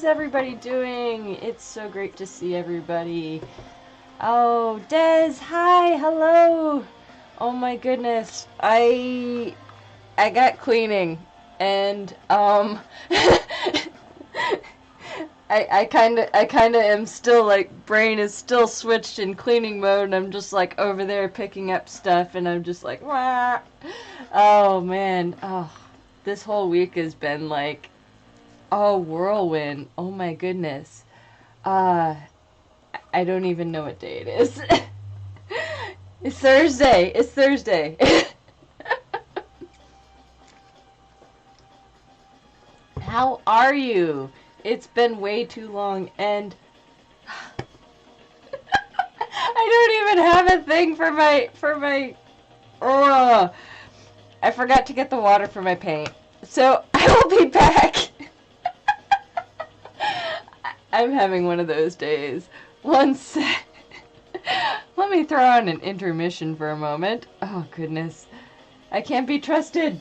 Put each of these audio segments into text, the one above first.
everybody doing? It's so great to see everybody. Oh, Des, hi, hello. Oh my goodness, I got cleaning, and I kind of am still like brain is still switched in cleaning mode, and I'm just like over there picking up stuff, and I'm just like, wah. Oh man, oh, this whole week has been like, oh, whirlwind. Oh my goodness. Uh, I don't even know what day it is. It's Thursday. It's Thursday. How are you? It's been way too long, and I don't even have a thing for my. Oh, I forgot to get the water for my paint, so I will be back. I'm having one of those days. One sec. Let me throw on an intermission for a moment. Oh goodness, I can't be trusted.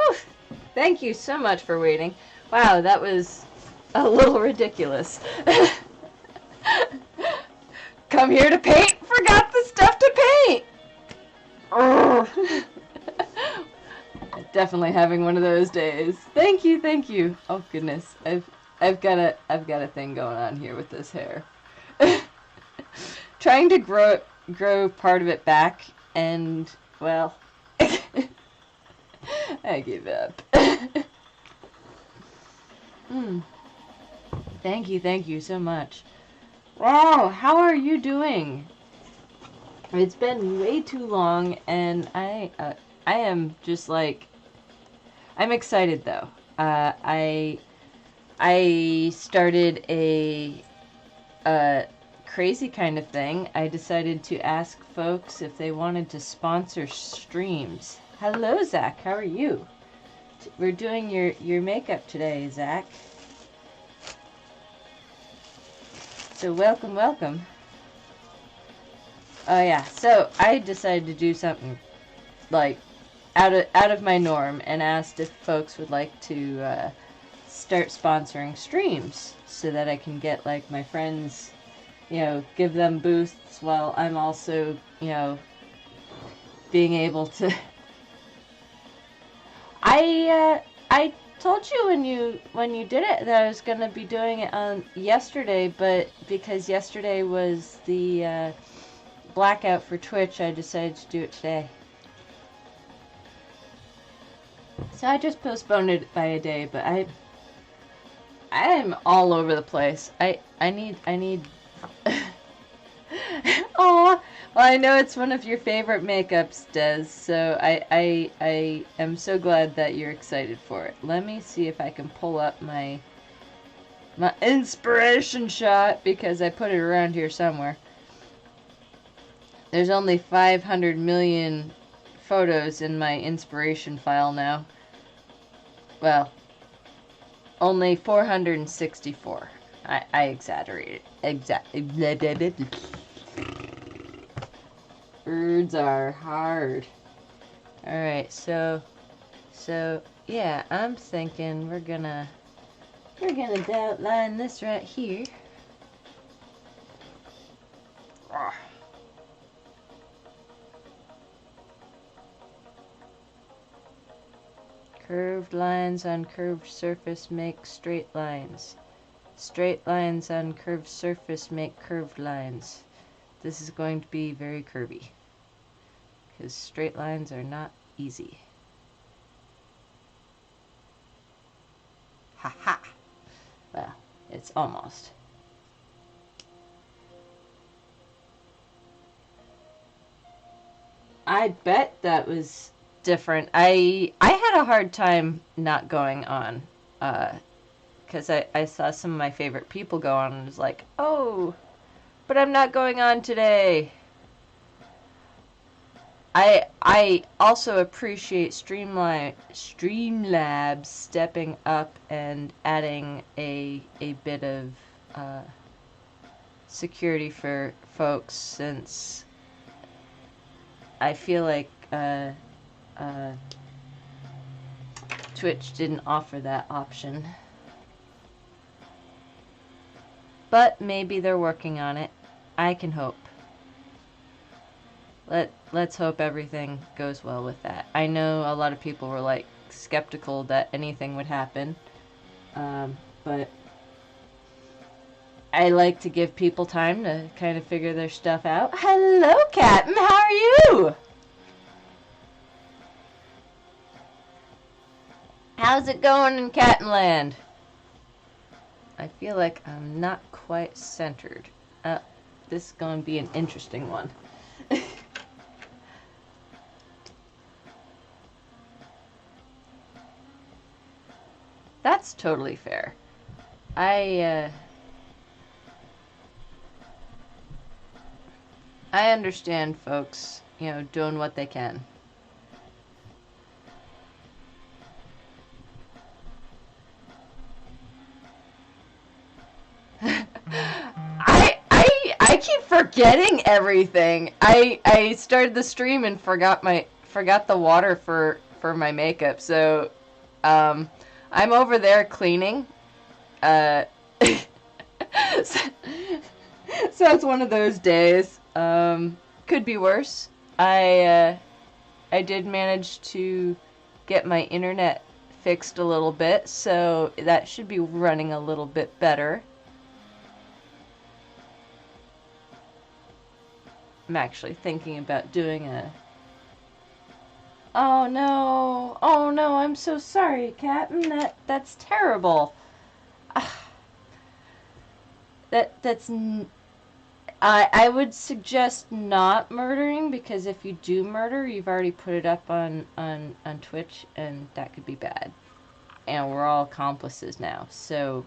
Oof. Thank you so much for waiting. Wow, that was a little ridiculous. Come here to paint? Forgot the stuff to paint! Oh. Definitely having one of those days. Thank you, thank you. Oh goodness, I've got a thing going on here with this hair. Trying to grow part of it back, and well, I give up. Thank you so much. Wow, how are you doing? It's been way too long, and I am just like, I'm excited though. I started a crazy kind of thing. I decided to ask folks if they wanted to sponsor streams. Hello, Zach. How are you? We're doing your makeup today, Zach. So welcome, welcome. Oh yeah. So I decided to do something like out of my norm and asked if folks would like to start sponsoring streams so that I can get like my friends, give them boosts while I'm also, being able to. I told you when you did it that I was gonna be doing it on yesterday, but because yesterday was the blackout for Twitch, I decided to do it today. So I just postponed it by a day, but I'm all over the place. I need Oh, well, I know it's one of your favorite makeups, Des, so I am so glad that you're excited for it. Let me see if I can pull up my inspiration shot, because I put it around here somewhere. There's only 500 million photos in my inspiration file now. Well, only 464. I exaggerated. Words are hard. Alright, so yeah, I'm thinking we're gonna outline this right here. Curved lines on curved surface make straight lines. Straight lines on curved surface make curved lines. This is going to be very curvy, because straight lines are not easy. Ha ha! Well, it's almost. I bet that was different. I had a hard time not going on, because I saw some of my favorite people go on and was like, oh, but I'm not going on today. I also appreciate Streamlabs stepping up and adding a bit of security for folks, since I feel like Twitch didn't offer that option. But maybe they're working on it. I can hope. Let's hope everything goes well with that. I know a lot of people were like skeptical that anything would happen, but I like to give people time to kind of figure their stuff out. Hello, Captain. How are you? How's it going in Cattonland? I feel like I'm not quite centered. This is going to be an interesting one. That's totally fair. I understand folks, you know, doing what they can. I keep forgetting everything. I started the stream and forgot the water for my makeup. So I'm over there cleaning. So it's one of those days. Could be worse. I did manage to get my internet fixed a little bit, so that should be running a little bit better. I'm actually thinking about doing a... Oh no, I'm so sorry, Captain. That's terrible. I would suggest not murdering, because if you do murder, you've already put it up on Twitch, and that could be bad. And we're all accomplices now, so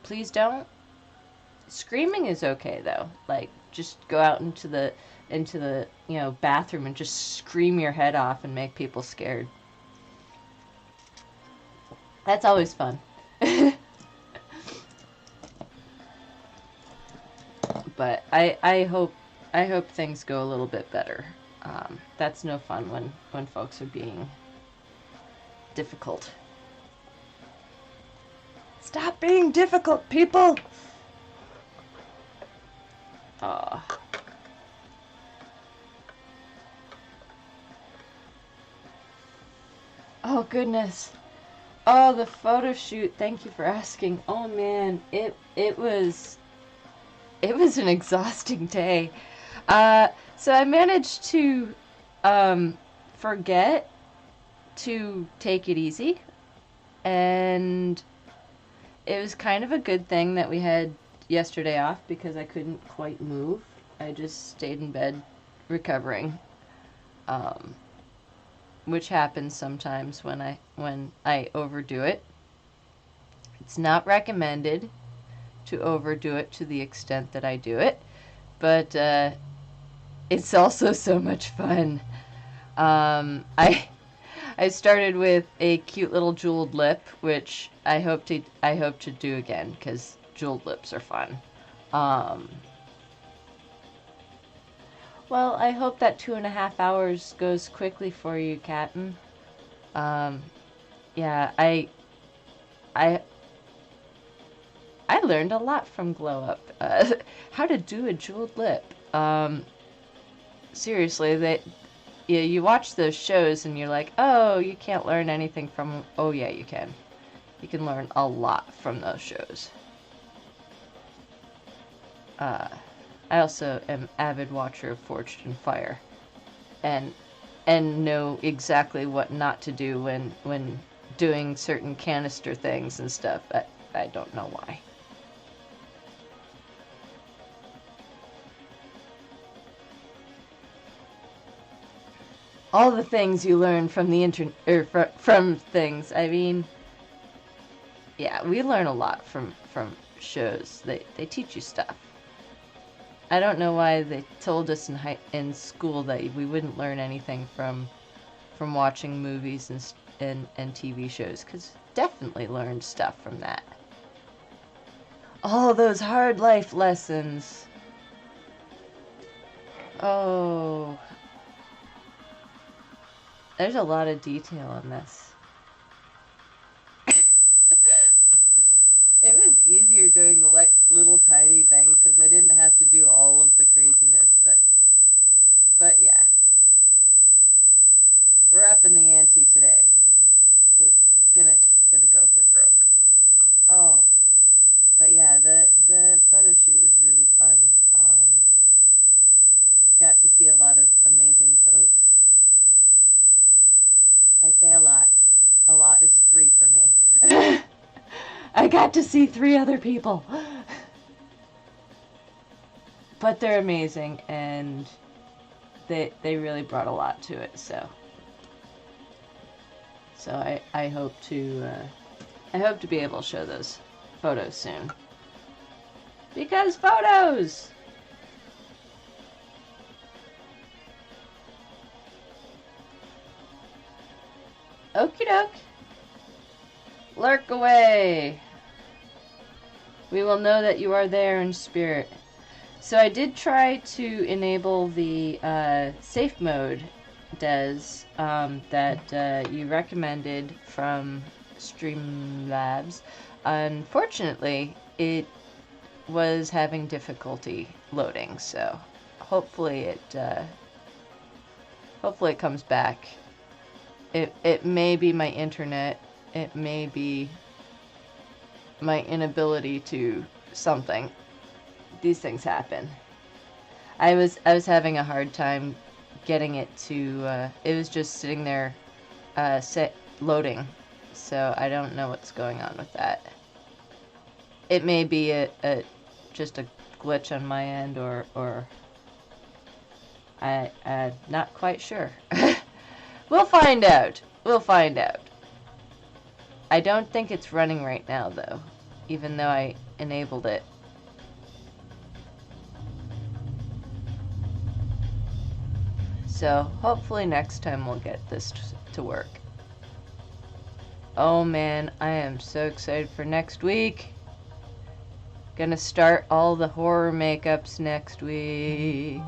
please don't. Screaming is okay though. Like, just go out into the bathroom and just scream your head off and make people scared. That's always fun. But I hope things go a little bit better. That's no fun when folks are being difficult. Stop being difficult, people! Oh goodness. Oh, the photo shoot. Thank you for asking. Oh man, it was an exhausting day. So I managed to forget to take it easy, and it was kind of a good thing that we had yesterday off, because I couldn't quite move. I just stayed in bed recovering, which happens sometimes when I overdo it. It's not recommended to overdo it to the extent that I do it, but it's also so much fun. I started with a cute little jeweled lip, which I hope to do again, because jeweled lips are fun. Well, I hope that 2.5 hours goes quickly for you, Captain. Yeah, I learned a lot from Glow Up. How to do a jeweled lip. Seriously, you watch those shows and you're like, oh, you can't learn anything from them. Oh yeah, you can. You can learn a lot from those shows. I also am avid watcher of Forged in Fire, and know exactly what not to do when doing certain canister things and stuff. I don't know why. all the things you learn from the internet, or from things. I mean, yeah, we learn a lot from shows. They teach you stuff. I don't know why they told us in school that we wouldn't learn anything from watching movies and TV shows, because definitely learned stuff from that. All those hard life lessons. Oh, there's a lot of detail in this. It was easier doing the little tiny thing because I didn't have to do all of the craziness, but yeah. We're up in the ante today. We're gonna go for broke. Oh, but yeah, the photo shoot was really fun. Got to see a lot of amazing folks. I say a lot. A lot is 3 for me. I got to see 3 other people. But they're amazing, and they really brought a lot to it, so I hope to be able to show those photos soon. Because photos! Okie doke. Lurk away. We will know that you are there in spirit. So I did try to enable the safe mode, Des, that you recommended from Streamlabs. Unfortunately, it was having difficulty loading, so hopefully it comes back. It may be my internet. It may be my inability to something. These things happen. I was having a hard time getting it to. It was just sitting there, loading. So I don't know what's going on with that. It may be just a glitch on my end, or I'm not quite sure. We'll find out. We'll find out. I don't think it's running right now, though, even though I enabled it. So hopefully next time we'll get this to work. Oh man, I am so excited for next week. Gonna start all the horror makeups next week.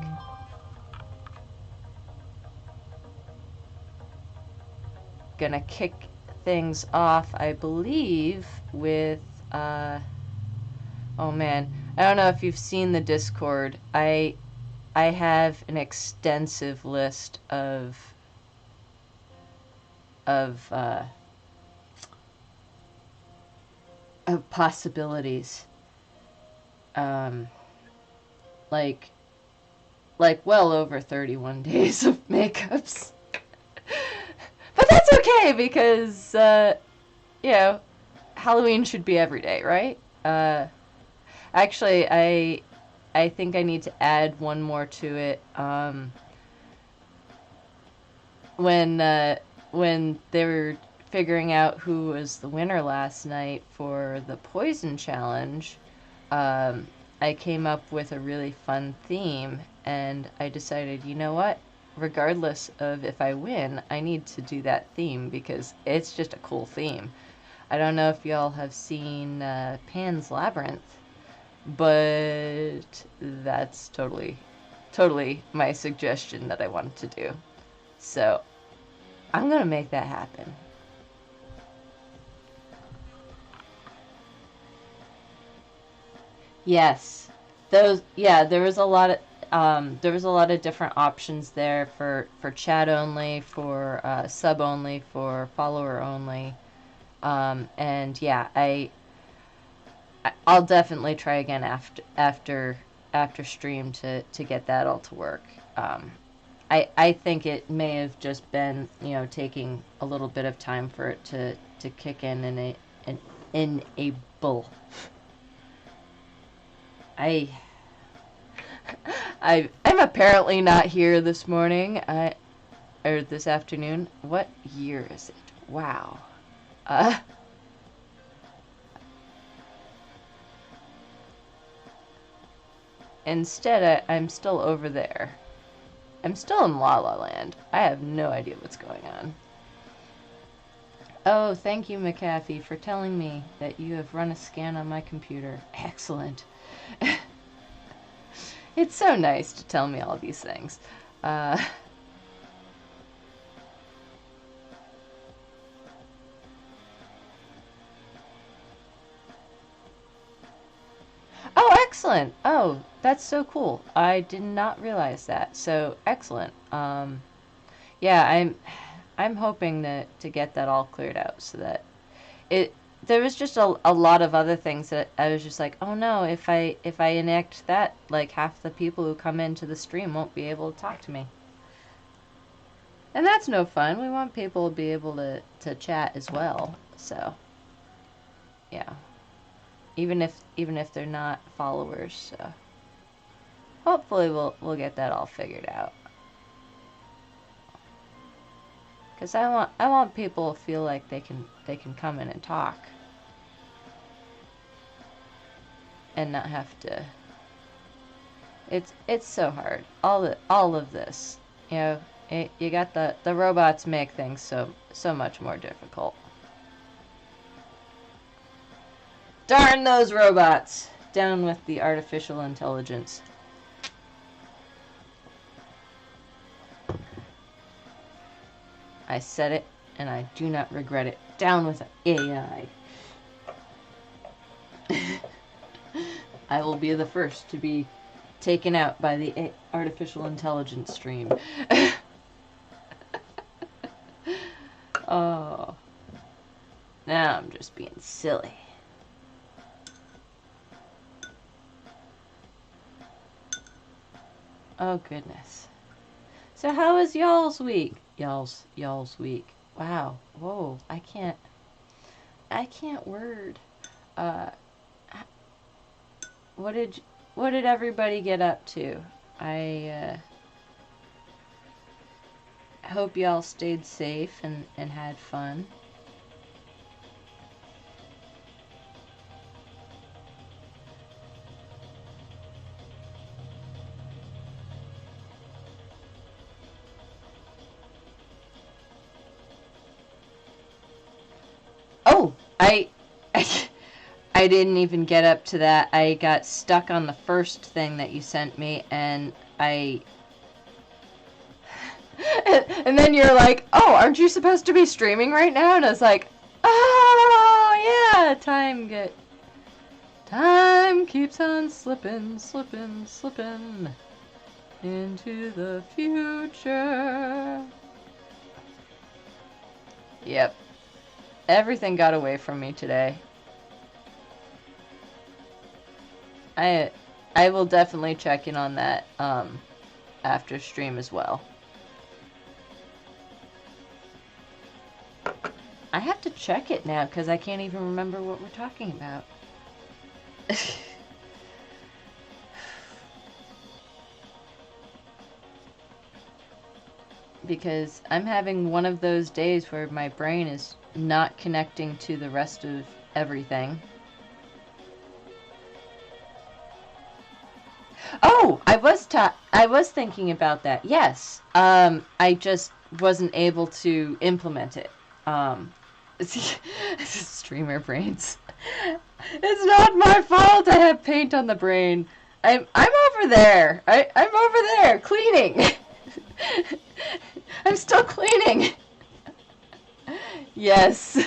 Gonna kick things off, I believe, with oh man, I don't know if you've seen the Discord. I have an extensive list of possibilities. Like well over 31 days of makeups. But that's okay, because you know, Halloween should be every day, right? Actually, I think I need to add one more to it. When they were figuring out who was the winner last night for the poison challenge, I came up with a really fun theme, and I decided, you know what? Regardless of if I win, I need to do that theme because it's just a cool theme. I don't know if y'all have seen Pan's Labyrinth, but that's totally my suggestion that I wanted to do. So I'm gonna make that happen. Yes, there was a lot of different options there for chat only, for sub only, for follower only, and yeah, I'll definitely try again after stream to get that all to work. I think it may have just been, you know, taking a little bit of time for it to kick in and enable. I'm apparently not here this morning. or this afternoon. What year is it? Wow. Uh, Instead, I'm still over there. I'm still in La La Land. I have no idea what's going on. Oh, thank you, McAfee, for telling me that you have run a scan on my computer. Excellent. It's so nice to tell me all these things. Uh, oh, excellent. Oh, that's so cool. I did not realize that. So, excellent. Yeah, I'm hoping to get that all cleared out so that it there was just a lot of other things that I was just like, oh no, if I enact that, like half the people who come into the stream won't be able to talk to me. And that's no fun. We want people to be able to chat as well. So, yeah. Even if they're not followers, so hopefully we'll get that all figured out. Cuz I want people to feel like they can come in and talk and not have to. It's so hard. All of this, you know, you got the robots make things so much more difficult. Darn those robots! Down with the artificial intelligence. I said it, and I do not regret it. Down with AI. I will be the first to be taken out by the artificial intelligence stream. Oh. Now I'm just being silly. Oh, goodness. So how was y'all's week? Y'all's week. Wow. Whoa. I can't word. Uh, what did everybody get up to? I hope y'all stayed safe and had fun. Oh, I didn't even get up to that. I got stuck on the first thing that you sent me, and and then you're like, oh, aren't you supposed to be streaming right now? And I was like, oh, yeah, time keeps on slipping into the future. Yep. Everything got away from me today. I will definitely check in on that after stream as well. I have to check it now because I can't even remember what we're talking about. Because I'm having one of those days where my brain is not connecting to the rest of everything. Oh, I was thinking about that. Yes. I just wasn't able to implement it. Streamer brains. It's not my fault I have paint on the brain. I'm over there. I'm over there cleaning. I'm still cleaning. Yes.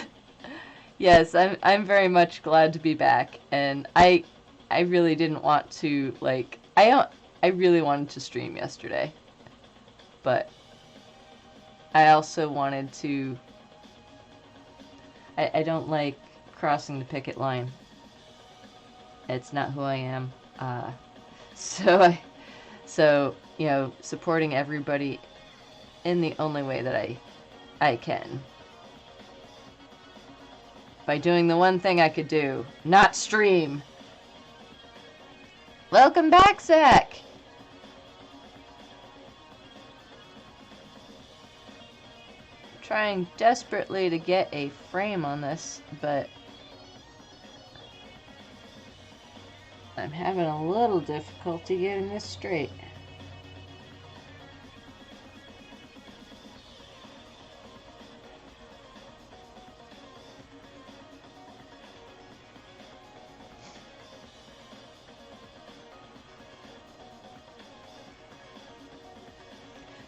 Yes, I'm very much glad to be back, and I really didn't want to, like, I really wanted to stream yesterday, but I also wanted to, I don't like crossing the picket line. It's not who I am. So you know, supporting everybody in the only way that I can. By doing the one thing I could do, not stream. Welcome back, Zach. trying desperately to get a frame on this, but I'm having a little difficulty getting this straight.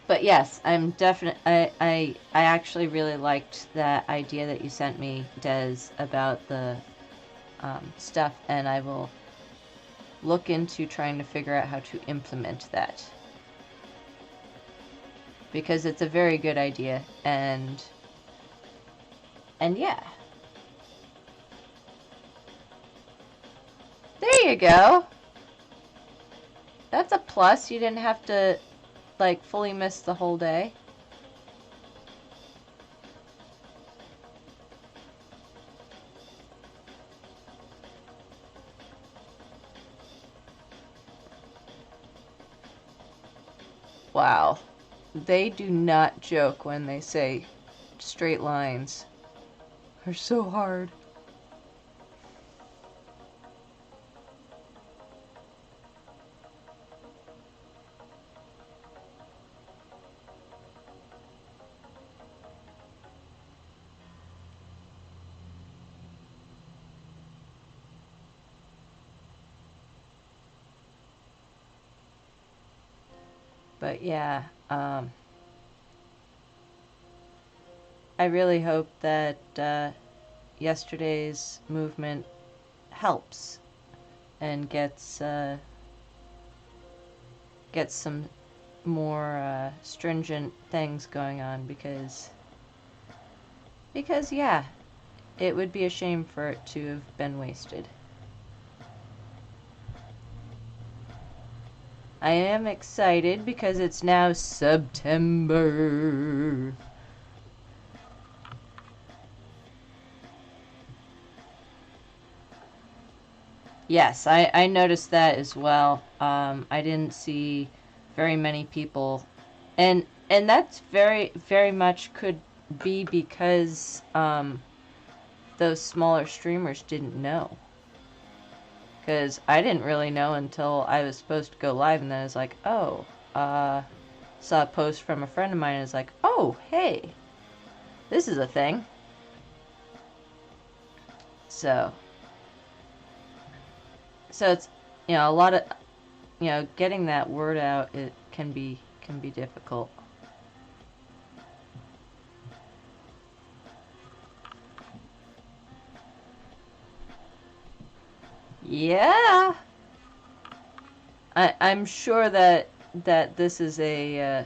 But yes, I'm definitely. I actually really liked that idea that you sent me, Des, about the stuff, and I will look into trying to figure out how to implement that, because it's a very good idea, and yeah. There you go. That's a plus. You didn't have to like fully miss the whole day. Wow. They do not joke when they say straight lines are so hard. But yeah, I really hope that yesterday's movement helps and gets some more stringent things going on, because yeah, it would be a shame for it to have been wasted. I am excited because it's now September. Yes, I noticed that as well. I didn't see very many people, and that's very much could be because those smaller streamers didn't know. Because I didn't really know until I was supposed to go live, and then I was like, oh, saw a post from a friend of mine, and it's like, oh, hey, this is a thing. So it's, you know, a lot of, you know, getting that word out, it can be difficult. Yeah. I'm sure that this is a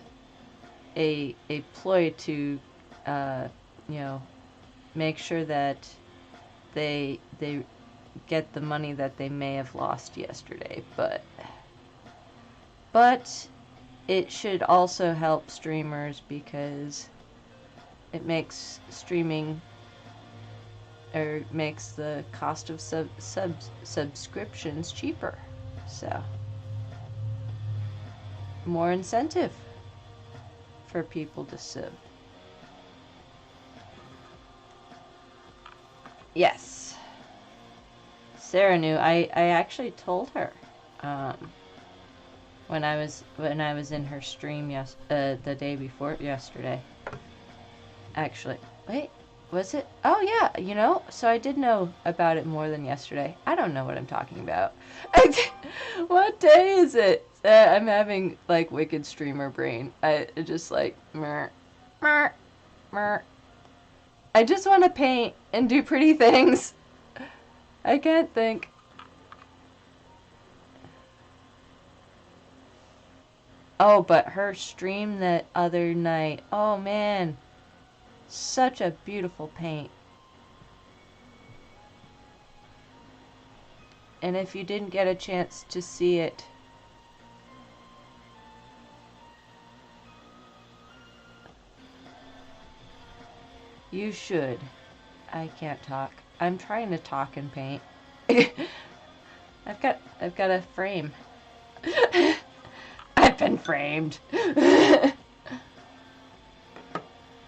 ploy to you know, make sure that they get the money that they may have lost yesterday, but it should also help streamers, because it makes streaming, or makes the cost of subscriptions cheaper. So more incentive for people to sub. Yes. Sarah knew. I actually told her when I was in her stream the day before yesterday. Actually, wait, was it? Oh yeah, you know, so I did know about it more than yesterday. I don't know what I'm talking about. What day is it? I'm having like wicked streamer brain. I just like mer, mer, mer. I just want to paint and do pretty things. I can't think. Oh, but her stream that other night. Oh man, such a beautiful paint. And if you didn't get a chance to see it, you should. I can't talk. I'm trying to talk and paint. I've got a frame. I've been framed.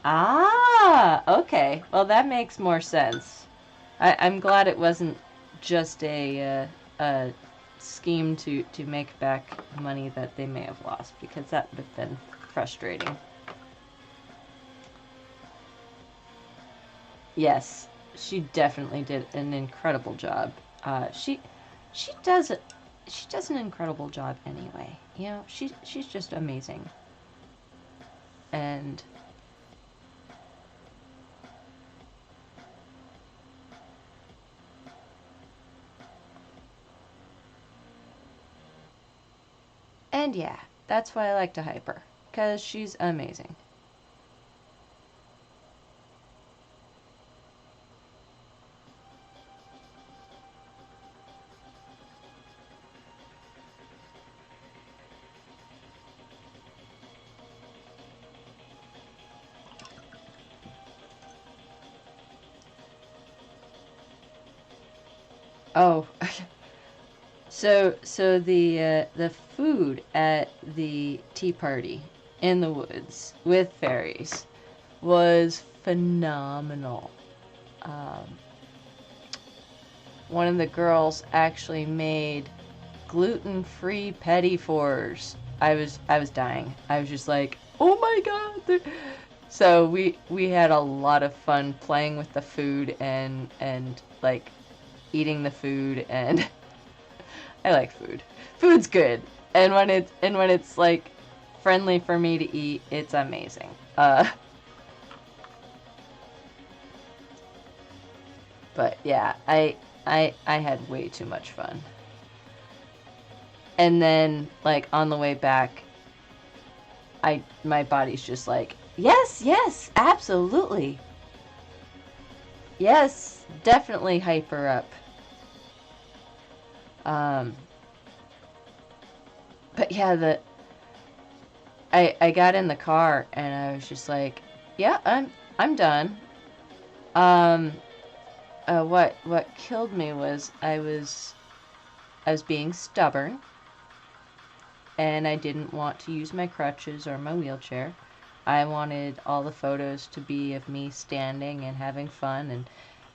Ah. Okay. Well, that makes more sense. I'm glad it wasn't just a scheme to make back money that they may have lost, because that would have been frustrating. Yes, she definitely did an incredible job. She does it. She does an incredible job anyway. You know, she's just amazing. And yeah, that's why I like to hype her, because she's amazing. Oh, so the food at the tea party in the woods with fairies was phenomenal. Um, one of the girls actually made gluten-free petit fours. I was dying. I was just like, oh my god! So we had a lot of fun playing with the food and like eating the food, and I like food. Food's good, and when it's like friendly for me to eat, it's amazing. But yeah, I had way too much fun. And then like on the way back, my body's just like, yes, yes, absolutely. Yes, definitely hype her up. Um, but yeah, I got in the car and I was just like, yeah, I'm done. Um, what killed me was I was being stubborn, and I didn't want to use my crutches or my wheelchair. I wanted all the photos to be of me standing and having fun,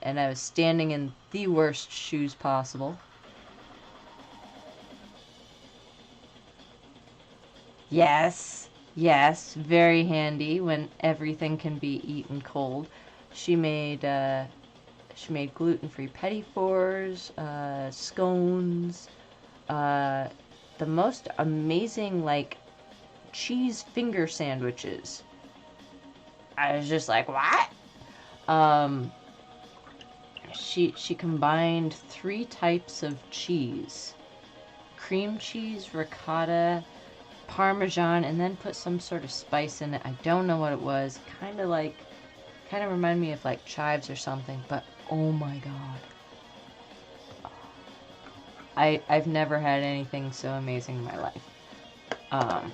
and I was standing in the worst shoes possible. Yes, yes, very handy when everything can be eaten cold. She made uh, she made gluten-free petit fours, scones, uh, the most amazing like cheese finger sandwiches. I was just like, what? Um, she combined three types of cheese: cream cheese, ricotta, parmesan, and then put some sort of spice in it. I don't know what it was. Kind of reminded me of like chives or something. But oh my god, I've never had anything so amazing in my life. Um,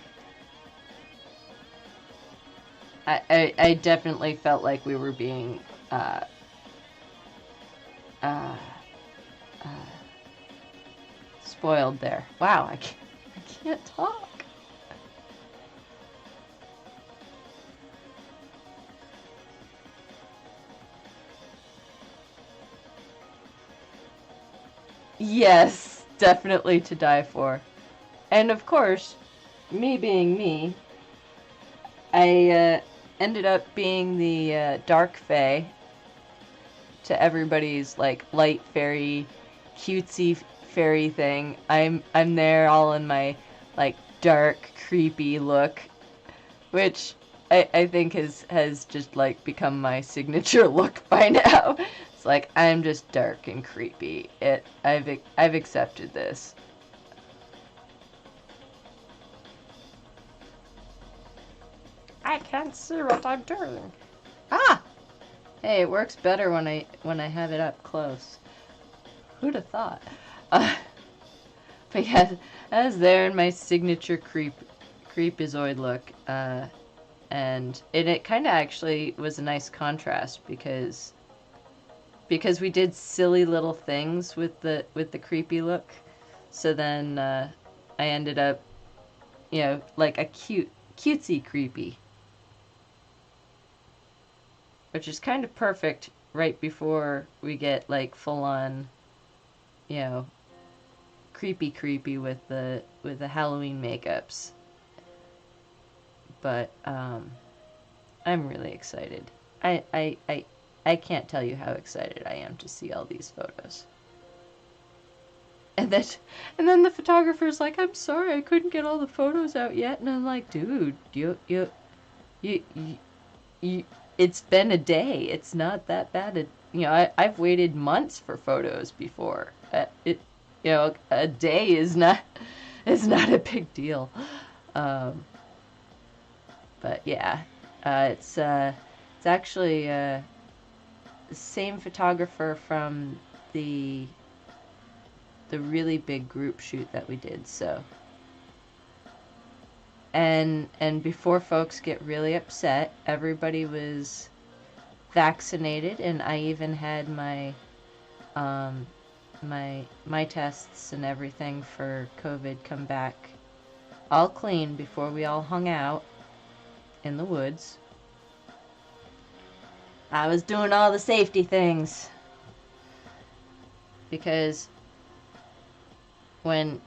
I definitely felt like we were being uh, uh, uh, spoiled there. Wow, I can't talk. Yes, definitely to die for. And of course, me being me, I ended up being the dark fae to everybody's like light fairy, cutesy fairy thing. I'm there all in my like dark, creepy look, which I think has just like become my signature look by now. It's like I'm just dark and creepy. I've accepted this. I can't see what I'm doing. Ah, hey, it works better when I have it up close. Who'd have thought? Uh, but yeah, I was there in my signature creepazoid look, and it kind of actually was a nice contrast because we did silly little things with the creepy look. So then I ended up, like a cutesy creepy. which is kind of perfect right before we get like full on, you know, creepy with the Halloween makeups. But I'm really excited. I can't tell you how excited I am to see all these photos. And then the photographer's like, "I'm sorry, I couldn't get all the photos out yet." And I'm like, "Dude, you it's been a day. It's not that bad. I've waited months for photos before. A day is not a big deal." But yeah, it's actually the same photographer from the really big group shoot that we did. So, and before folks get really upset, everybody was vaccinated, and I even had my my tests and everything for COVID come back all clean before we all hung out in the woods. I was doing all the safety things because when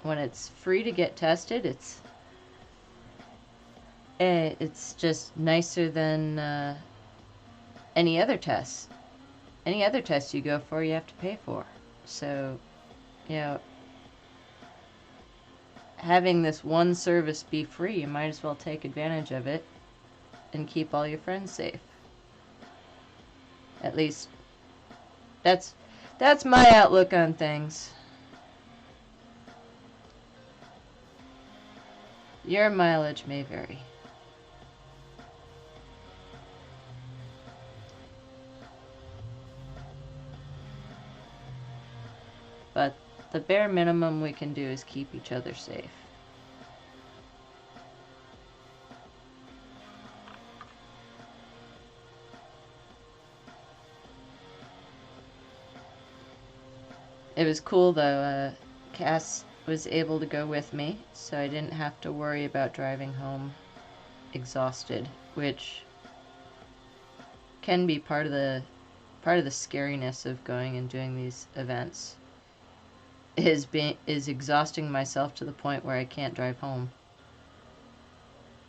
it's free to get tested, it's just nicer than any other test. Any other test you go for, you have to pay for. So, having this one service be free, you might as well take advantage of it and keep all your friends safe. At least, that's my outlook on things. Your mileage may vary. But the bare minimum we can do is keep each other safe. It was cool though, Cass was able to go with me, so I didn't have to worry about driving home exhausted, which can be part of the scariness of going and doing these events. Is exhausting myself to the point where I can't drive home.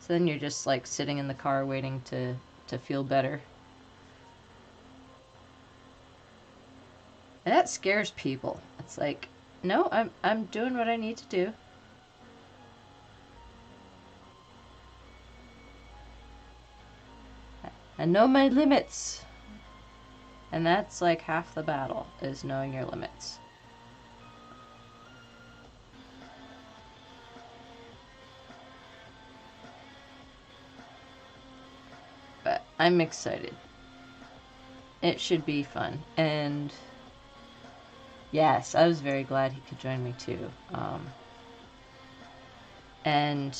So then you're just like sitting in the car waiting to feel better. And that scares people. It's like, no, I'm doing what I need to do. I know my limits. And that's like half the battle, is knowing your limits. But I'm excited. It should be fun. And yes, I was very glad he could join me too. And,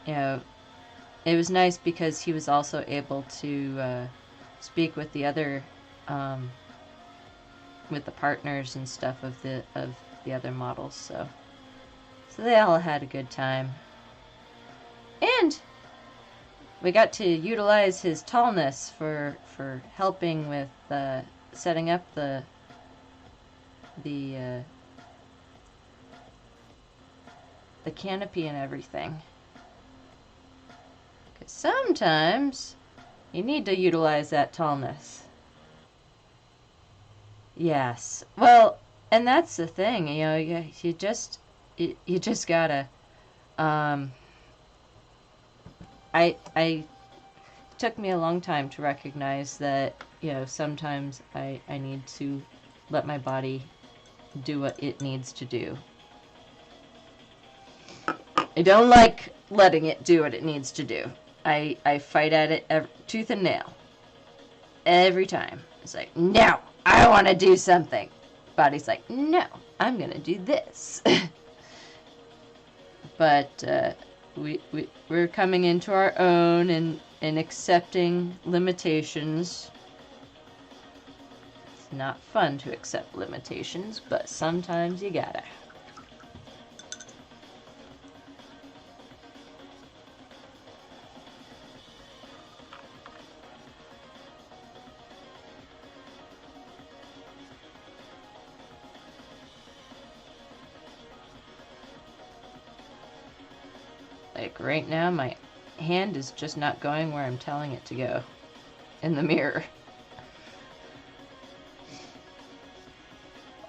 it was nice because he was also able to speak with the other, with the partners and stuff of the other models. So they all had a good time. And we got to utilize his tallness for helping with setting up the canopy and everything. Because sometimes you need to utilize that tallness. Yes. Well, and that's the thing, you just gotta. It took me a long time to recognize that, sometimes I need to let my body do what it needs to do. I don't like letting it do what it needs to do. I fight at it tooth and nail. Every time. It's like, no, I want to do something. Body's like, no, I'm going to do this. But we're coming into our own and accepting limitations. It's not fun to accept limitations, but sometimes you gotta. Like, right now, my hand is just not going where I'm telling it to go in the mirror.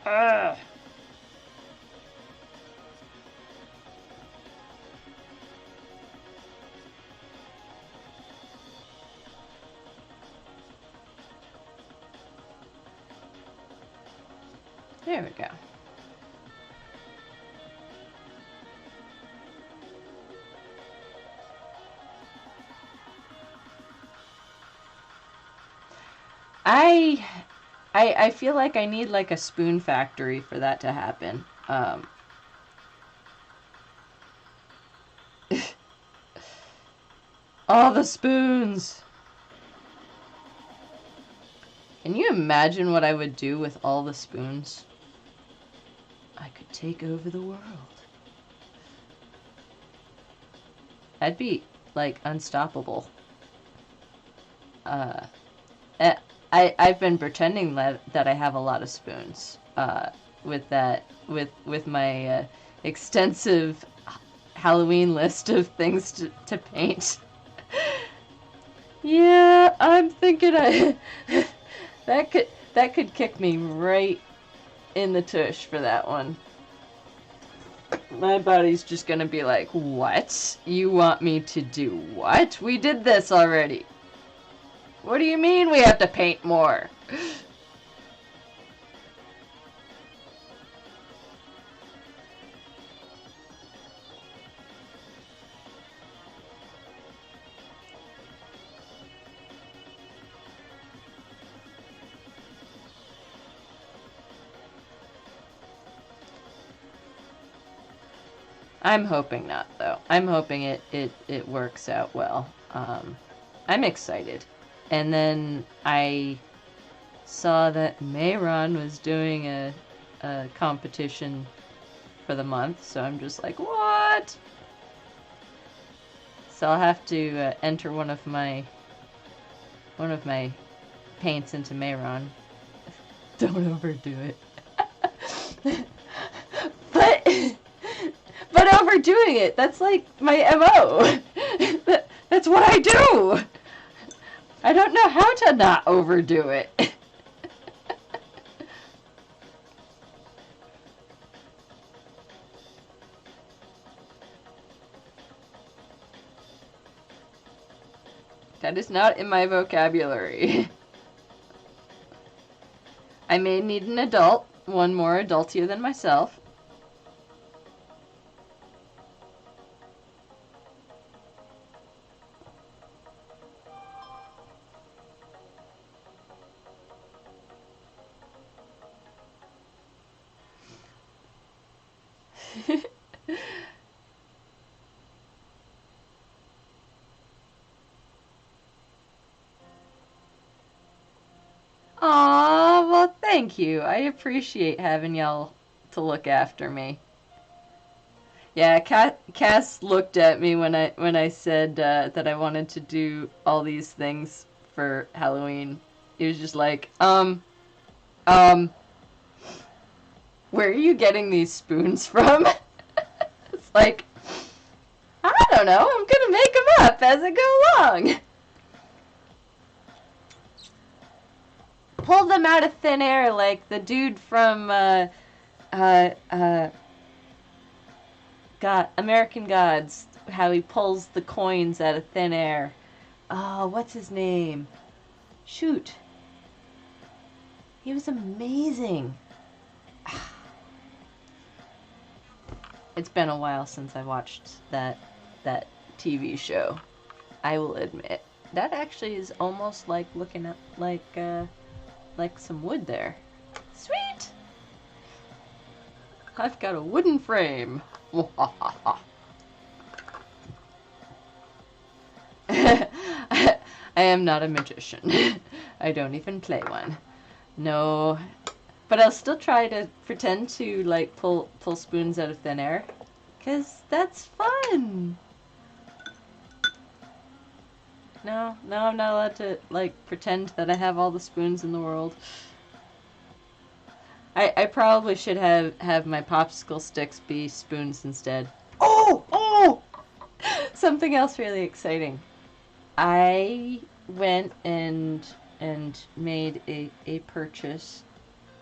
Ugh. There we go. I feel like I need like a spoon factory for that to happen. All the spoons! Can you imagine what I would do with all the spoons? I could take over the world. I'd be, like, unstoppable. I've been pretending that I have a lot of spoons. With my extensive Halloween list of things to paint. Yeah, I'm thinking that could kick me right in the tush for that one. My body's just gonna be like, what? You want me to do what? We did this already. What do you mean we have to paint more? I'm hoping not, though. I'm hoping it works out well. I'm excited. And then I saw that Mayron was doing a competition for the month, so I'm just like, what? So I'll have to enter one of my paints into Mayron. Don't overdo it. But overdoing it, that's like my MO. That's what I do. I don't know how to not overdo it. That is not in my vocabulary. I may need an adult, one more adultier than myself. Aw, well, thank you. I appreciate having y'all to look after me. Yeah, Cass looked at me when I said that I wanted to do all these things for Halloween. He was just like, where are you getting these spoons from? It's like, I don't know. I'm gonna make them up as I go along. Pull them out of thin air like the dude from American Gods. How he pulls the coins out of thin air. Oh, what's his name? Shoot. He was amazing. It's been a while since I watched that TV show. I will admit. That actually is almost like looking at like some wood there. Sweet! I've got a wooden frame. I am not a magician. I don't even play one. No. But I'll still try to pretend to, like, pull spoons out of thin air. 'Cause that's fun! No, I'm not allowed to, like, pretend that I have all the spoons in the world. I probably should have my popsicle sticks be spoons instead. Oh! something else really exciting. I went and made a purchase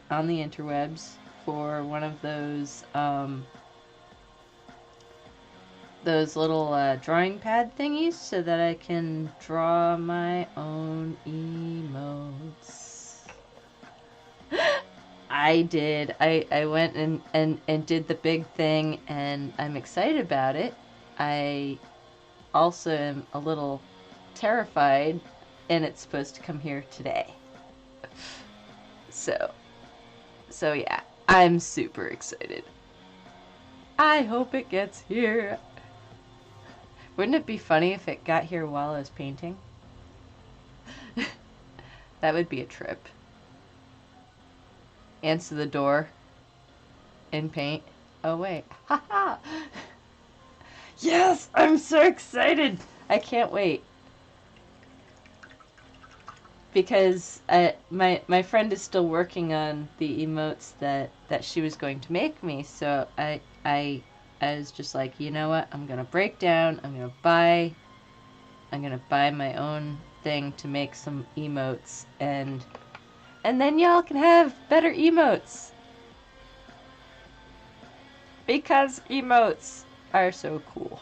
on the interwebs for one of those little drawing pad thingies so that I can draw my own emotes. I did. I went and did the big thing, and I'm excited about it. I also am a little terrified, and it's supposed to come here today. So yeah, I'm super excited. I hope it gets here. Wouldn't it be funny if it got here while I was painting? That would be a trip. Answer the door in paint. Oh wait. Haha! Yes! I'm so excited! I can't wait. Because my friend is still working on the emotes that she was going to make me, so I was just like, you know what? I'm gonna break down. I'm gonna buy my own thing to make some emotes, and then y'all can have better emotes. Because emotes are so cool.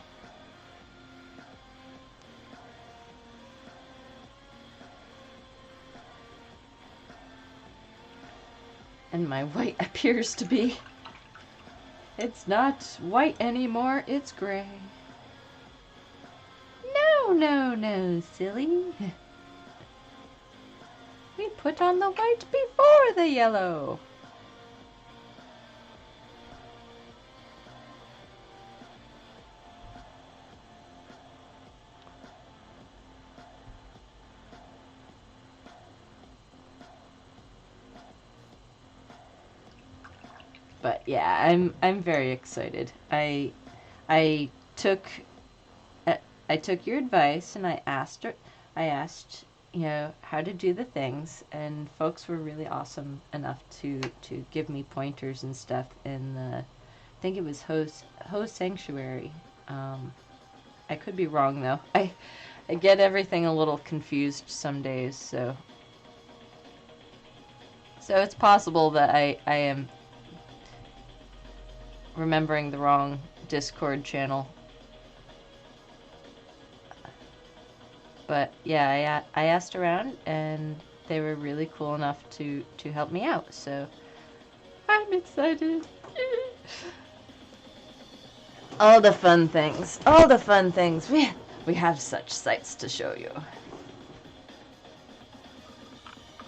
And my white appears to be... It's not white anymore, it's gray. No, silly. We put on the white before the yellow. But yeah, I'm very excited. I took your advice, and I asked, you know, how to do the things, and folks were really awesome enough to give me pointers and stuff in the, I think it was Ho Sanctuary. I could be wrong though. I get everything a little confused some days, so it's possible that I am remembering the wrong Discord channel. But yeah, I asked around, and they were really cool enough to help me out, so I'm excited. All the fun things. We have such sights to show you.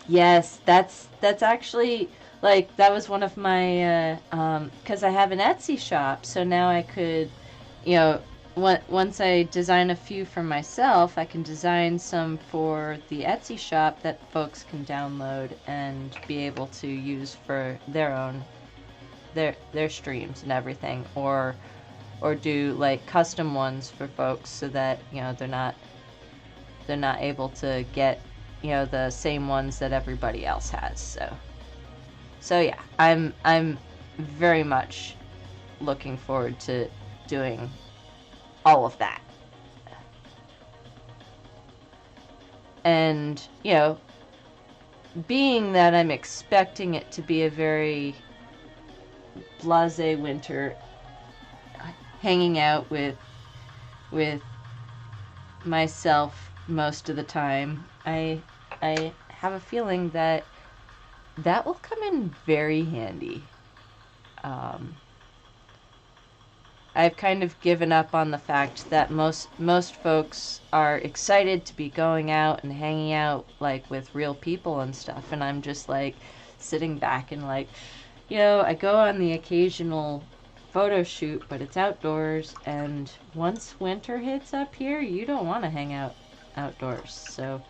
Yes, that's actually, like, that was one of my, because I have an Etsy shop, so now I could, you know, once I design a few for myself, I can design some for the Etsy shop that folks can download and be able to use for their own, their streams and everything, or do, like, custom ones for folks so that, you know, they're not able to get, you know, the same ones that everybody else has. So yeah, I'm very much looking forward to doing all of that. And, you know, being that I'm expecting it to be a very blasé winter, hanging out with myself most of the time, I have a feeling that will come in very handy. I've kind of given up on the fact that most folks are excited to be going out and hanging out, like, with real people and stuff, and I'm just, like, sitting back and, like, you know, I go on the occasional photo shoot, but it's outdoors, and once winter hits up here, you don't want to hang out outdoors. So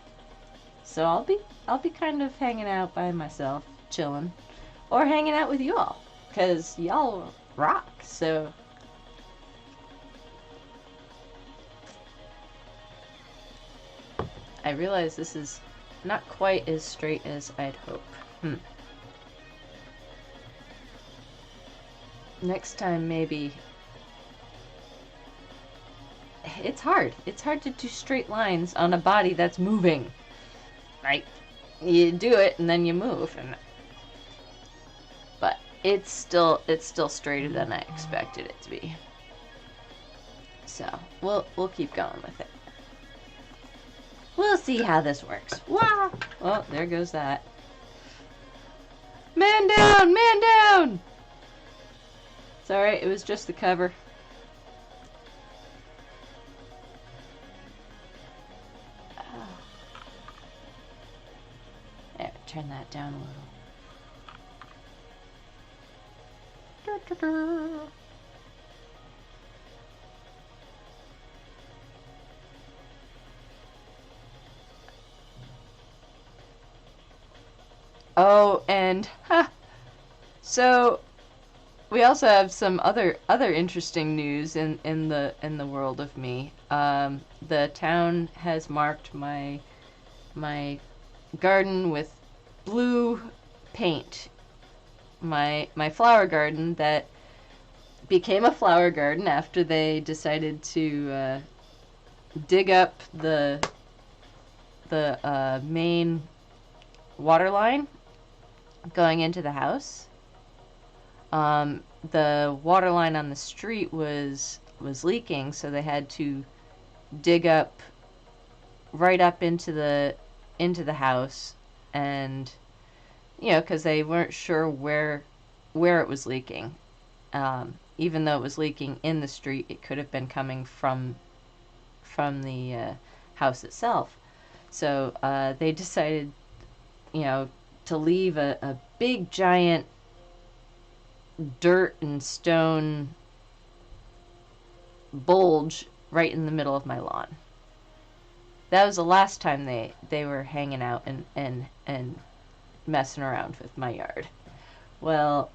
I'll be kind of hanging out by myself, chilling, or hanging out with you all, cause y'all rock. So I realize this is not quite as straight as I'd hope. Next time, maybe it's hard. It's hard to do straight lines on a body that's moving. Right? You do it and then you move, but it's still straighter than I expected it to be. So we'll keep going with it. We'll see how this works. Wow! Oh, there goes that. Man down! Man down! It's alright, it was just the cover. There, turn that down a little. Oh, and so we also have some other interesting news in the world of me. The town has marked my garden with blue paint. My flower garden that became a flower garden after they decided to dig up the main water line going into the house. The water line on the street was leaking, so they had to dig up right up into the house, and because they weren't sure where it was leaking. Even though it was leaking in the street, it could have been coming from the house itself. So they decided, to leave a big giant dirt and stone bulge right in the middle of my lawn. That was the last time they were hanging out and messing around with my yard. Well,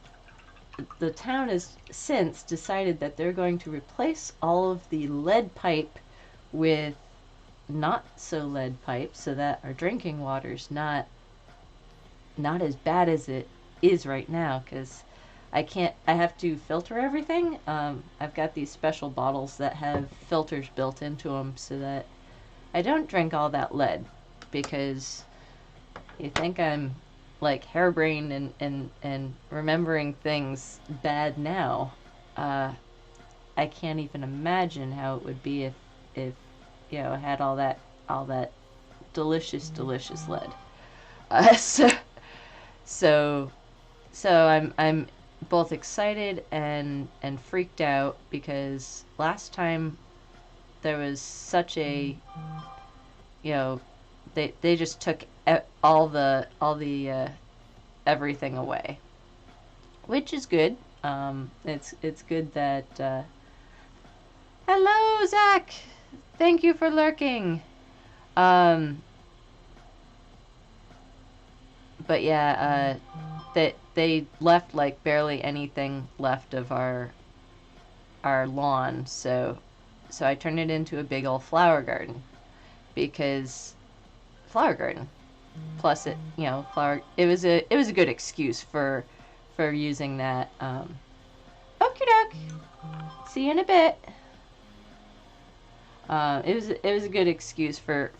the town has since decided that they're going to replace all of the lead pipe with not so lead pipe, so that our drinking water's not as bad as it is right now, because I have to filter everything. I've got these special bottles that have filters built into them so that I don't drink all that lead, because you think I'm like harebrained and remembering things bad now. I can't even imagine how it would be if I had all that delicious lead. So I'm both excited and freaked out, because last time there was such a they just took all the everything away, which is good. It's good that hello, Zach, thank you for lurking. But yeah, they left like barely anything left of our lawn, so I turned it into a big old flower garden, because flower garden plus it it was a good excuse for using that. Okie doke, see you in a bit. It was a good excuse for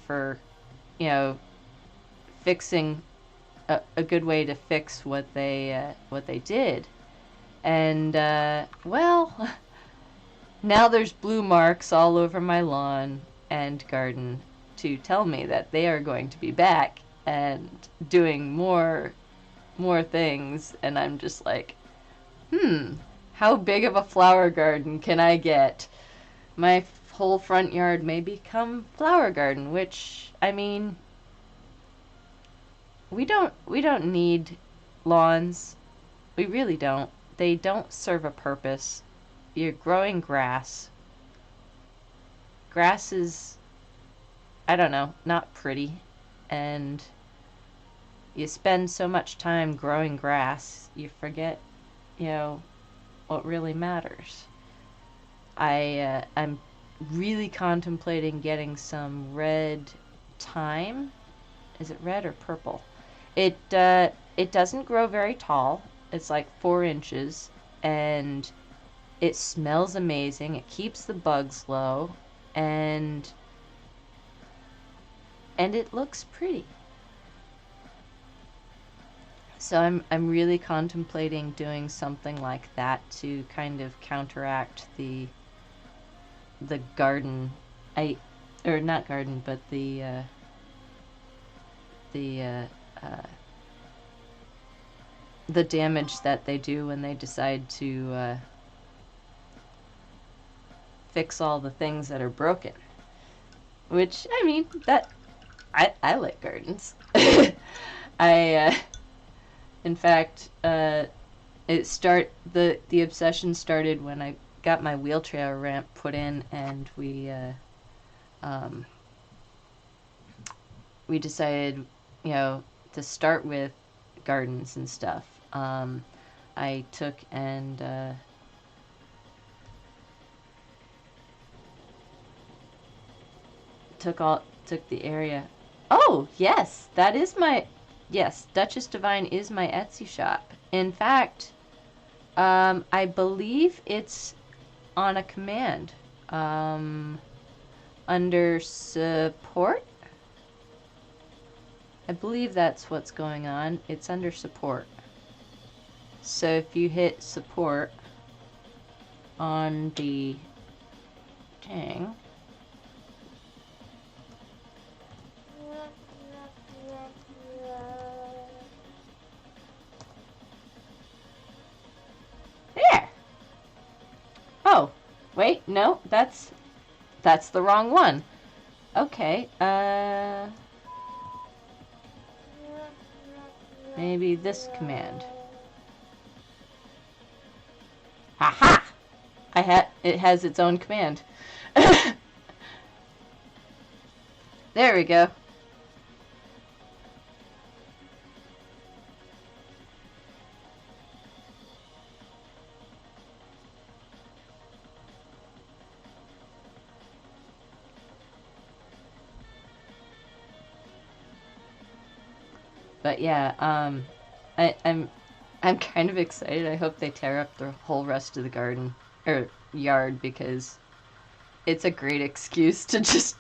fixing a good way to fix what they did. And well, now there's blue marks all over my lawn and garden to tell me that they are going to be back and doing more things, and I'm just like, how big of a flower garden can I get? My whole front yard may become flower garden, which, I mean, we don't need lawns. We really don't. They don't serve a purpose. You're growing grass. Grass is, I don't know, not pretty. And you spend so much time growing grass, you forget, what really matters. I'm really contemplating getting some red thyme. Is it red or purple? It doesn't grow very tall. It's like 4 inches, and it smells amazing. It keeps the bugs low. and it looks pretty. So I'm really contemplating doing something like that to kind of counteract the garden, or not garden, but the the damage that they do when they decide to fix all the things that are broken. Which, I mean, that I like gardens. I in fact, the obsession started when I got my wheelchair ramp put in, and we decided, to start with gardens and stuff. I took and took the area. Oh, yes, that is my, yes, Duchess Divine is my Etsy shop. In fact, I believe it's on a command, under support. I believe that's what's going on. It's under support. So if you hit support on the thing, there. Oh, wait, no, that's the wrong one. Okay, maybe this command. Aha! It has its own command. There we go. But yeah, I'm kind of excited. I hope they tear up the whole rest of the garden or yard, because it's a great excuse to just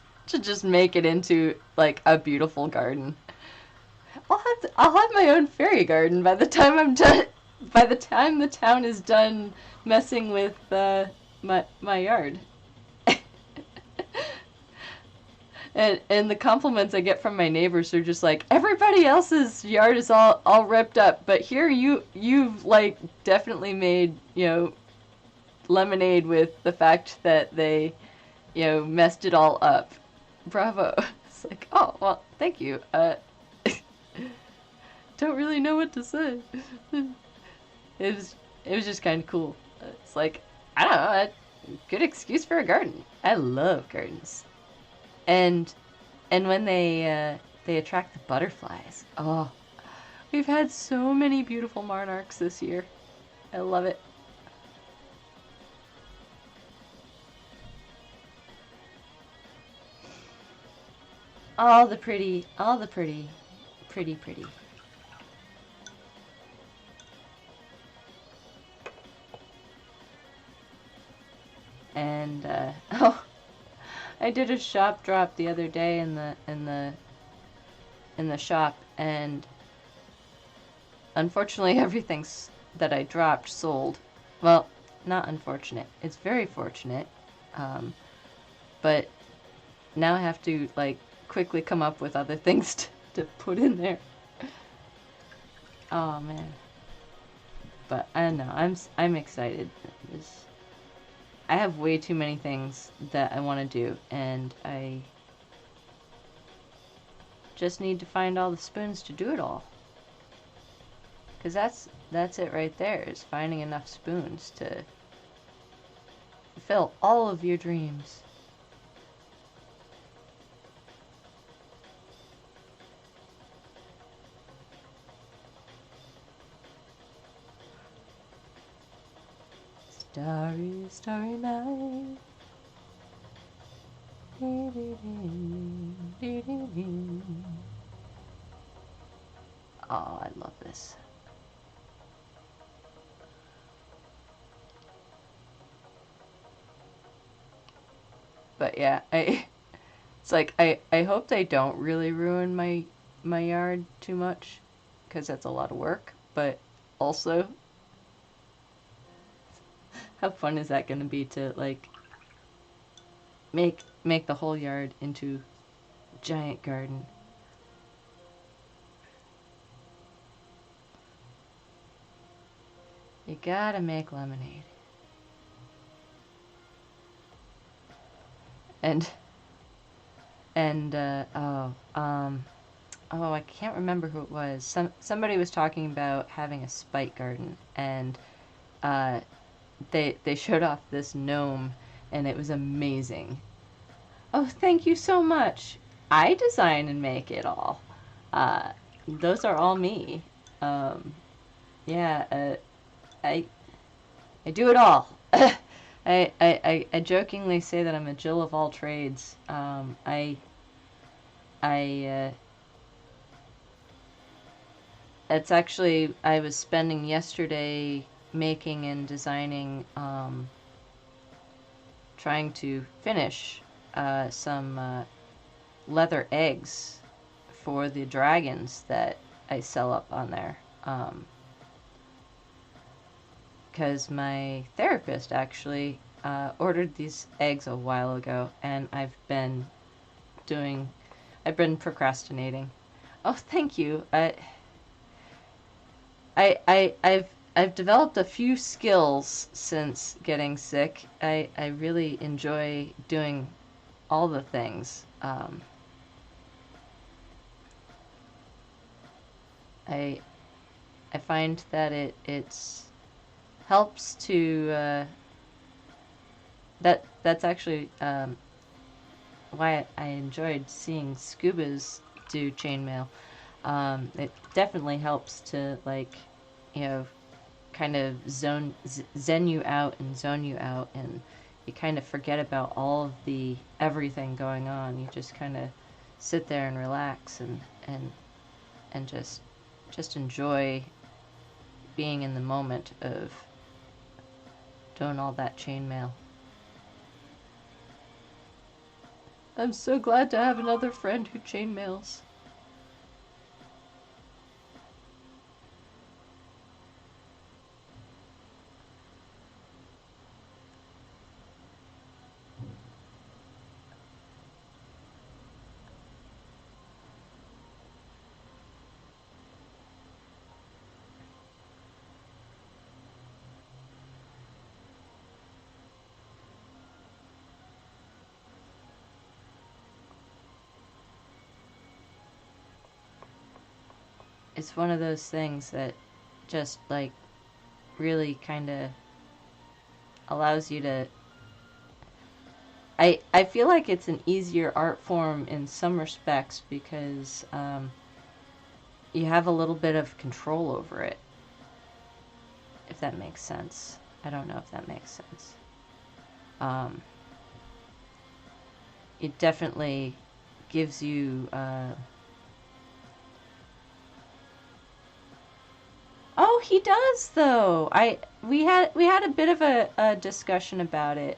make it into like a beautiful garden. I'll have my own fairy garden by the time I'm done. By the time the town is done messing with my yard. And the compliments I get from my neighbors are just like, everybody else's yard is all ripped up, but here you've like definitely made, lemonade with the fact that they, messed it all up. Bravo. It's like, oh, well, thank you. Don't really know what to say. It was just kind of cool. It's like, I don't know, a good excuse for a garden. I love gardens. And when they attract the butterflies. Oh, we've had so many beautiful monarchs this year. I love it. All the pretty. And oh, I did a shop drop the other day in the shop, and unfortunately everything that I dropped sold. Well, not unfortunate. It's very fortunate. But now I have to like quickly come up with other things to put in there. Oh man. But I don't know. I'm excited. I have way too many things that I want to do, and I just need to find all the spoons to do it all. Because that's it right there, is finding enough spoons to fulfill all of your dreams. Starry, starry night. Oh, I love this. But yeah, it's like I hope they don't really ruin my yard too much, because that's a lot of work. But also, how fun is that going to be to like make the whole yard into a giant garden? You gotta make lemonade. And oh, I can't remember who it was. Somebody was talking about having a spike garden, and uh, they showed off this gnome, and it was amazing. Oh, thank you so much. I design and make it all. Uh, those are all me. Um, yeah, I I do it all. I jokingly say that I'm a Jill of all trades. I it's actually, I was spending yesterday making and designing, trying to finish some leather eggs for the dragons that I sell up on there. Because my therapist actually ordered these eggs a while ago, and I've been procrastinating. Oh, thank you. I've developed a few skills since getting sick. I really enjoy doing all the things. I I find that it's helps to that's actually why I enjoyed seeing Scubas do chainmail. It definitely helps to, like, you know, kind of zen you out and zone you out, and you kind of forget about all of the everything going on. You just kind of sit there and relax and just enjoy being in the moment of doing all that chainmail. I'm so glad to have another friend who chainmails. It's one of those things that just, like, really kind of allows you to. I feel like it's an easier art form in some respects because you have a little bit of control over it, if that makes sense. I don't know if that makes sense. Um, it definitely gives you. Oh, he does though. We had a bit of a discussion about it.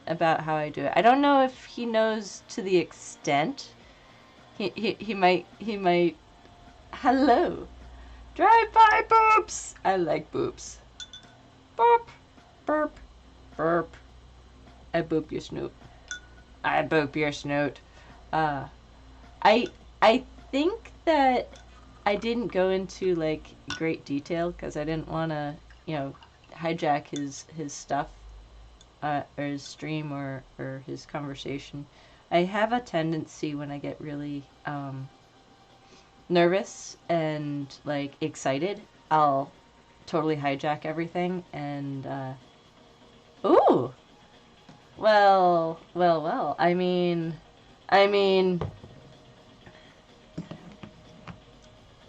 About how I do it. I don't know if he knows to the extent. He might. Hello. Drive by boops. I like boops. Burp, burp, burp. I boop your snoot. I boop your snoot. Uh, I I think that I didn't go into, like, great detail because I didn't want to, hijack his stuff, or his stream, or his conversation. I have a tendency when I get really nervous and, like, excited, I'll totally hijack everything. And ooh, well. I mean,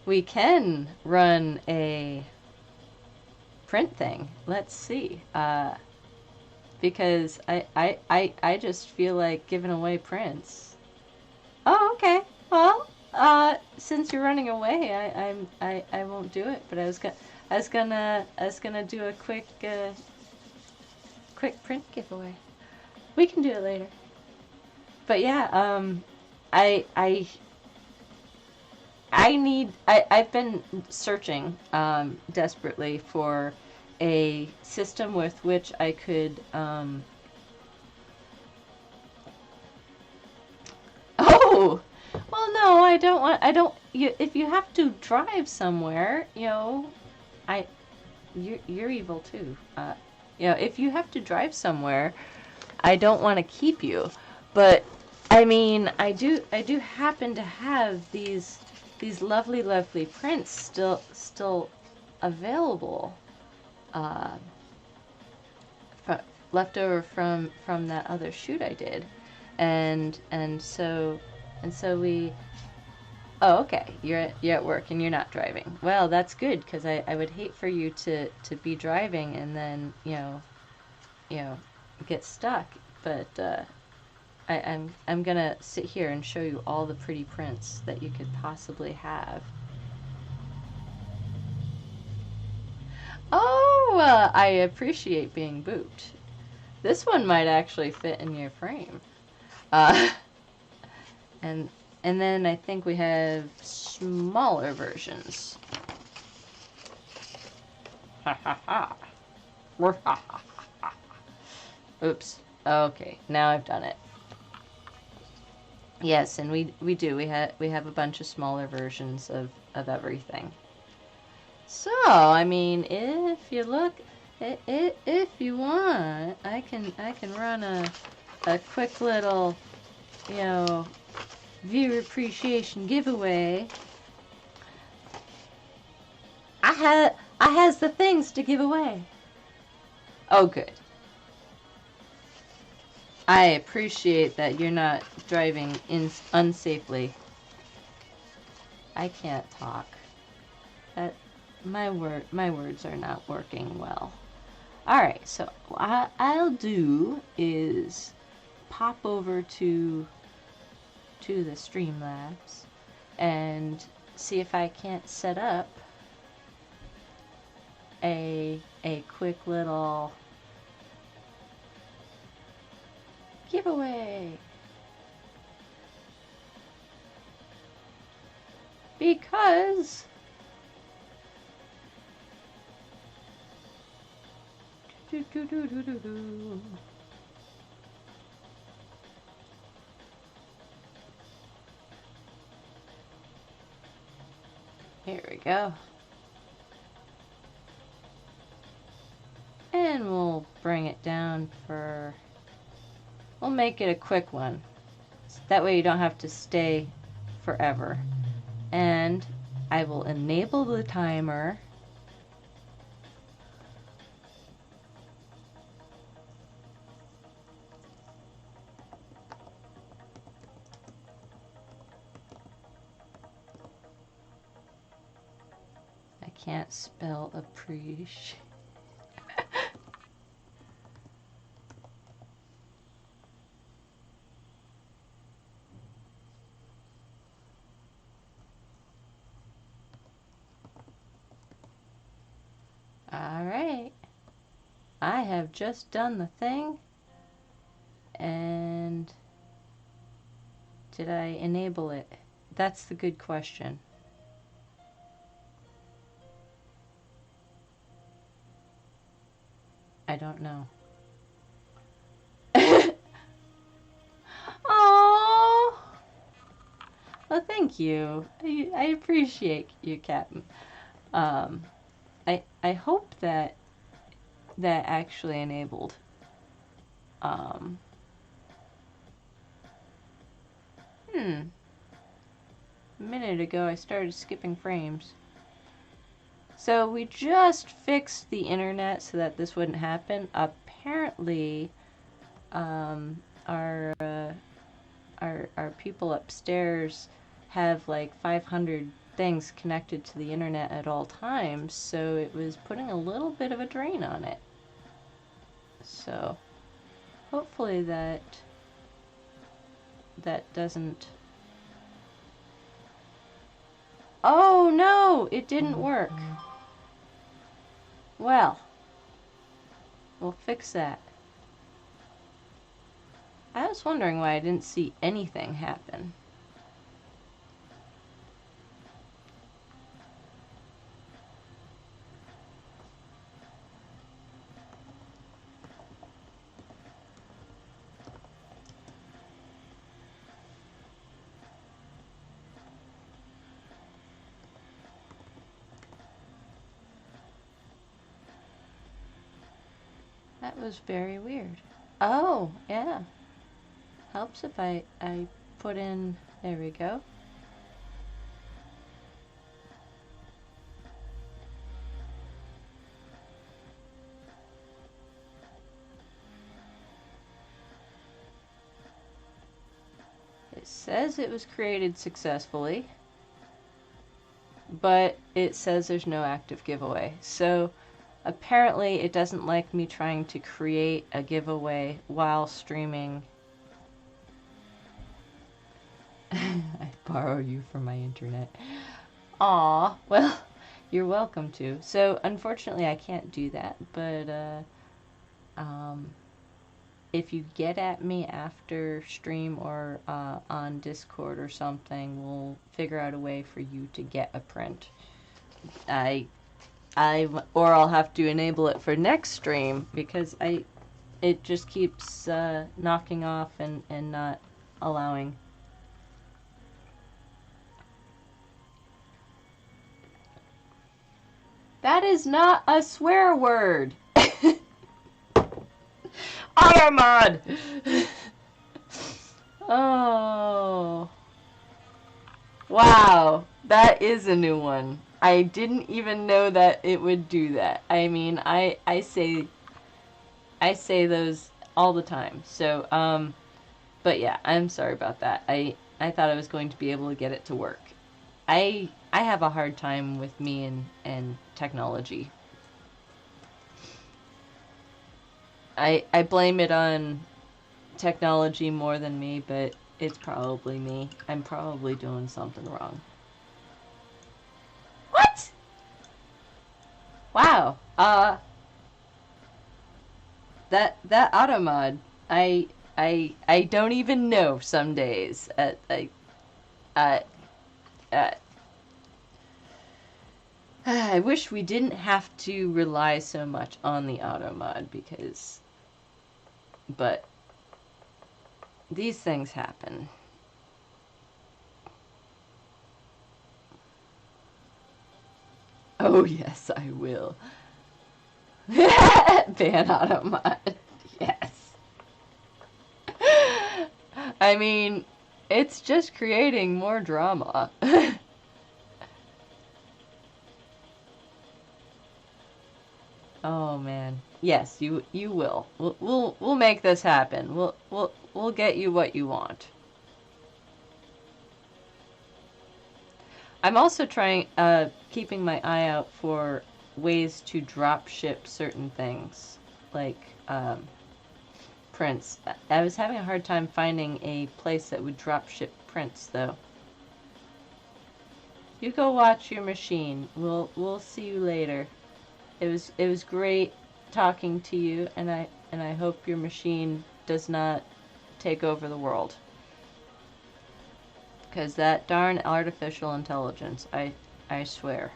we can run a print thing. Let's see. Because I just feel like giving away prints. Oh, okay. Well, since you're running away, I won't do it. But I was gonna do a quick print giveaway. We can do it later. But yeah, I I've been searching desperately for a system with which I could oh, well no, I don't if you have to drive somewhere, I you're evil too. If you have to drive somewhere, I don't want to keep you. But I mean, I do happen to have these lovely lovely prints still available, uh, fr- left over from that other shoot I did, and so we. Oh, okay. You're at work and you're not driving. Well, that's good because I would hate for you to be driving and then you know get stuck. But I'm gonna sit here and show you all the pretty prints that you could possibly have. Oh, I appreciate being booped. This one might actually fit in your frame. Uh, and and then I think we have smaller versions. Ha ha ha. Oops. Okay, now I've done it. Yes, and we have a bunch of smaller versions of everything. So, I mean, if you look, if you want, I can run a quick little, you know, viewer appreciation giveaway. I has the things to give away. Oh, good. I appreciate that you're not driving unsafely. I can't talk. That my words are not working well. All right, so what I'll do is pop over to the Streamlabs and see if I can't set up a quick little giveaway. Because here we go. And we'll bring it down we'll make it a quick one. That way you don't have to stay forever. And I will enable the timer. I can't spell appreciate. Alright. I have just done the thing. And did I enable it? That's the good question. I don't know. Oh, well, thank you. I appreciate you, Captain. Um, I hope that actually enabled. Um, a minute ago I started skipping frames. So we just fixed the internet so that this wouldn't happen. Apparently, our people upstairs have like 500 things connected to the internet at all times, so it was putting a little bit of a drain on it. So hopefully that doesn't. Oh no, it didn't work. Well, we'll fix that. I was wondering why I didn't see anything happen. That was very weird. Oh, yeah. Helps if I put in, there we go. It says it was created successfully, but it says there's no active giveaway. So apparently it doesn't like me trying to create a giveaway while streaming. I borrow you from my internet. Aw, well, you're welcome to. So unfortunately I can't do that, but if you get at me after stream or on Discord or something, we'll figure out a way for you to get a print. Or I'll have to enable it for next stream because it just keeps knocking off and not allowing. That is not a swear word. Armad! Oh. Wow. That is a new one. I didn't even know that it would do that. I mean, I say those all the time. So, but yeah, I'm sorry about that. I thought I was going to be able to get it to work. I have a hard time with me and technology. I blame it on technology more than me, but it's probably me. I'm probably doing something wrong. What? Wow. That auto mod, I don't even know some days. Uh, I wish we didn't have to rely so much on the auto mod because, but these things happen. Oh yes, I will. Ban auto mod. Yes. I mean, it's just creating more drama. Oh man. Yes, you will. We'll make this happen. We'll get you what you want. I'm also trying keeping my eye out for ways to drop ship certain things like prints. I was having a hard time finding a place that would drop ship prints though. You go watch your machine. We'll see you later. It was great talking to you, and I hope your machine does not take over the world. Because that darn artificial intelligence, I swear.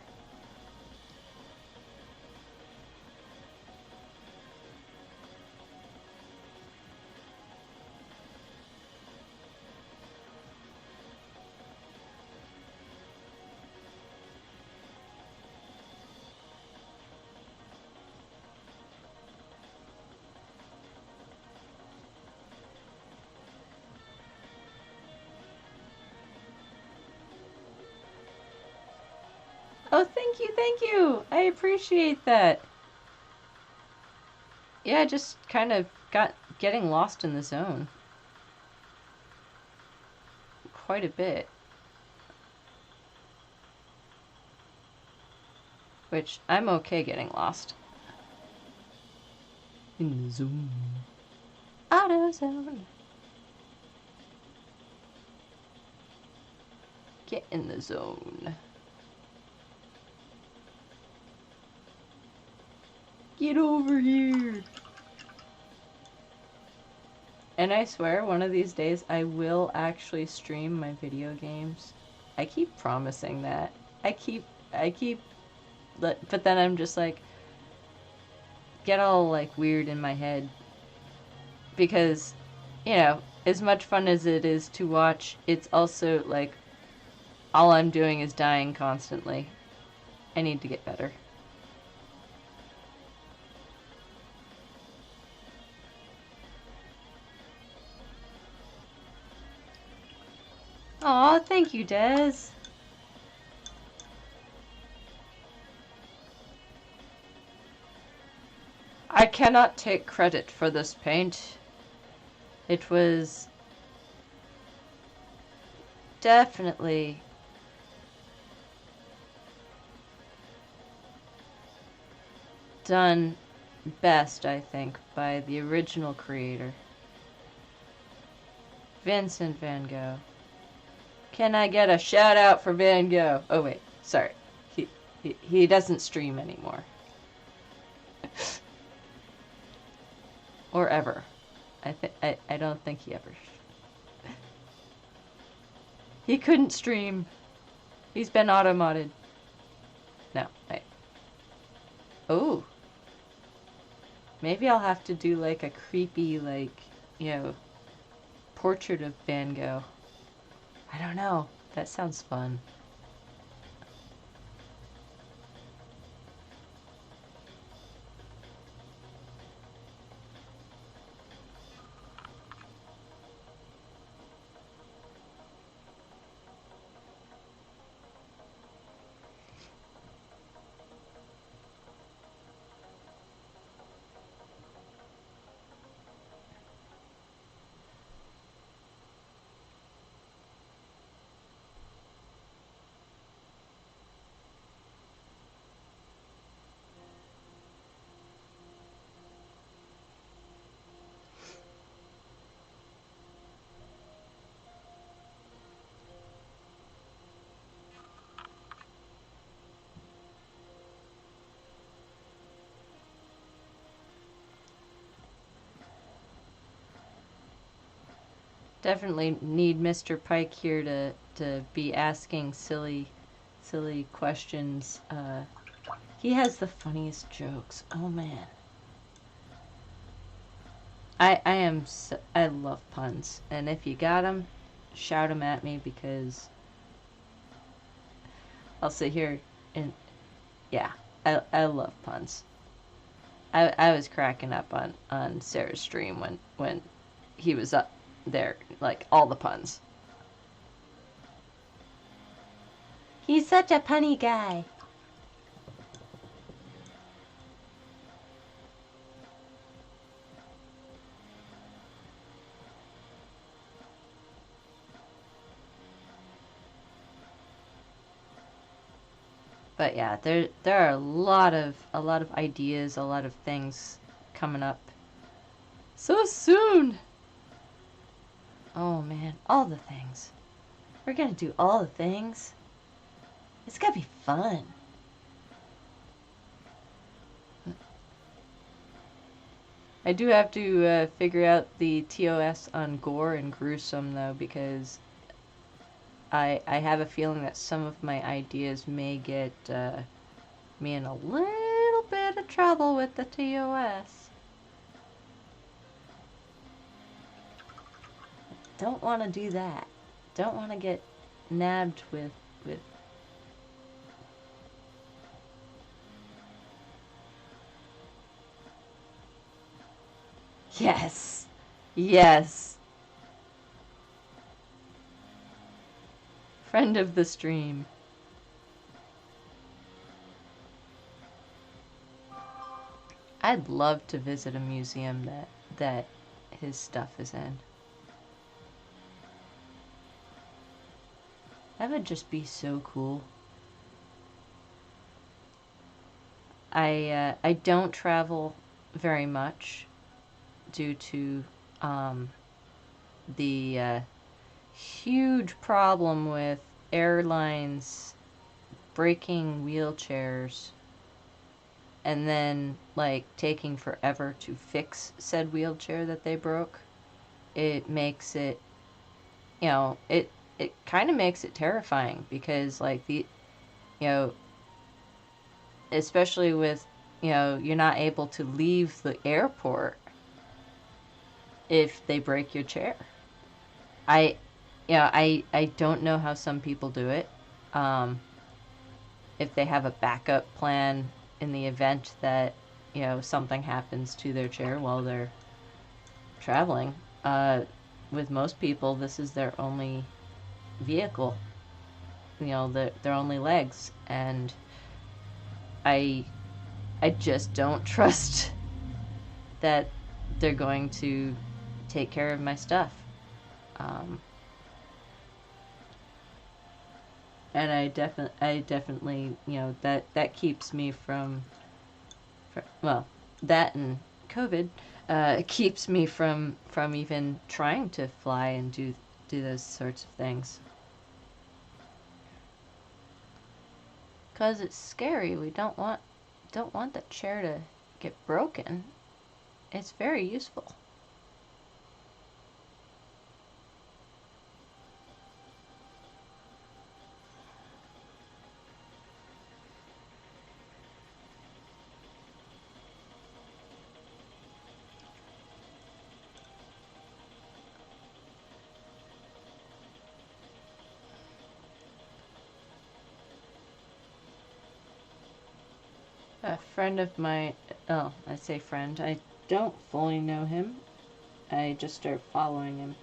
Oh, thank you. I appreciate that. Yeah, I just kind of getting lost in the zone. Quite a bit. Which, I'm okay getting lost. In the zone. Auto zone. Get in the zone. Get over here. And I swear, one of these days, I will actually stream my video games. I keep promising that. I keep, but then I'm just like, get all like weird in my head. Because, you know, as much fun as it is to watch, it's also like, all I'm doing is dying constantly. I need to get better. Aw, thank you, Des. I cannot take credit for this paint. It was definitely done best, I think, by the original creator, Vincent van Gogh. Can I get a shout out for Van Gogh? Oh wait, sorry. He doesn't stream anymore. Or ever. I don't think he ever. He couldn't stream. He's been auto-modded. No, wait. Oh. Maybe I'll have to do like a creepy, like, you know, portrait of Van Gogh. I don't know. That sounds fun. Definitely need Mr. Pike here to be asking silly questions. He has the funniest jokes. Oh man. I love puns, and if you got them, shout them at me because I'll sit here and yeah, I love puns. I was cracking up on Sarah's stream when he was up there, like all the puns. He's such a punny guy. But yeah, there are a lot of ideas, a lot of things coming up. So soon. Oh man, all the things. We're gonna do all the things. It's gonna be fun. I do have to figure out the TOS on gore and gruesome though, because I have a feeling that some of my ideas may get me in a little bit of trouble with the TOS. Don't want to do that. Don't want to get nabbed with Yes. Yes. Friend of the stream. I'd love to visit a museum that his stuff is in. That would just be so cool. I don't travel very much due to the huge problem with airlines breaking wheelchairs and then like taking forever to fix said wheelchair that they broke. it makes it, it kind of makes it terrifying because like you know, especially with, you're not able to leave the airport if they break your chair. I, I don't know how some people do it. Um, if they have a backup plan in the event that, something happens to their chair while they're traveling. With most people, this is their only vehicle, their only legs. And I, I just don't trust that they're going to take care of my stuff. Um, and I definitely, that keeps me well, that and COVID, keeps me from even trying to fly and do those sorts of things. Cause it's scary. We don't want the chair to get broken. It's very useful. A friend of mine, oh, I say friend, I don't fully know him. I just started following him.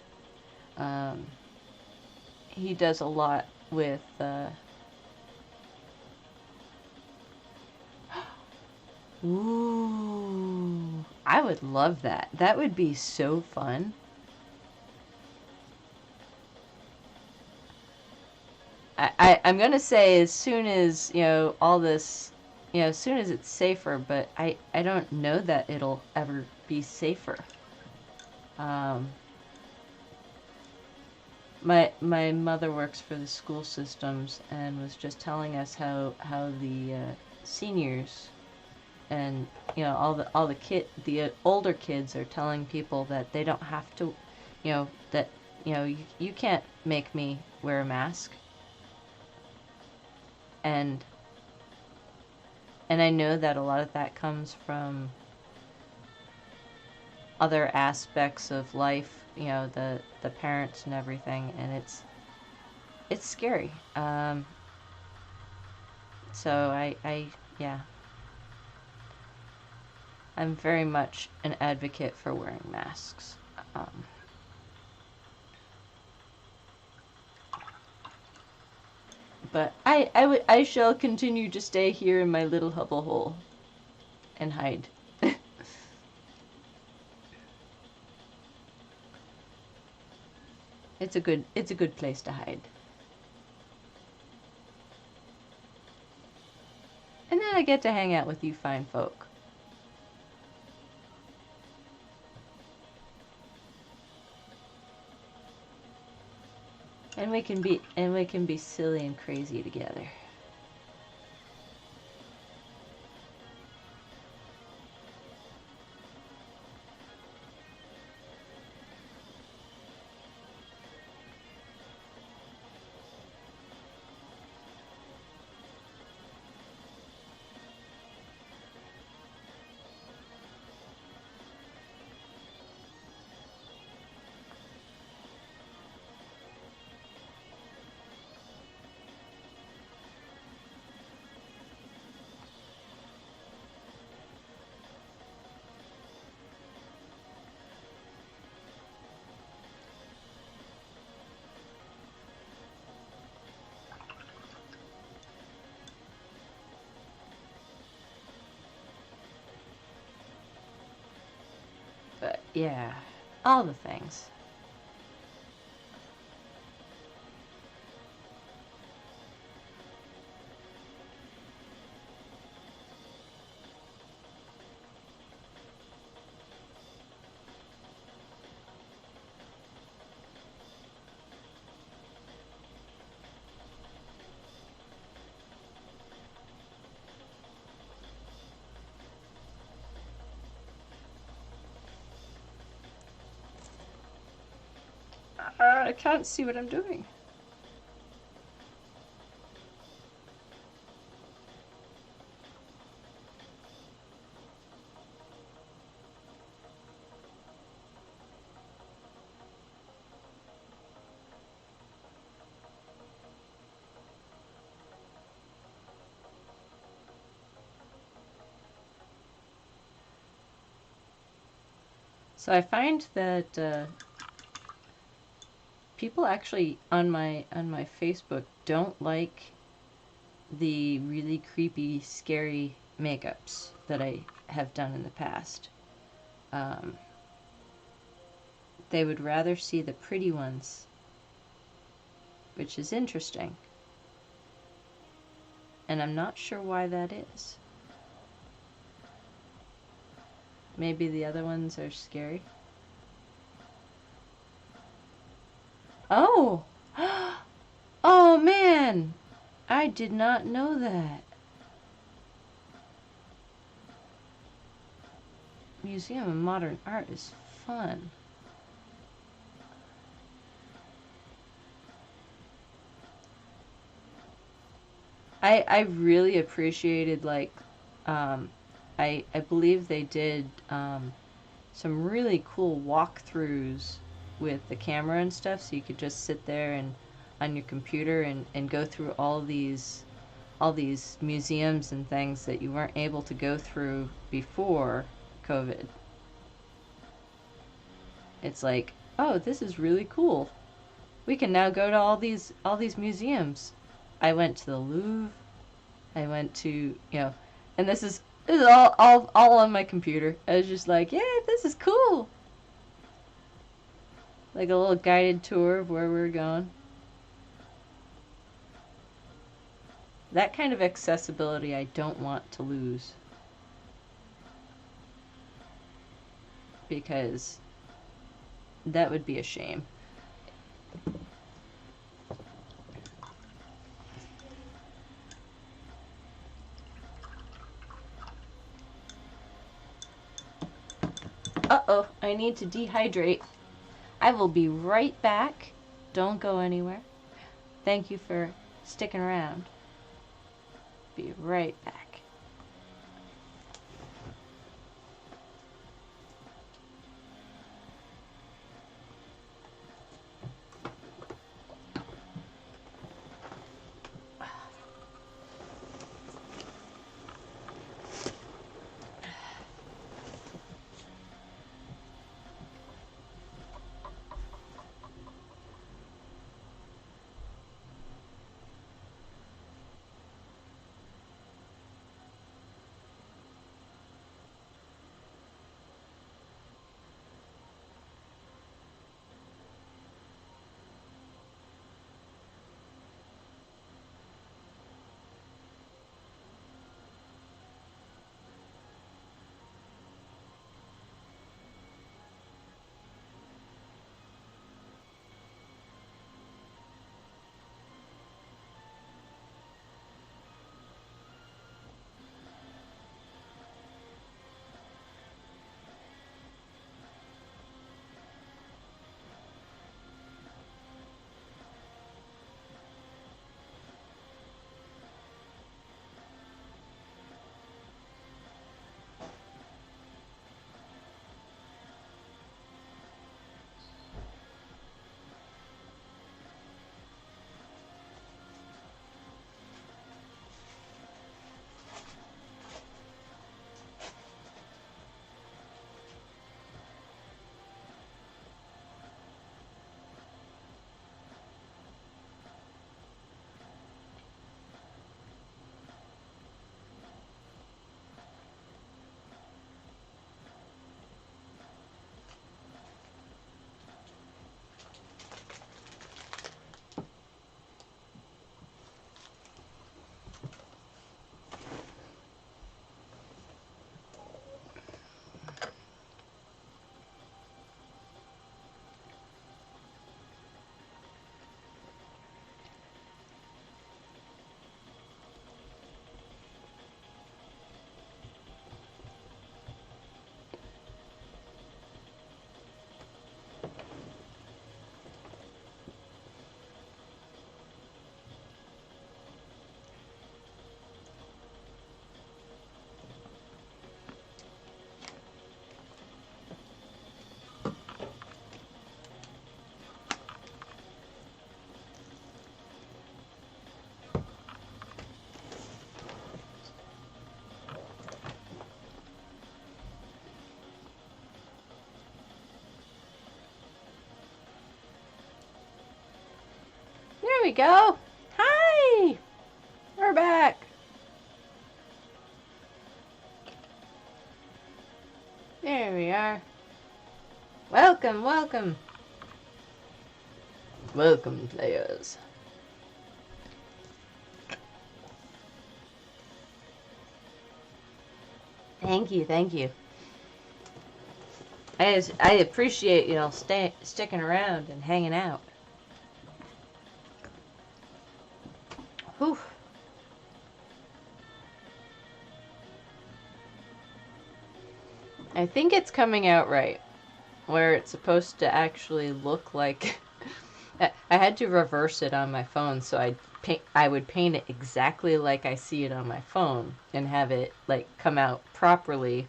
Um, he does a lot with, ooh, I would love that. That would be so fun. I'm gonna say as soon as, all this, as soon as it's safer, but I don't know that it'll ever be safer. Um, my mother works for the school systems and was just telling us how the seniors and, the older kids are telling people that they don't have to, that, you can't make me wear a mask. and and I know that a lot of that comes from other aspects of life, the parents and everything, and it's scary. So yeah, I'm very much an advocate for wearing masks. Um, but I shall continue to stay here in my little hubble hole and hide. It's a good place to hide. And then I get to hang out with you fine folk. And we can be silly and crazy together. But yeah, all the things. I can't see what I'm doing. So I find that people actually on my Facebook don't like the really creepy, scary makeups that I have done in the past. Um, they would rather see the pretty ones, which is interesting. And I'm not sure why that is. Maybe the other ones are scary. Oh! Oh man! I did not know that. Museum of Modern Art is fun. I really appreciated like I believe they did some really cool walkthroughs with the camera and stuff, so you could just sit there and on your computer and go through all these museums and things that you weren't able to go through before COVID. It's like, oh, this is really cool. We can now go to all these museums. I went to the Louvre. I went to, and this is all on my computer. I was just like, yeah, this is cool. Like a little guided tour of where we're going. That kind of accessibility I don't want to lose. Because that would be a shame. Uh-oh, I need to dehydrate. I will be right back. Don't go anywhere. Thank you for sticking around. Be right back. we go. Hi! We're back. There we are. Welcome, welcome. Welcome, players. Thank you, thank you. I appreciate y'all sticking around and hanging out. Whew. I think it's coming out right, where it's supposed to actually look like... I had to reverse it on my phone, so I would paint it exactly like I see it on my phone, and have it, like, come out properly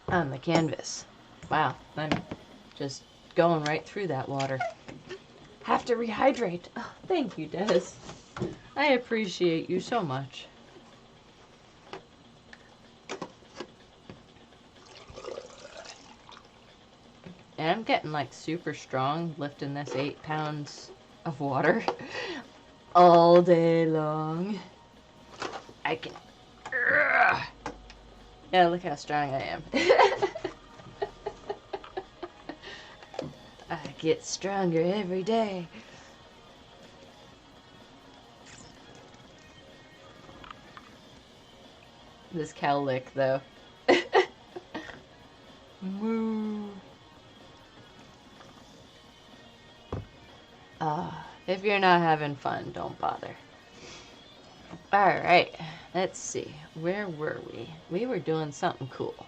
on the canvas. Wow, I'm just going right through that water. Have to rehydrate. Oh, thank you, Des. I appreciate you so much. And I'm getting like super strong lifting this 8 pounds of water all day long. I can... Yeah, look how strong I am. I get stronger every day. This cowlick, though. Moo. If you're not having fun, don't bother. Alright, let's see. Where were we? We were doing something cool.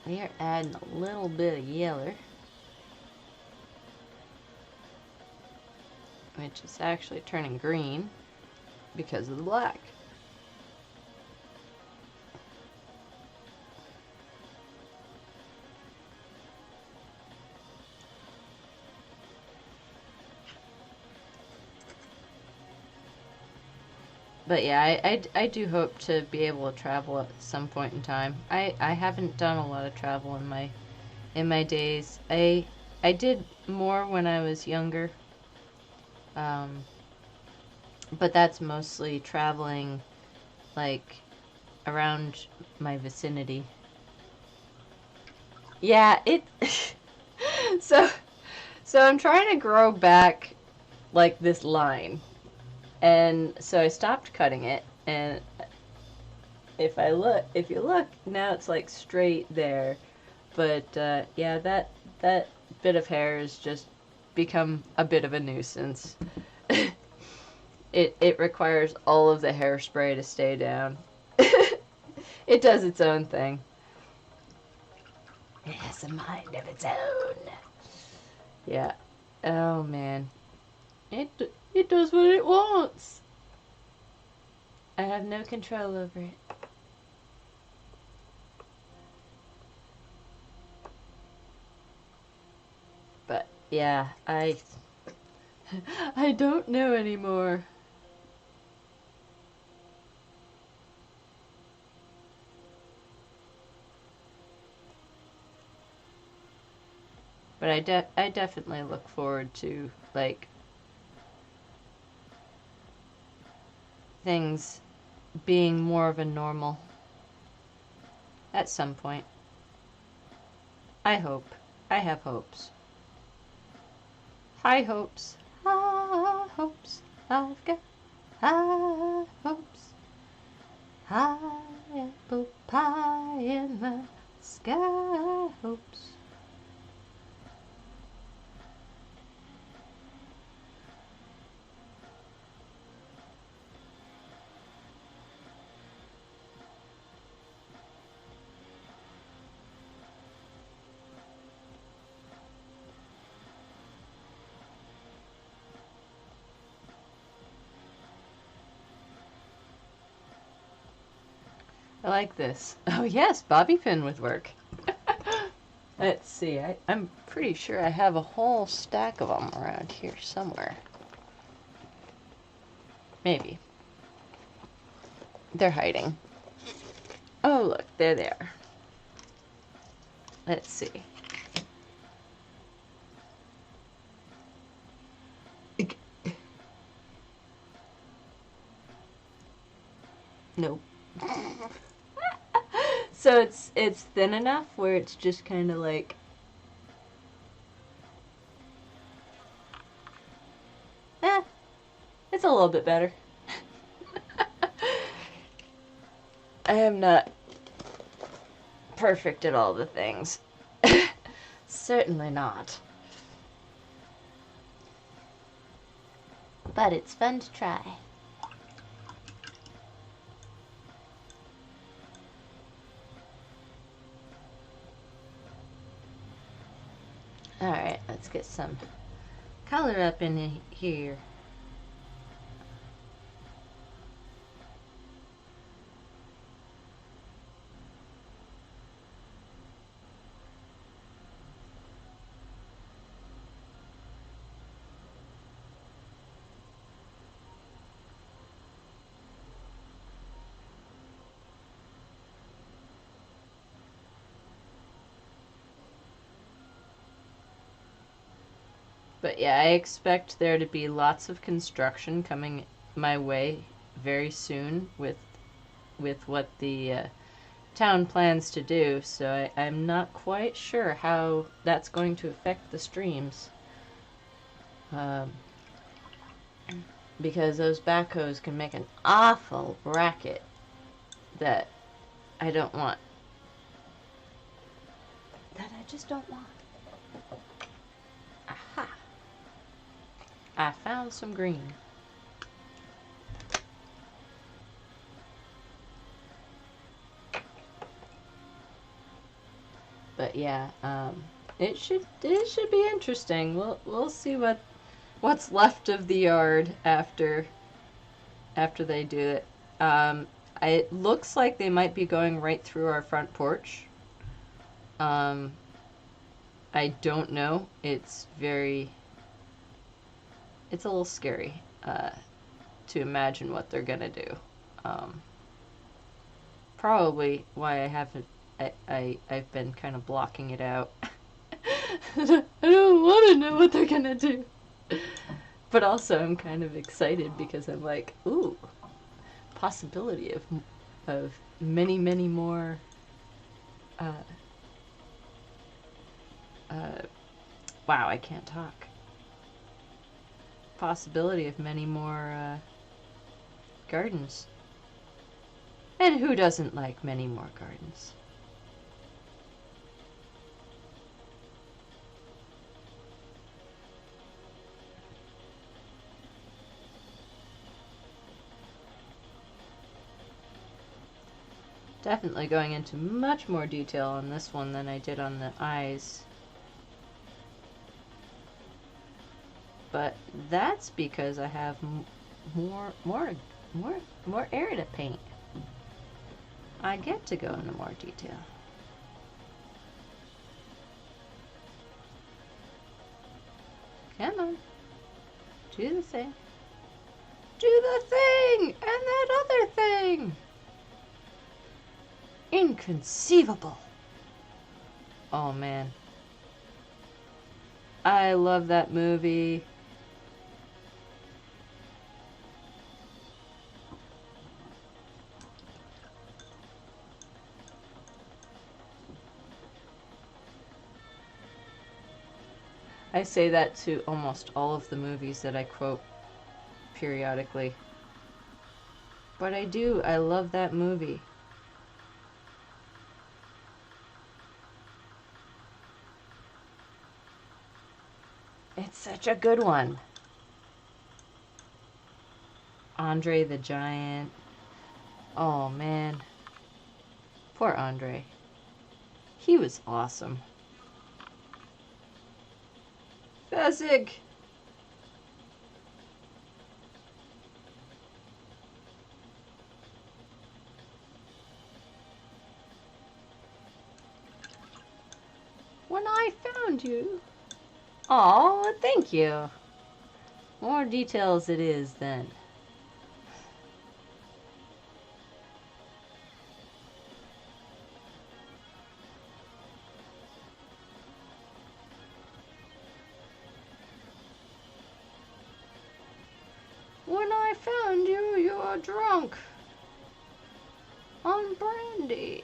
We are adding a little bit of yellow, which is actually turning green because of the black. But yeah, I do hope to be able to travel at some point in time. I haven't done a lot of travel in my days. I did more when I was younger. But that's mostly traveling like around my vicinity. Yeah, it so I'm trying to grow back like this line. And so I stopped cutting it, and if you look, now it's like straight there. But yeah, that bit of hair has just become a bit of a nuisance. It requires all of the hairspray to stay down. It does its own thing. It has a mind of its own. Yeah. Oh man. It does what it wants. I have no control over it. But yeah, I don't know anymore. But I definitely look forward to like things being more of a normal at some point. I hope. I have hopes. High hopes. High hopes. I've got high hopes. High apple pie in the sky hopes. I like this. Oh yes, bobby pin would work. Let's see, I'm pretty sure I have a whole stack of them around here somewhere. Maybe. They're hiding. Oh look, there they are. Let's see. Nope. So it's thin enough where it's just kind of like, it's a little bit better. I am not perfect at all the things. Certainly not. But it's fun to try. Alright, let's get some color up in here. But yeah, I expect there to be lots of construction coming my way very soon with what the town plans to do. So I'm not quite sure how that's going to affect the streams. Because those backhoes can make an awful racket that I don't want. That I just don't want. Aha! I found some green. But yeah, it should be interesting. We'll see what's left of the yard after they do it. It looks like they might be going right through our front porch. I don't know. It's a little scary to imagine what they're gonna do. Probably why I've been kind of blocking it out. I don't want to know what they're gonna do. But also I'm kind of excited because I'm like, ooh, possibility of many more wow, I can't talk. Possibility of many more gardens. And who doesn't like many more gardens? Definitely going into much more detail on this one than I did on the eyes. But that's because I have more area to paint. I get to go into more detail. Come on. Do the thing. Do the thing! And that other thing! Inconceivable. Oh man. I love that movie. I say that to almost all of the movies that I quote periodically. But I do. I love that movie. It's such a good one. Andre the Giant. Oh man. Poor Andre. He was awesome. Fezzik! When I found you. Aw, thank you. More details it is then. When I found you, you were drunk. candy.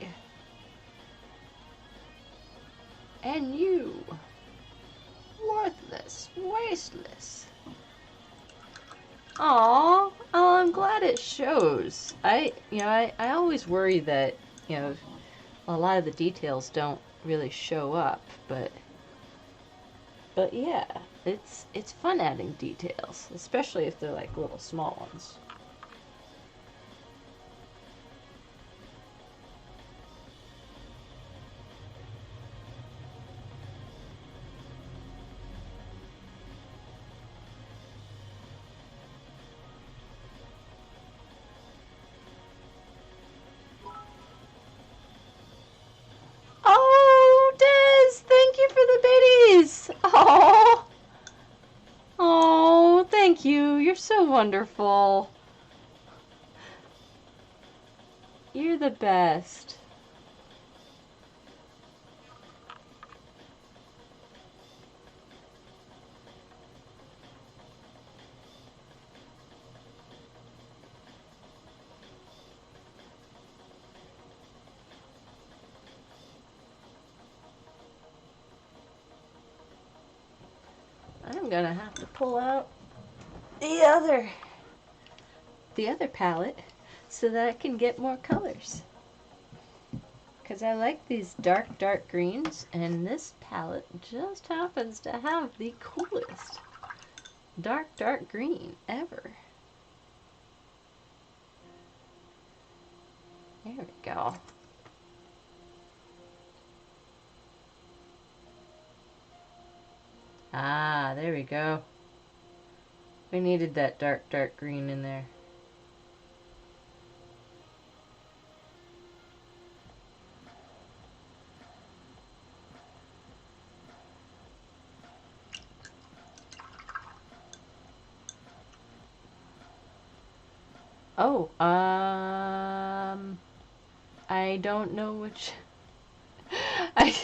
And you, worthless, wasteless. Aw, oh, I'm glad it shows. I always worry that, a lot of the details don't really show up, but yeah, it's fun adding details, especially if they're like little small ones. Oh, Des, thank you for the biddies. Oh, oh, thank you. You're so wonderful. You're the best. I'm gonna have to pull out the other palette so that I can get more colors. Because I like these dark greens, and this palette just happens to have the coolest dark green ever. There we go. Ah, there we go. We needed that dark green in there. Oh, I don't know which I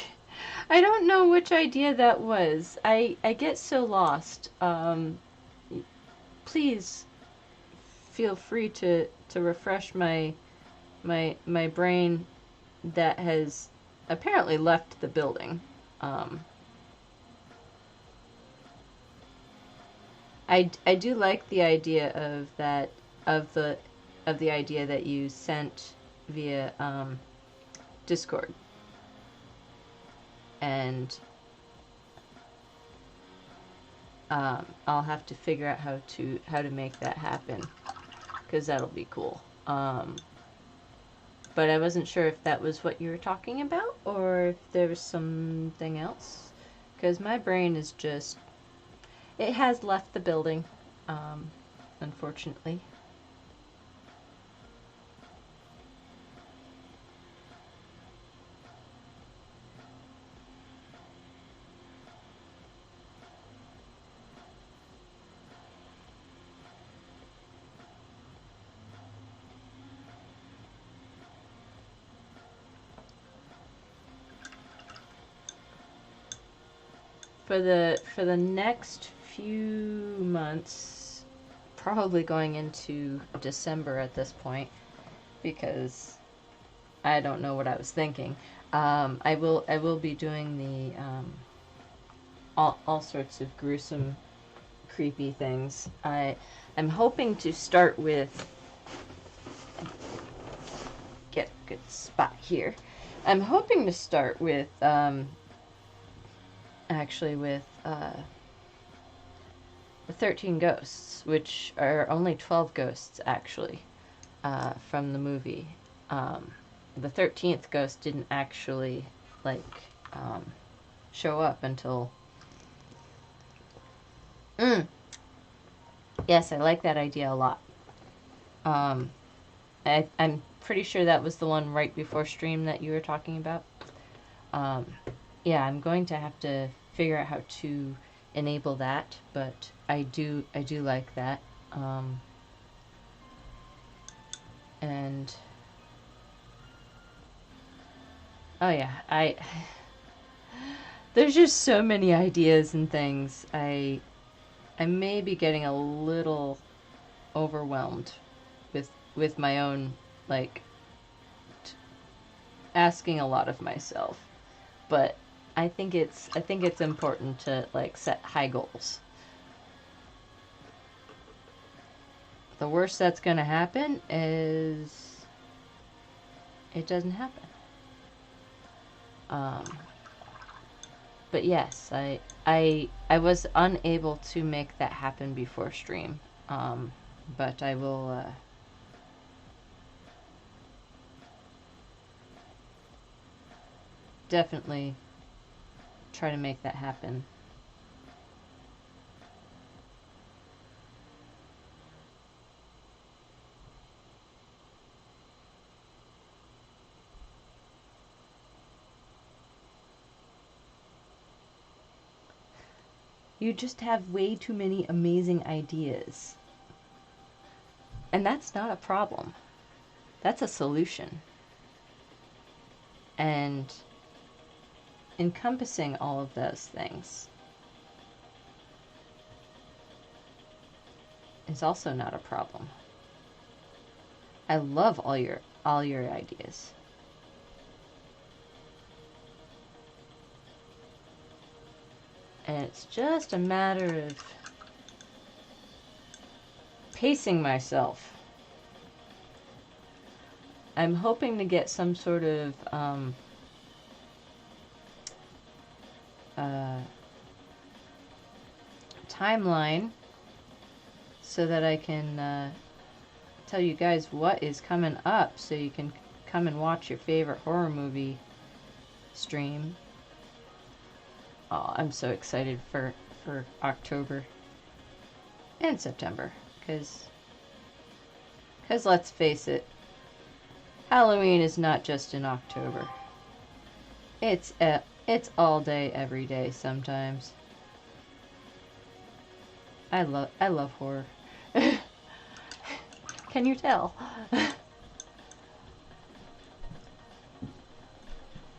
I don't know which idea that was. I get so lost. Please feel free to refresh my brain that has apparently left the building. Um, I do like the idea of that of the idea that you sent via Discord, and I'll have to figure out how to make that happen, because that'll be cool. But I wasn't sure if that was what you were talking about, or if there was something else, because my brain is just, it has left the building, unfortunately. For the next few months, probably going into December at this point, because I don't know what I was thinking. I will be doing the all sorts of gruesome, creepy things. I'm hoping to start with, get a good spot here. I'm hoping to start with actually with the 13 ghosts, which are only 12 ghosts actually from the movie. The 13th ghost didn't actually like show up until. Yes, I like that idea a lot. I'm pretty sure that was the one right before stream that you were talking about. Yeah, I'm going to have to figure out how to enable that, but I do like that. And oh yeah, there's just so many ideas and things. I may be getting a little overwhelmed with my own, like, asking a lot of myself, but I think it's important to like set high goals. The worst that's going to happen is it doesn't happen. Um, but yes, I was unable to make that happen before stream. But I will definitely try to make that happen. You just have way too many amazing ideas. And that's not a problem. That's a solution. And encompassing all of those things is also not a problem. I love all your ideas. And it's just a matter of pacing myself. I'm hoping to get some sort of timeline so that I can tell you guys what is coming up so you can come and watch your favorite horror movie stream. Oh, I'm so excited for October and September because let's face it, Halloween is not just in October. It's all day every day sometimes. I love horror. Can you tell?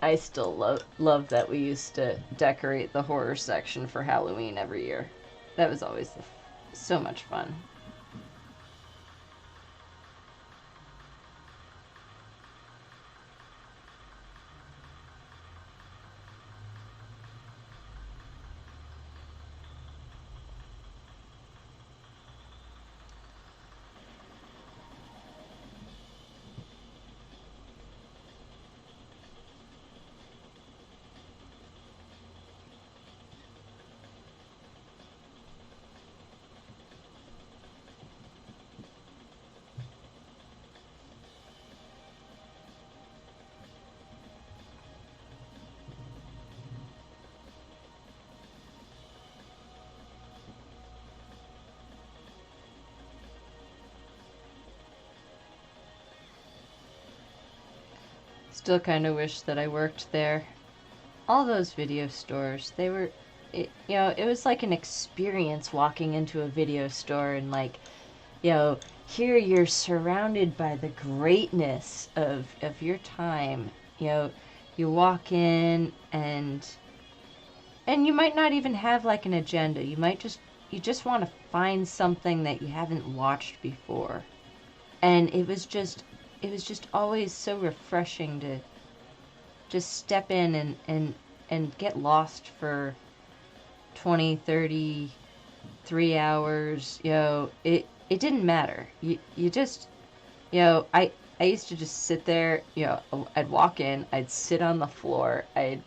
I still love that we used to decorate the horror section for Halloween every year. That was always so much fun. Still kind of wish that I worked there. All those video stores, they were, it was like an experience walking into a video store and like, here you're surrounded by the greatness of your time. You walk in and you might not even have like an agenda. You just want to find something that you haven't watched before. And it was just always so refreshing to just step in and get lost for 20, 30, 3 hours. It didn't matter. You just, I used to just sit there. I'd walk in, I'd sit on the floor. I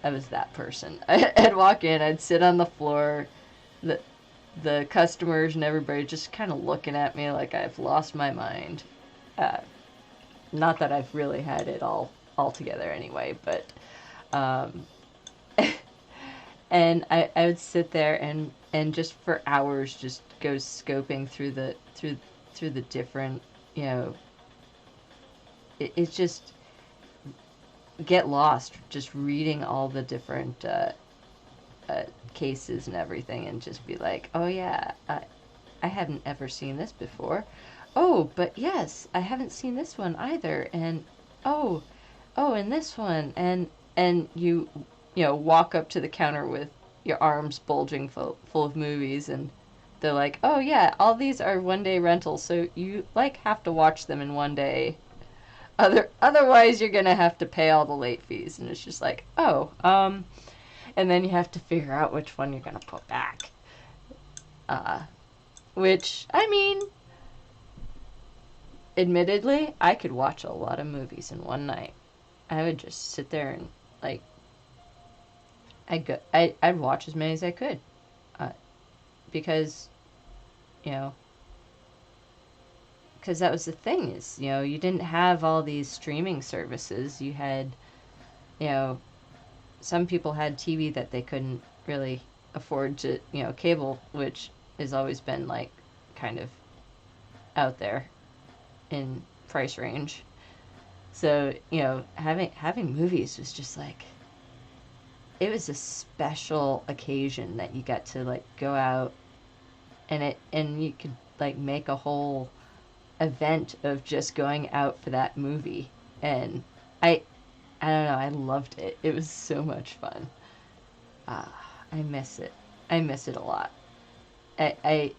was that person. I'd walk in, I'd sit on the floor. The customers and everybody just kind of looking at me like I've lost my mind. Not that I've really had it all together anyway, but and I would sit there and just for hours just go scoping through the different, it's just get lost just reading all the different cases and everything and just be like, oh yeah, I hadn't ever seen this before. Oh, but yes, I haven't seen this one either. And oh, and this one. And you walk up to the counter with your arms bulging full of movies and they're like, "Oh yeah, all these are one-day rentals, so you like have to watch them in one day." Otherwise, you're gonna have to pay all the late fees, and it's just like, oh, and then you have to figure out which one you're gonna put back. Uh, which, I mean, admittedly, I could watch a lot of movies in one night. I would just sit there and like, I'd watch as many as I could, uh, because, you know, because that was the thing is, you didn't have all these streaming services. You had, you know, some people had TV that they couldn't really afford to, cable, which has always been like kind of out there in price range. So, having movies was just like, it was a special occasion that you got to like go out, and you could like make a whole event of just going out for that movie. And I don't know, I loved it. It was so much fun. I miss it. I miss it a lot. I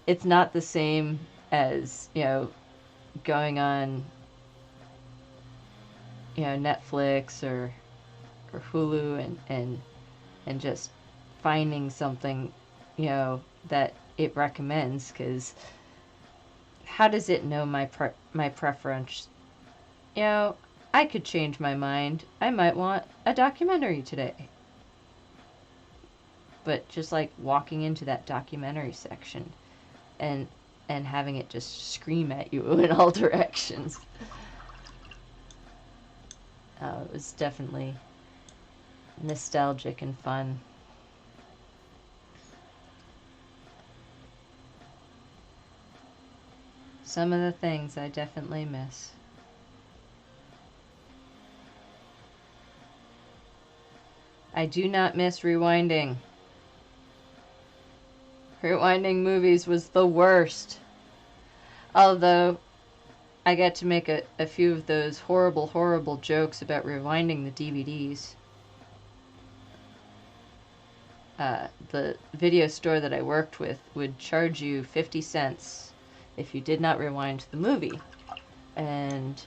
it's not the same as, going on, Netflix or Hulu, and just finding something, that it recommends, because how does it know my preference? I could change my mind. I might want a documentary today. But just like walking into that documentary section and having it just scream at you in all directions. It was definitely nostalgic and fun. Some of the things I definitely miss. I do not miss rewinding. Rewinding movies was the worst. Although, I got to make a few of those horrible, horrible jokes about rewinding the DVDs. The video store that I worked with would charge you 50 cents if you did not rewind the movie. And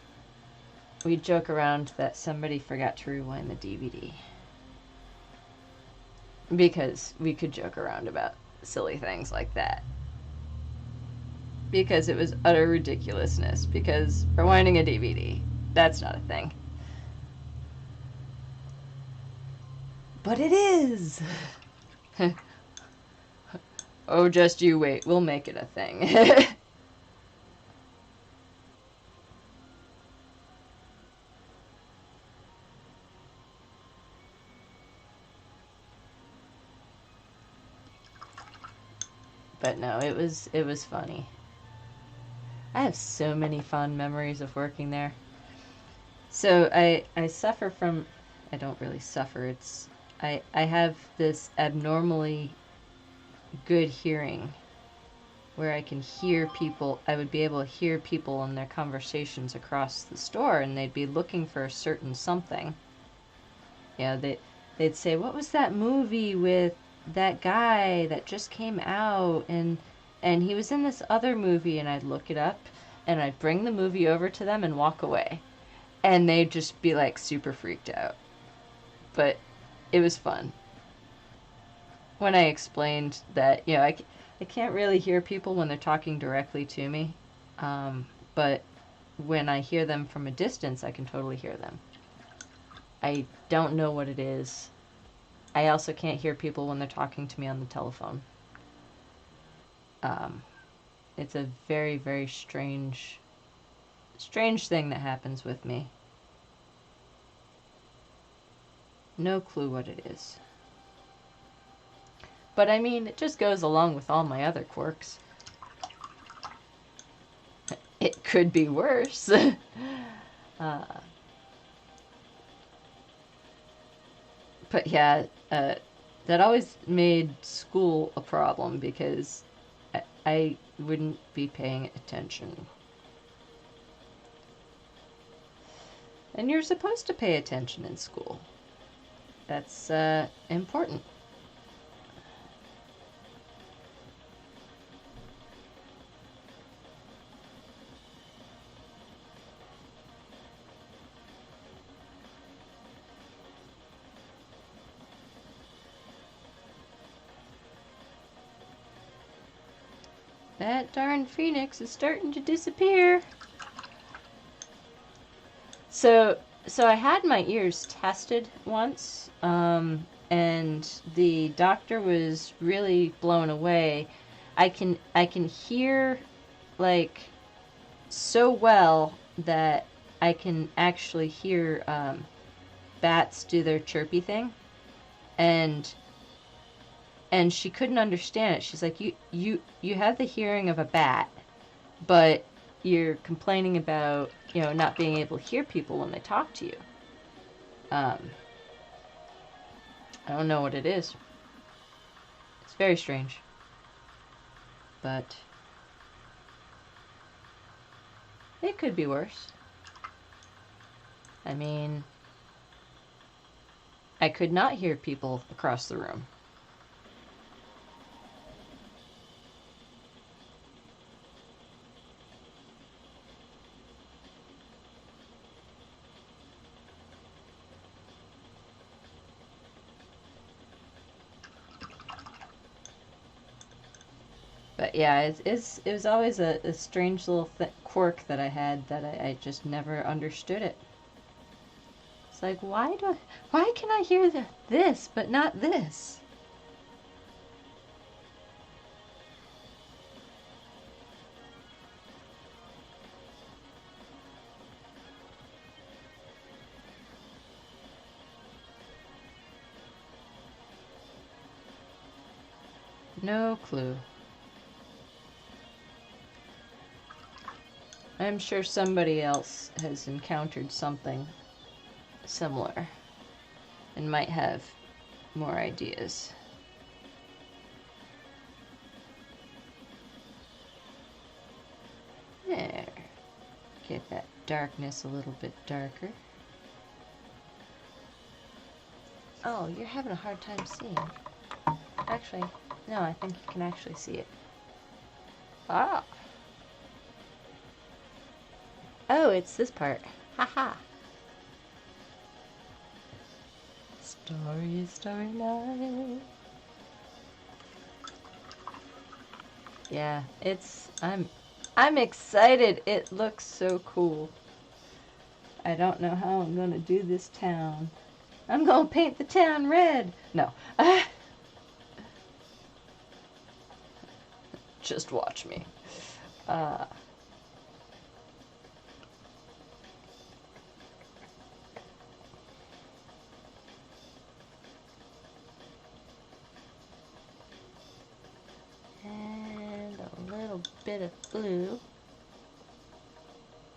we'd joke around that somebody forgot to rewind the DVD. Because we could joke around about silly things like that. Because it was utter ridiculousness. Because rewinding a DVD, that's not a thing. But it is! Oh, just you wait. We'll make it a thing. But no, it was funny. I have so many fond memories of working there. So I suffer from, I don't really suffer, I have this abnormally good hearing where I can hear people. I would be able to hear people in their conversations across the store, and they'd be looking for a certain something. They'd say, what was that movie with that guy that just came out, and he was in this other movie, and I'd look it up, and I'd bring the movie over to them and walk away. And they'd just be like super freaked out. But it was fun. When I explained that, I can't really hear people when they're talking directly to me. But when I hear them from a distance, I can totally hear them. I don't know what it is. I also can't hear people when they're talking to me on the telephone. It's a very, very strange thing that happens with me. No clue what it is. But I mean, it just goes along with all my other quirks. It could be worse. But yeah, that always made school a problem because I wouldn't be paying attention. And you're supposed to pay attention in school. That's important. That darn phoenix is starting to disappear. So I had my ears tested once, and the doctor was really blown away. I can hear like so well that I can actually hear bats do their chirpy thing, and she couldn't understand it. She's like, you have the hearing of a bat, but you're complaining about, you know, not being able to hear people when they talk to you. I don't know what it is. It's very strange. But it could be worse. I mean, I could not hear people across the room. But yeah, it was always a strange little quirk that I had that I just never understood it. It's like, why can I hear this but not this? No clue. I'm sure somebody else has encountered something similar and might have more ideas. There. Get that darkness a little bit darker. Oh, you're having a hard time seeing. Actually, no, I think you can actually see it. Ah. Oh, it's this part. Haha. Starry, starry night. Yeah, I'm excited. It looks so cool. I don't know how I'm gonna do this town. I'm gonna paint the town red. No. Just watch me. And a little bit of blue.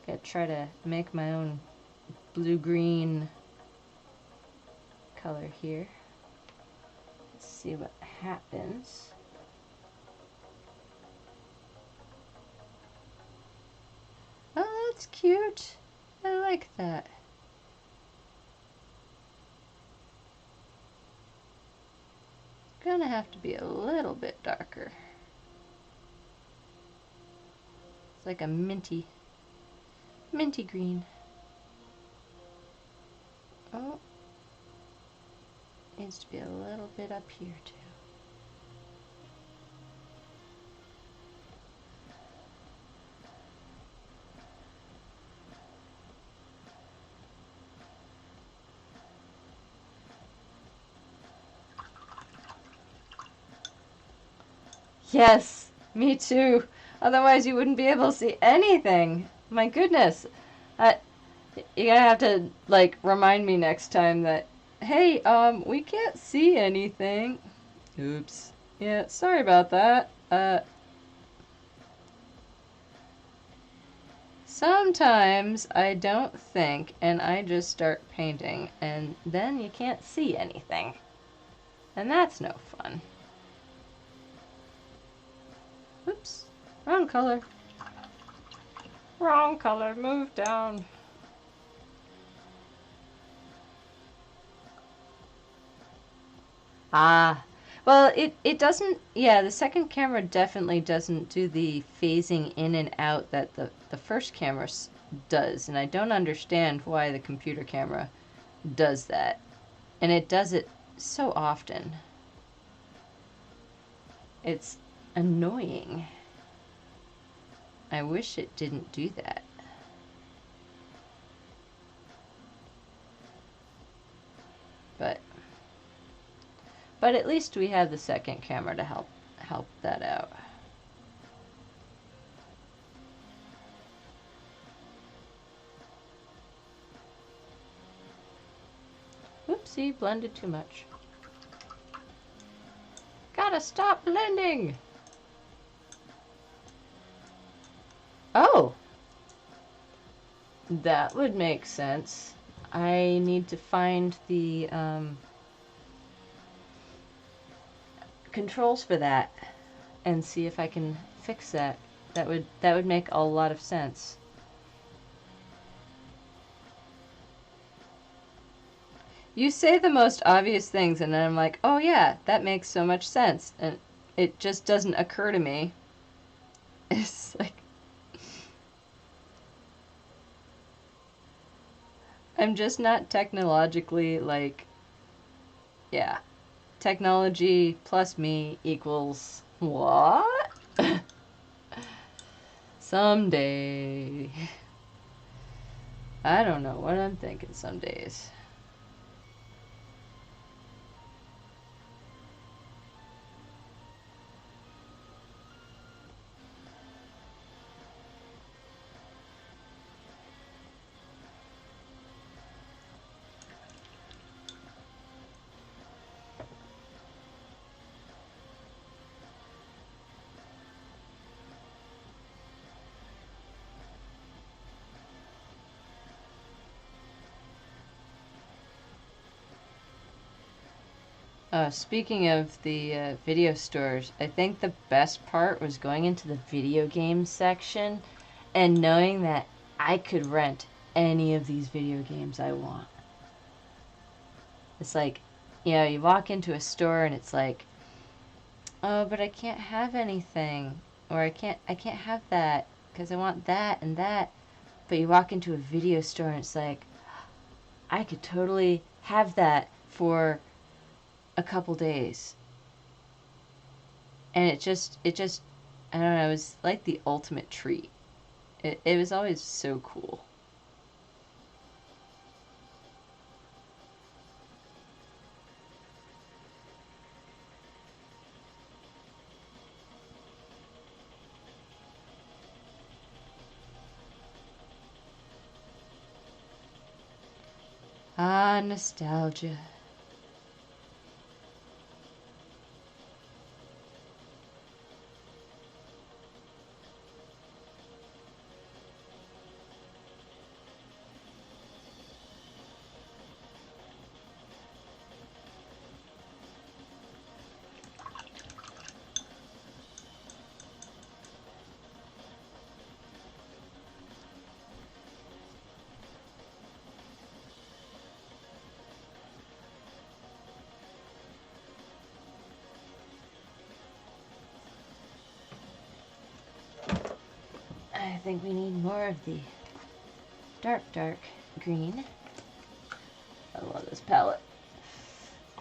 Gotta try to make my own blue-green color here. Let's see what happens. Oh, that's cute. I like that. Gonna have to be a little bit darker. It's like a minty green. Oh, needs to be a little bit up here too. Yes, me too. Otherwise you wouldn't be able to see anything. My goodness. You're gonna have to, like, remind me next time that, hey, we can't see anything. Oops. Yeah, sorry about that. Sometimes I don't think and I just start painting and then you can't see anything. And that's no fun. Oops. Wrong color. Wrong color. Move down. Ah. Well, it doesn't, yeah, the second camera definitely doesn't do the phasing in and out that the first camera does. And I don't understand why the computer camera does that. And it does it so often. It's annoying. I wish it didn't do that. But at least we have the second camera to help that out. Oopsie, blended too much. Gotta stop blending! Oh! That would make sense. I need to find the controls for that and see if I can fix that. That would make a lot of sense. You say the most obvious things and then I'm like, oh yeah, that makes so much sense. And it just doesn't occur to me. It's like, I'm just not technologically, like, yeah. Technology plus me equals what? Someday. I don't know what I'm thinking some days. Speaking of the video stores, I think the best part was going into the video game section and knowing that I could rent any of these video games I want. It's like, you know, you walk into a store and it's like, oh, but I can't have anything, or I can't have that because I want that and that. But you walk into a video store and it's like, I could totally have that for a couple days. And it just I don't know, it was like the ultimate treat. It was always so cool. Ah, nostalgia. I think we need more of the dark green. I love this palette.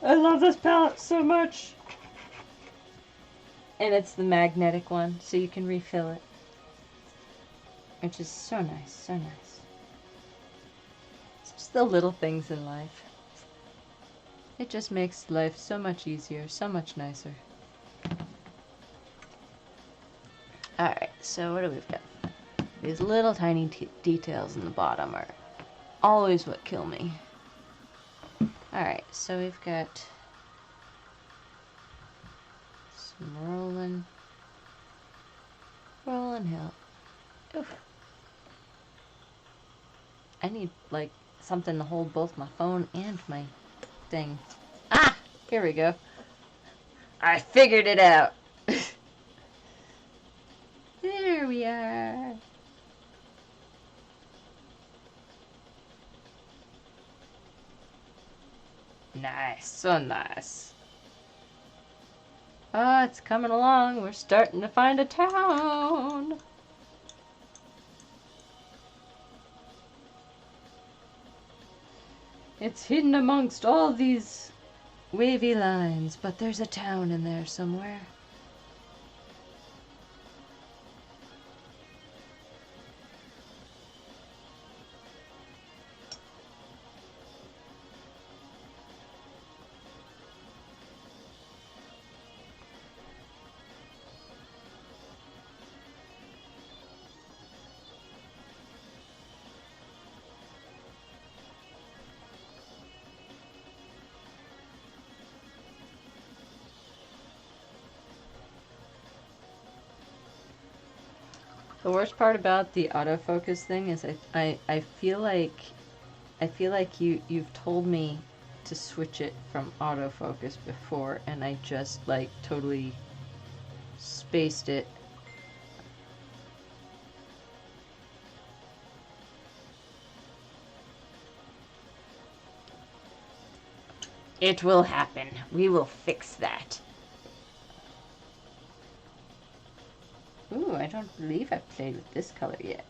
I love this palette so much. And it's the magnetic one, so you can refill it. Which is so nice, so nice. It's just the little things in life. It just makes life so much easier, so much nicer. Alright, so what do we've got? These little tiny details in the bottom are always what kill me. Alright, so we've got some rolling hill. Oof. I need, like, something to hold both my phone and my thing. Ah! Here we go. I figured it out. There we are. Nice, so nice. Oh, it's coming along. We're starting to find a town. It's hidden amongst all these wavy lines, but there's a town in there somewhere. The worst part about the autofocus thing is I feel like you've told me to switch it from autofocus before, and I just like totally spaced it. It will happen. We will fix that. Ooh, I don't believe I've played with this color yet.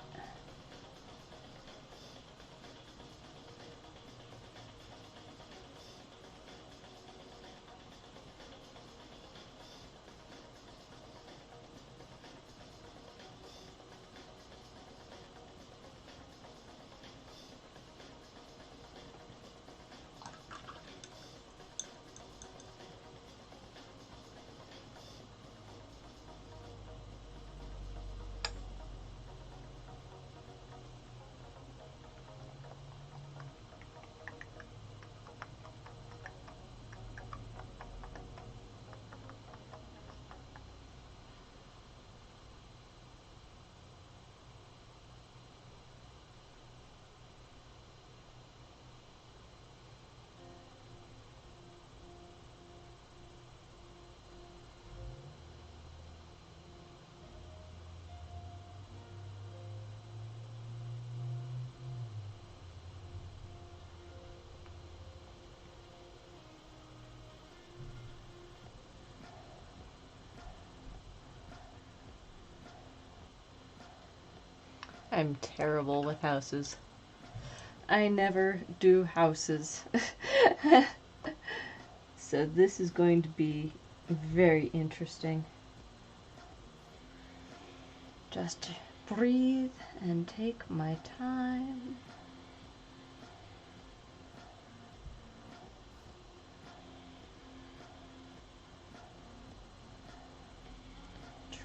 I'm terrible with houses. I never do houses. So this is going to be very interesting. Just breathe and take my time.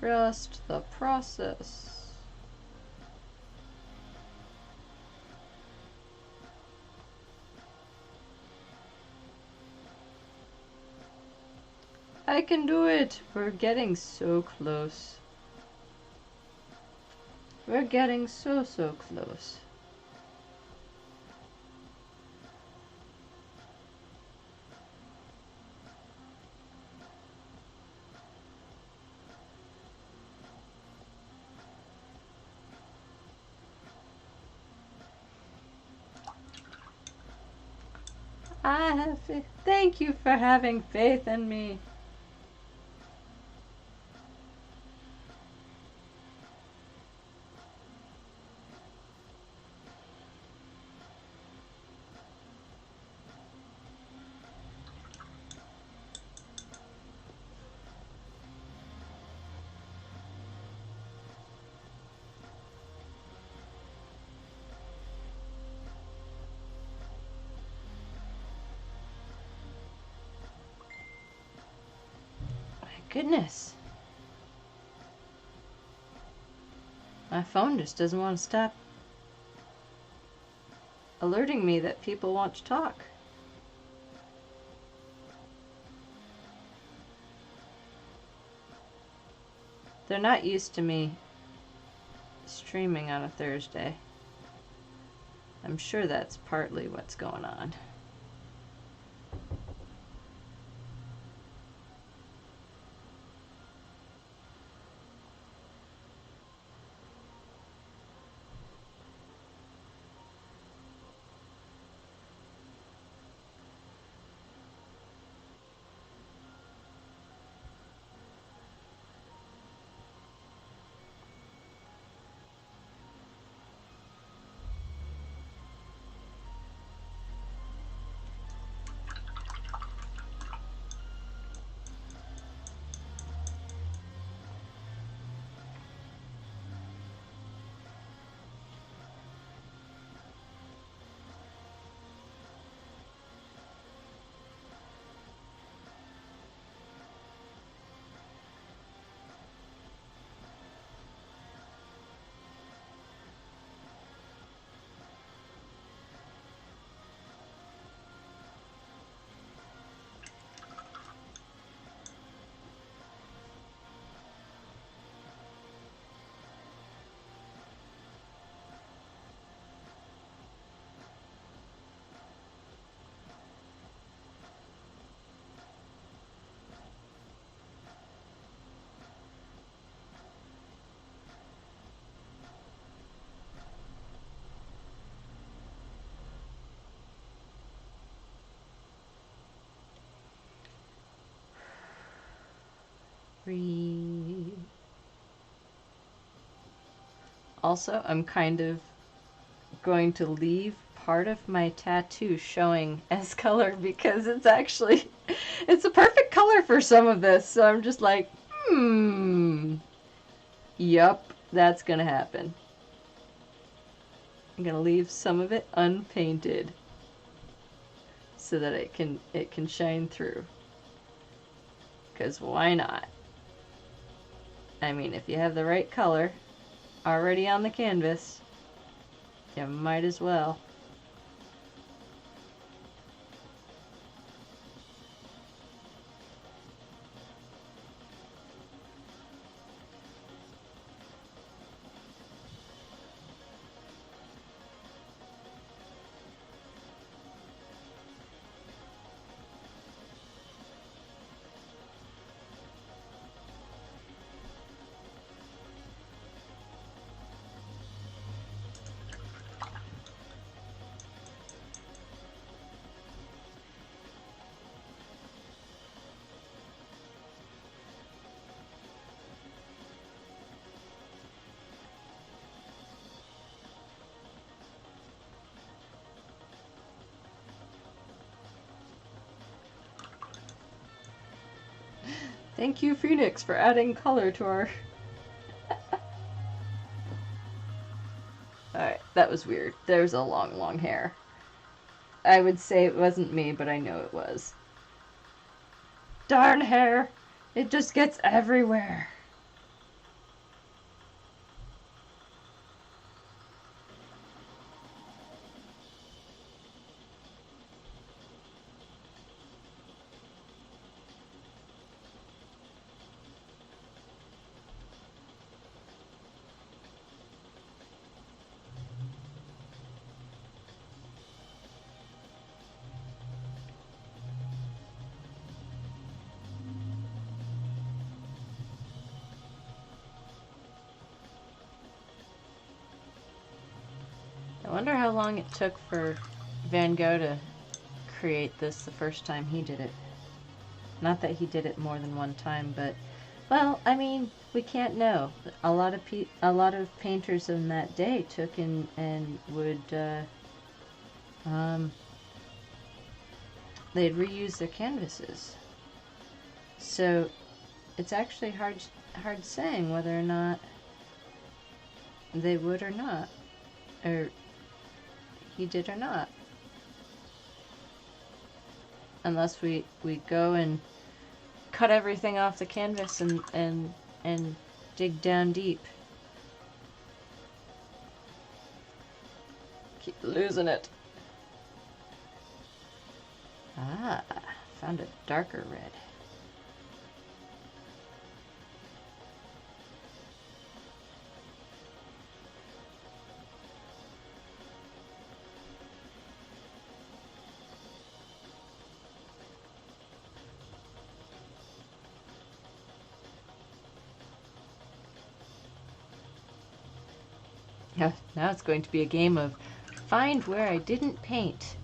Trust the process. I can do it! We're getting so close. We're getting so close. I have faith. Thank you for having faith in me. Goodness. My phone just doesn't want to stop alerting me that people want to talk. They're not used to me streaming on a Thursday. I'm sure that's partly what's going on. Breathe. Also, I'm kind of going to leave part of my tattoo showing as color because it's actually, it's a perfect color for some of this. So I'm just like, yup, that's gonna happen. I'm gonna leave some of it unpainted so that it can shine through. Because why not? I mean, if you have the right color already on the canvas, you might as well. Thank you, Phoenix, for adding color to our... Alright, that was weird. There's a long, long hair. I would say it wasn't me, but I know it was. Darn hair! It just gets everywhere. I wonder how long it took for Van Gogh to create this the first time he did it. Not that he did it more than one time, but, well, I mean, we can't know. A lot of painters in that day took and would they'd reuse their canvases. So it's actually hard saying whether or not they would or not, or he did or not, unless we go and cut everything off the canvas and dig down deep. Keep losing it. Ah, found a darker red. Now it's going to be a game of find where I didn't paint.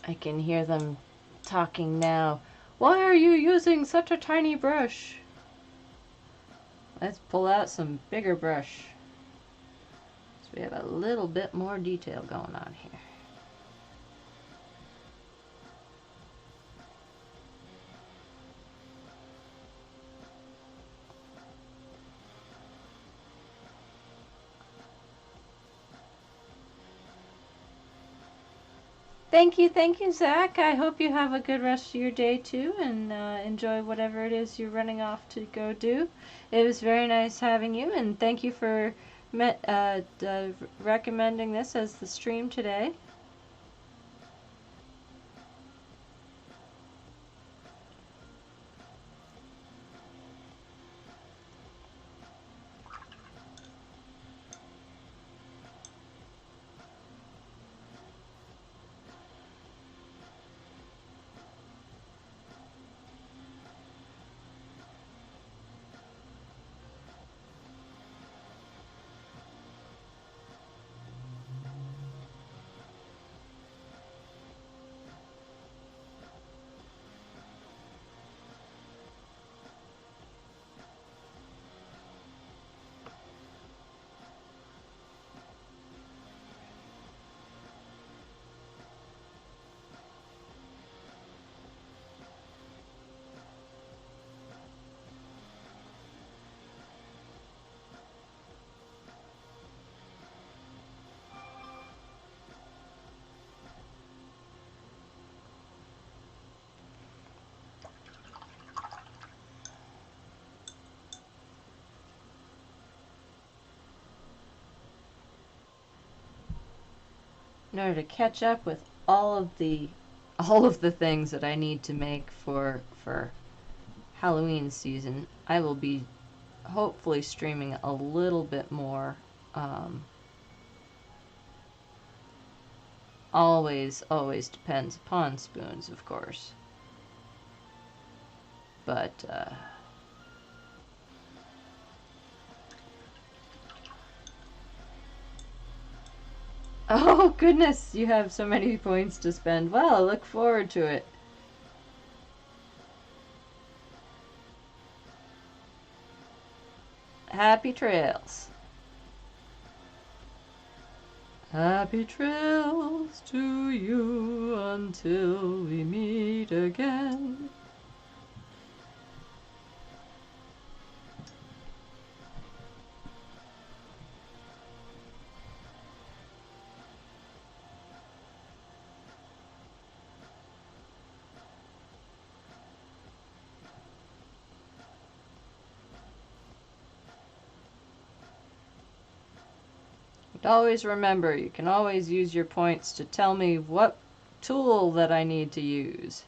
I can hear them talking now. Why are you using such a tiny brush? Let's pull out some bigger brush. So we have a little bit more detail going on here. Thank you, Zach. I hope you have a good rest of your day too, and enjoy whatever it is you're running off to go do. It was very nice having you, and thank you for recommending this as the stream today. In order to catch up with all of the things that I need to make for Halloween season, I will be hopefully streaming a little bit more. Always depends upon spoons, of course. But oh goodness, you have so many points to spend. Well, I look forward to it. Happy trails. Happy trails to you until we meet again. Always remember, you can always use your points to tell me what tool that I need to use.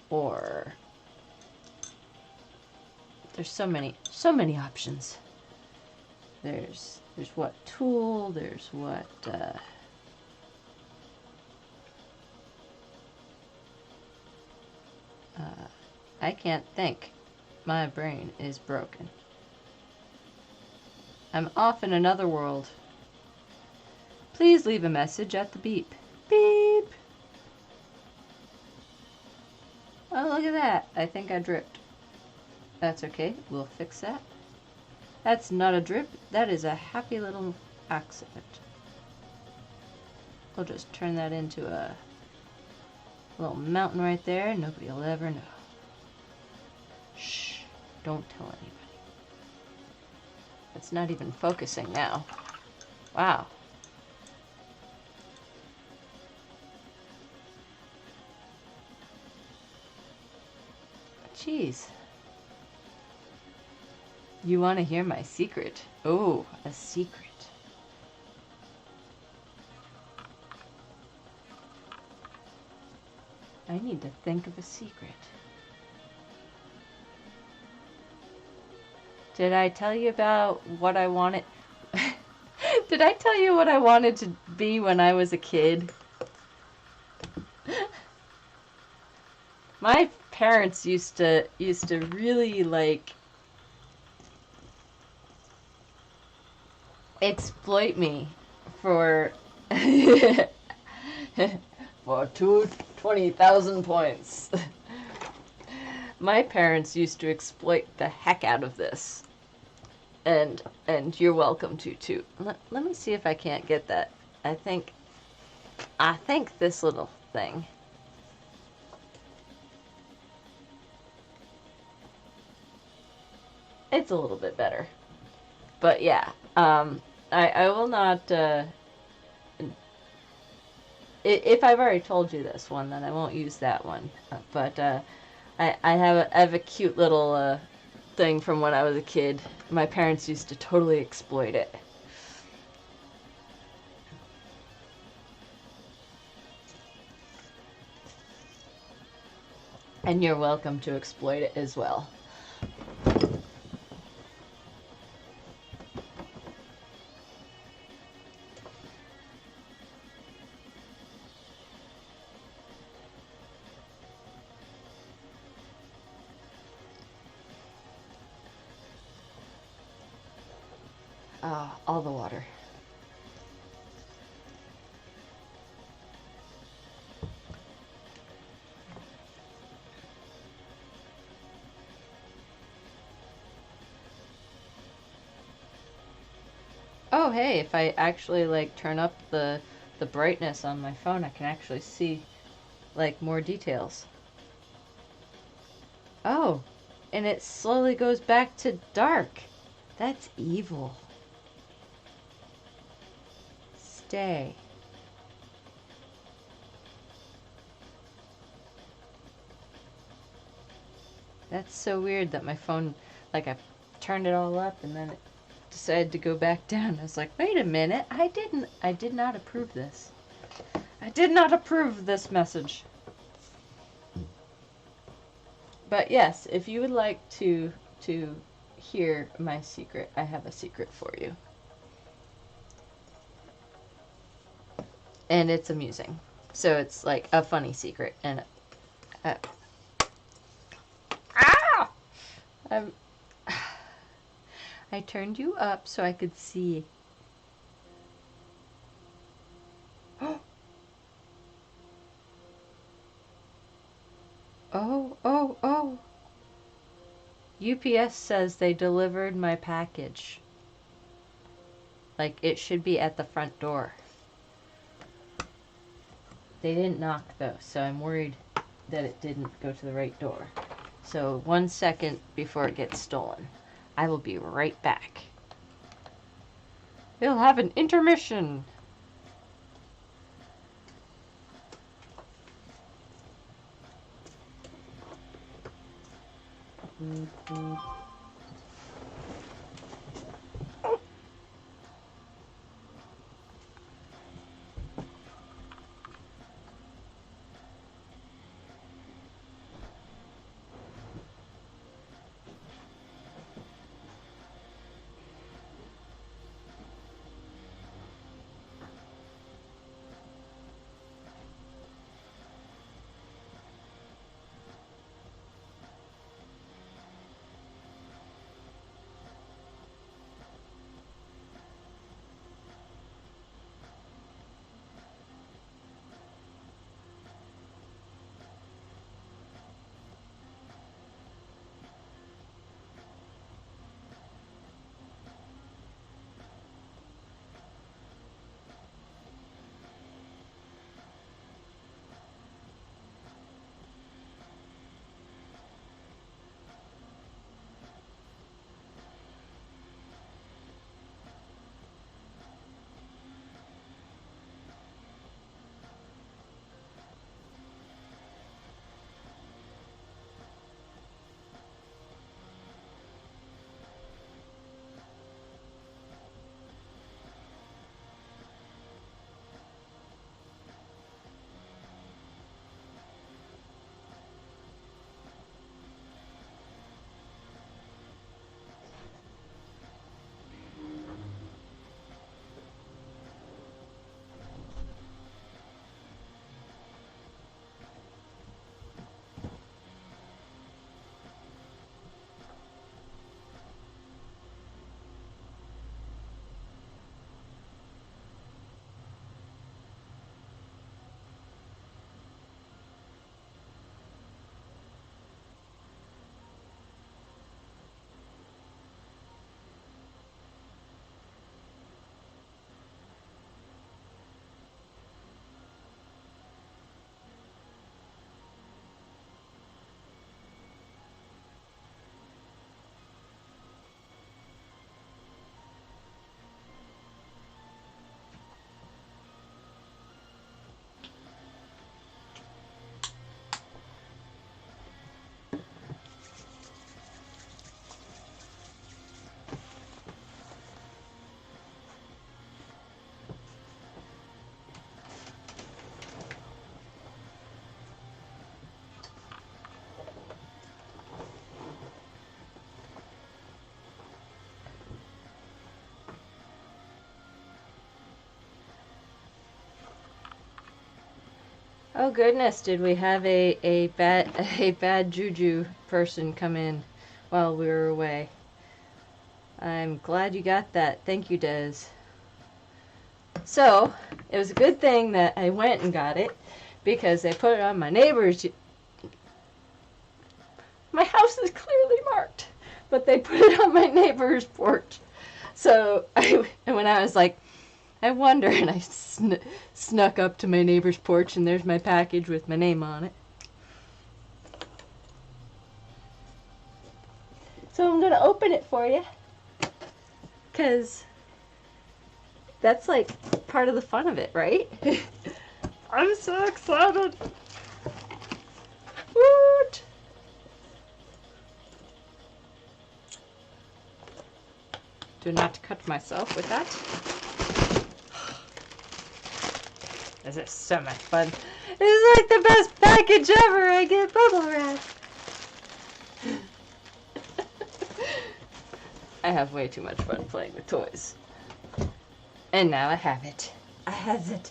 Or there's so many options. There's what tool, there's what I can't think. My brain is broken. I'm off in another world. Please leave a message at the beep. Beep! Oh, look at that. I think I dripped. That's okay. We'll fix that. That's not a drip. That is a happy little accident. We'll just turn that into a little mountain right there. Nobody will ever know. Shh. Don't tell anybody. It's not even focusing now. Wow. Jeez. You want to hear my secret? Oh, a secret. I need to think of a secret. Did I tell you about what I wanted? Did I tell you what I wanted to be when I was a kid? My parents used to really like exploit me for for 20,000 points. My parents used to exploit the heck out of this. And you're welcome to too. Let me see if I can't get that. I think this little thing. It's a little bit better. But yeah, I will not, if I've already told you this one, then I won't use that one. But I have a cute little thing from when I was a kid. My parents used to totally exploit it. And you're welcome to exploit it as well. All the water. Oh, hey, if I actually like turn up the brightness on my phone, I can actually see like more details. Oh, and it slowly goes back to dark. That's evil. Stay. That's so weird that my phone, like I turned it all up and then it decided to go back down. I was like, wait a minute, I did not approve this. I did not approve this message. But yes, if you would like to hear my secret, I have a secret for you. And it's amusing. So it's like a funny secret. And I turned you up so I could see. Oh. UPS says they delivered my package. Like, it should be at the front door. They didn't knock, though, so I'm worried that it didn't go to the right door. So 1 second before it gets stolen. I will be right back. We'll have an intermission. Oh goodness, did we have a bad juju person come in while we were away? I'm glad you got that. Thank you, Des. So, it was a good thing that I went and got it because they put it on my neighbor's. My house is clearly marked, but they put it on my neighbor's porch. So, when I was like, I wonder, and I snuck up to my neighbor's porch, and there's my package with my name on it. So I'm going to open it for you, because that's like part of the fun of it, right? I'm so excited. Woot! Do not cut myself with that. This is so much fun. This is like the best package ever. I get bubble wrap. I have way too much fun playing with toys. And now I have it. I have it.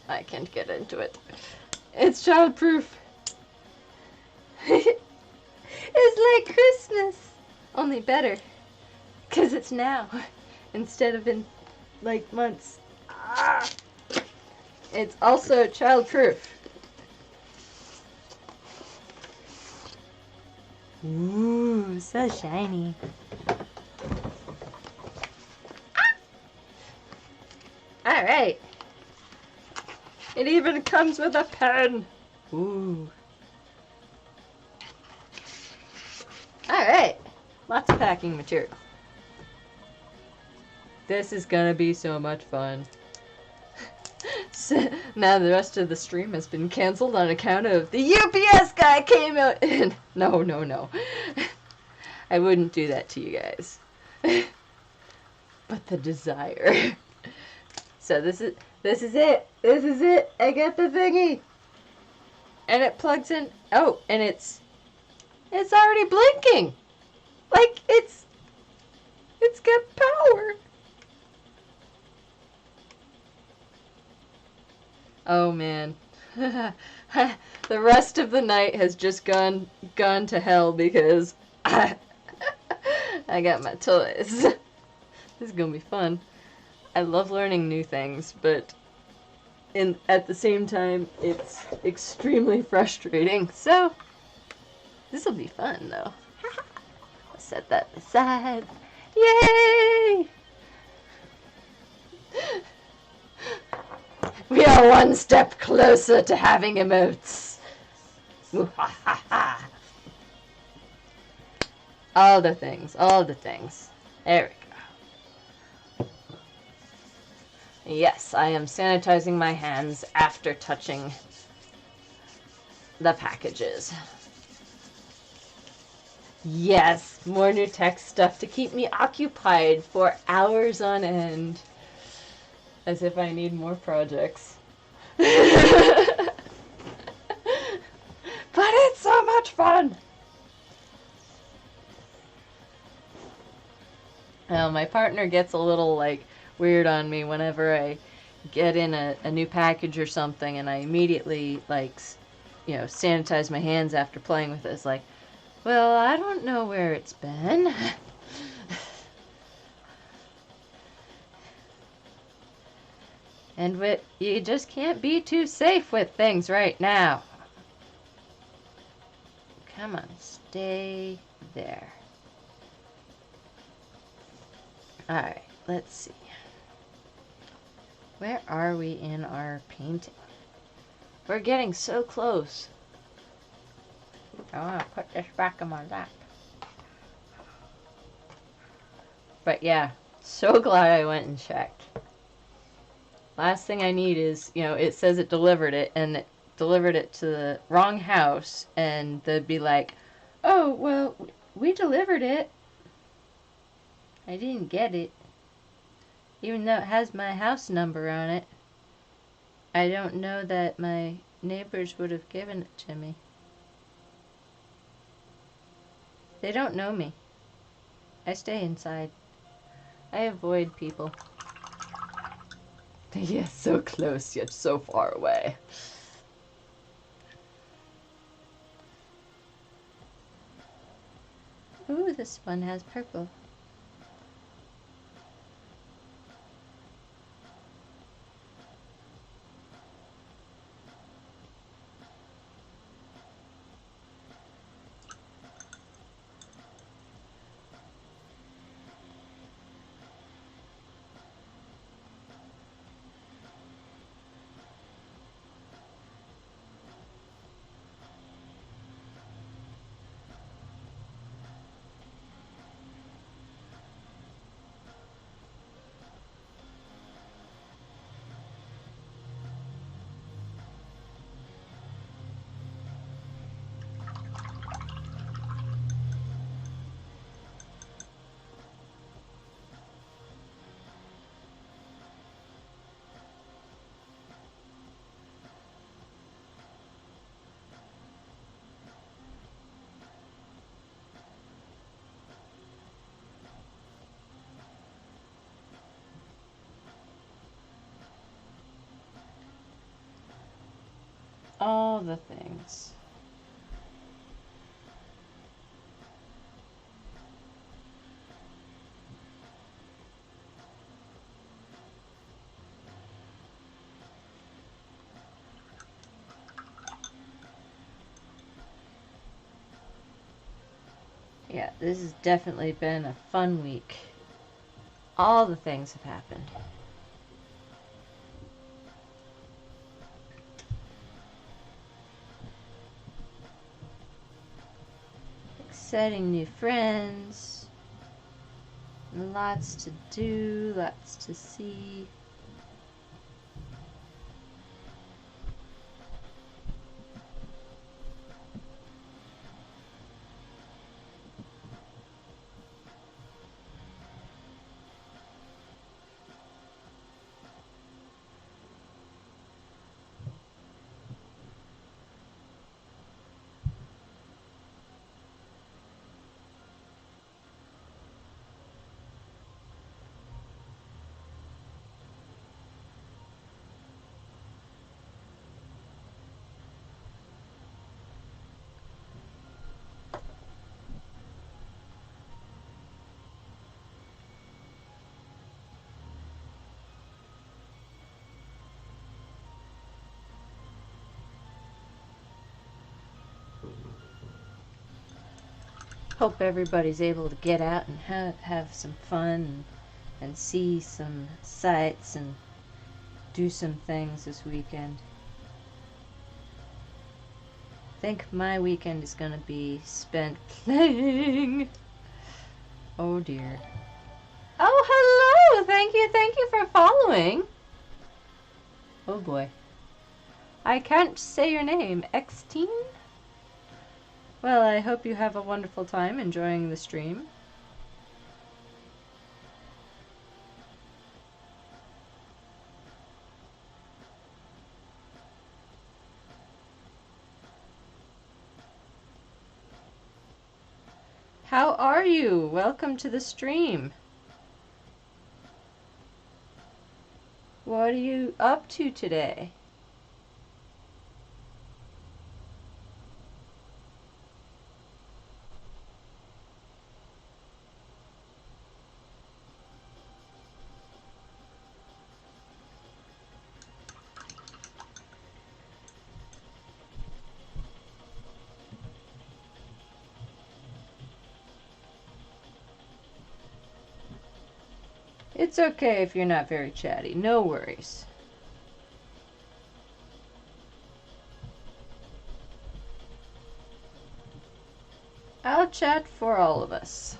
I can't get into it. It's childproof. It's like Christmas. Only better. Because it's now. Instead of in, like, months. It's also childproof. Ooh, so shiny. Alright. It even comes with a pen. Ooh. Alright. Lots of packing material. This is gonna be so much fun. So, now the rest of the stream has been canceled on account of the UPS guy came out and no. I wouldn't do that to you guys. But the desire. So this is it. This is it. I got the thingy. And it plugs in. Oh, and it's already blinking. Like it's got power. Oh man. The rest of the night has just gone to hell because I got my toys. This is gonna be fun. I love learning new things, but at the same time it's extremely frustrating. So this will be fun though. I'll set that aside. Yay! We are one step closer to having emotes. All the things. There we go. Yes, I am sanitizing my hands after touching the packages. Yes, more new tech stuff to keep me occupied for hours on end. As if I need more projects. But it's so much fun! My partner gets a little, like, weird on me whenever I get in a new package or something and I immediately, like, you know, sanitize my hands after playing with it. It's like, well, I don't know where it's been. And you just can't be too safe with things right now. Come on, stay there. Alright, let's see. Where are we in our painting? We're getting so close. I want to put this back in my lap. But yeah, so glad I went and checked. Last thing I need is, you know, it says it delivered it, and it delivered it to the wrong house, and they'd be like, oh, well, we delivered it. I didn't get it. Even though it has my house number on it. I don't know that my neighbors would have given it to me. They don't know me. I stay inside. I avoid people. Yes, so close yet so far away. Ooh, this one has purple. All the things. Yeah, this has definitely been a fun week. All the things have happened. Exciting new friends. Lots to do, lots to see. Hope everybody's able to get out and have some fun and see some sights and do some things this weekend. I think my weekend is gonna be spent playing. Oh dear. Oh, hello! Thank you for following. Oh boy. I can't say your name. X-Teen? Well, I hope you have a wonderful time enjoying the stream. How are you? Welcome to the stream. What are you up to today? It's okay if you're not very chatty. No worries. I'll chat for all of us.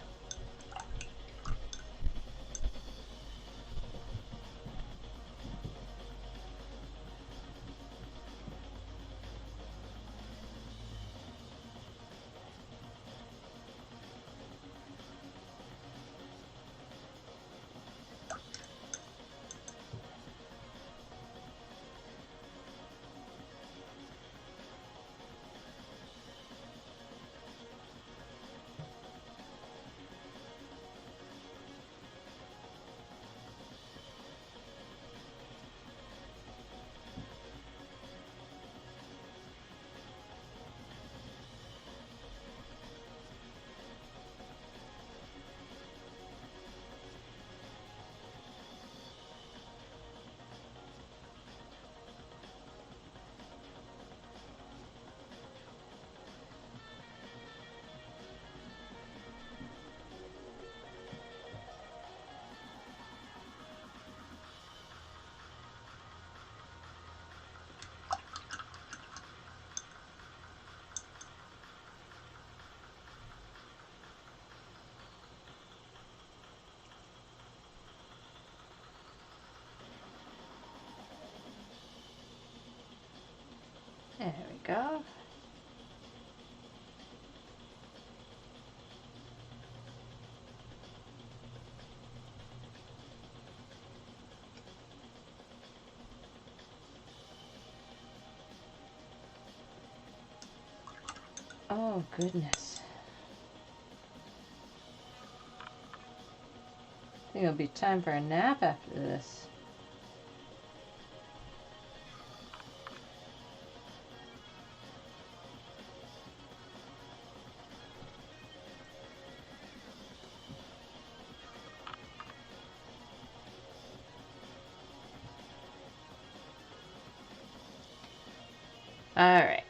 There we go. Oh, goodness. I think it'll be time for a nap after this. Alright.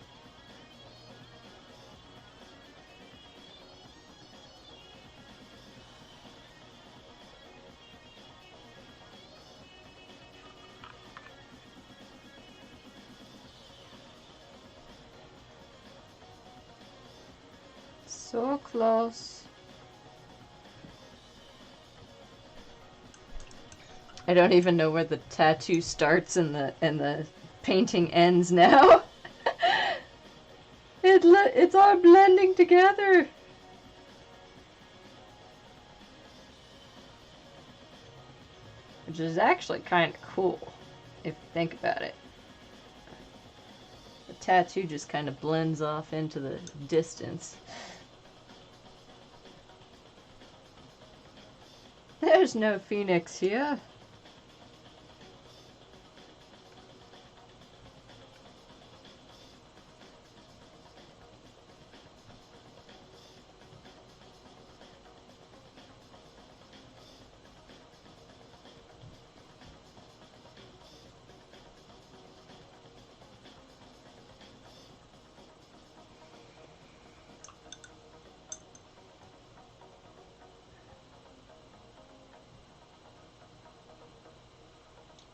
So close. I don't even know where the tattoo starts and the painting ends now. It's all blending together. Which is actually kind of cool, if you think about it. The tattoo just kind of blends off into the distance. There's no phoenix here.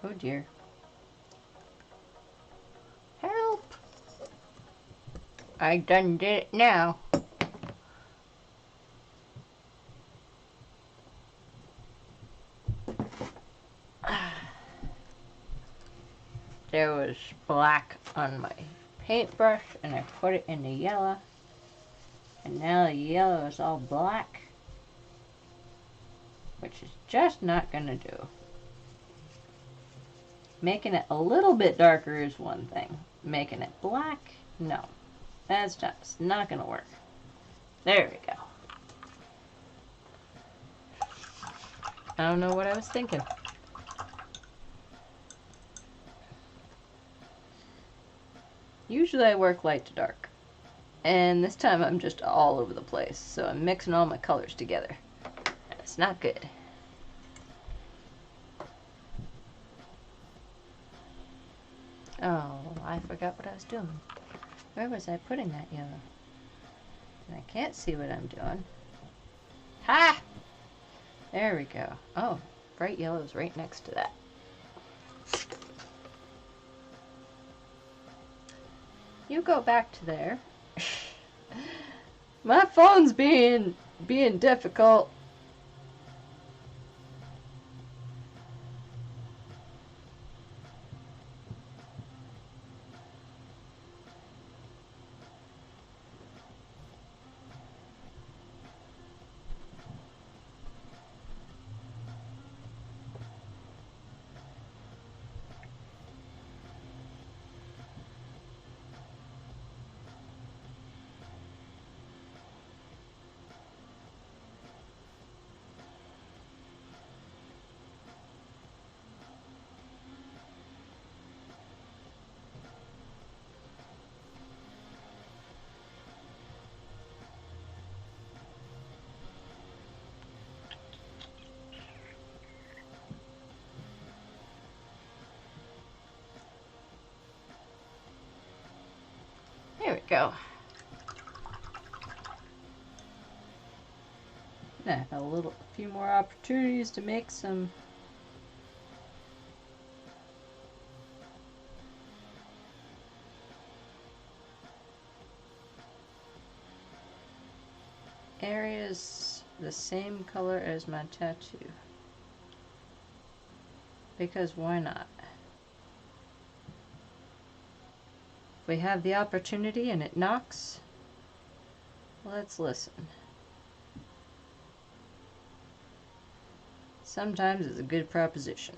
Oh dear. Help! I done did it now. There was black on my paintbrush and I put it in the yellow. And now the yellow is all black. Which is just not gonna do. Making it a little bit darker is one thing. Making it black, no. That's just not gonna work. There we go. I don't know what I was thinking. Usually I work light to dark. And this time I'm just all over the place. So I'm mixing all my colors together. And it's not good. Oh, I forgot what I was doing. Where was I putting that yellow? And I can't see what I'm doing. Ha! There we go. Oh, bright yellow is right next to that. You go back to there. My phone's being difficult. There we go. Yeah, a few more opportunities to make some areas the same color as my tattoo. Because why not? we have the opportunity and it knocks, let's listen. Sometimes it's a good proposition.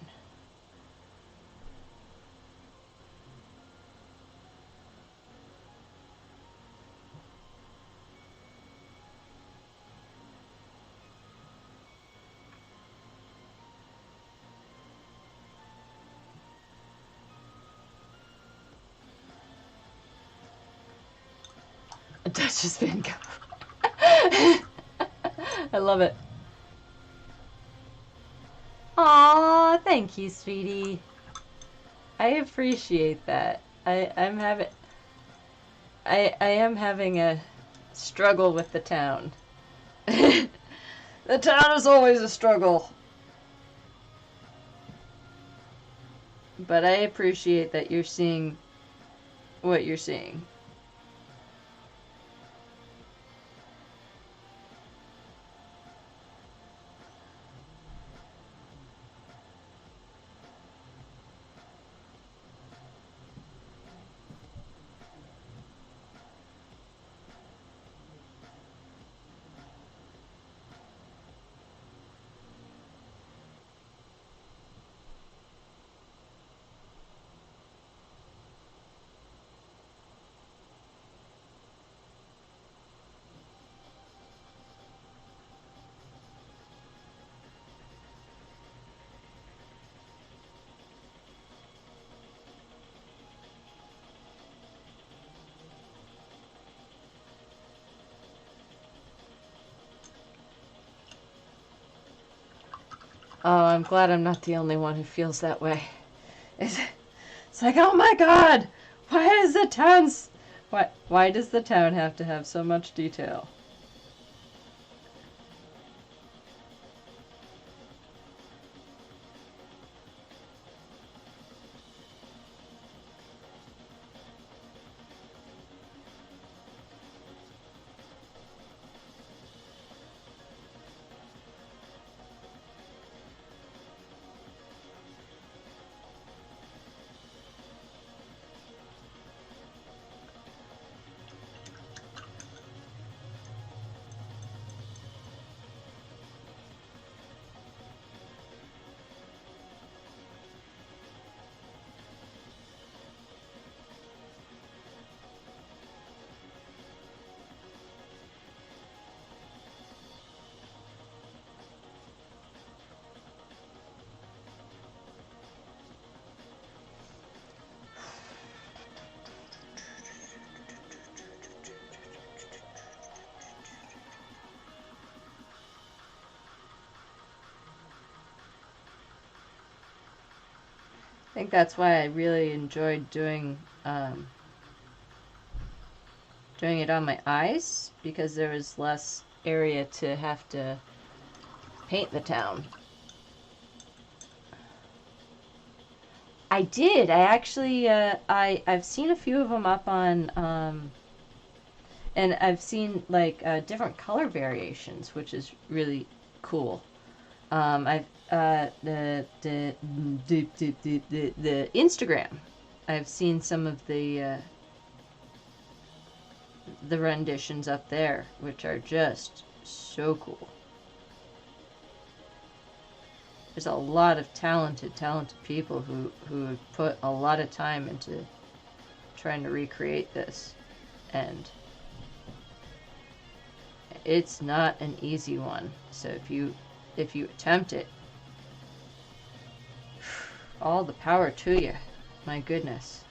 Duchess Bingo. I love it. Aw, thank you, sweetie. I appreciate that. I am having a struggle with the town. The town is always a struggle. But I appreciate that you're seeing what you're seeing. Oh, I'm glad I'm not the only one who feels that way. It's like, oh my god! Why is the town's... Why does the town have to have so much detail? I think that's why I really enjoyed doing it on my eyes, because there was less area to have to paint the town. I did. I actually, I've seen a few of them up on, and I've seen like different color variations, which is really cool. I've the Instagram. I've seen some of the renditions up there, which are just so cool. There's a lot of talented people who have put a lot of time into trying to recreate this, and it's not an easy one. So if you attempt it, all the power to you. My goodness.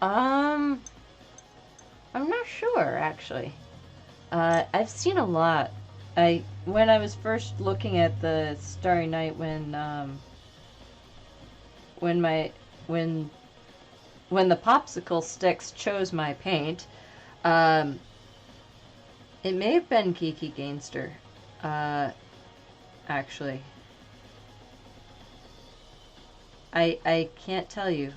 I'm not sure, actually. I've seen a lot. When I was first looking at the Starry Night, when when the popsicle sticks chose my paint, it may have been Kiki Gainster, actually. I can't tell you.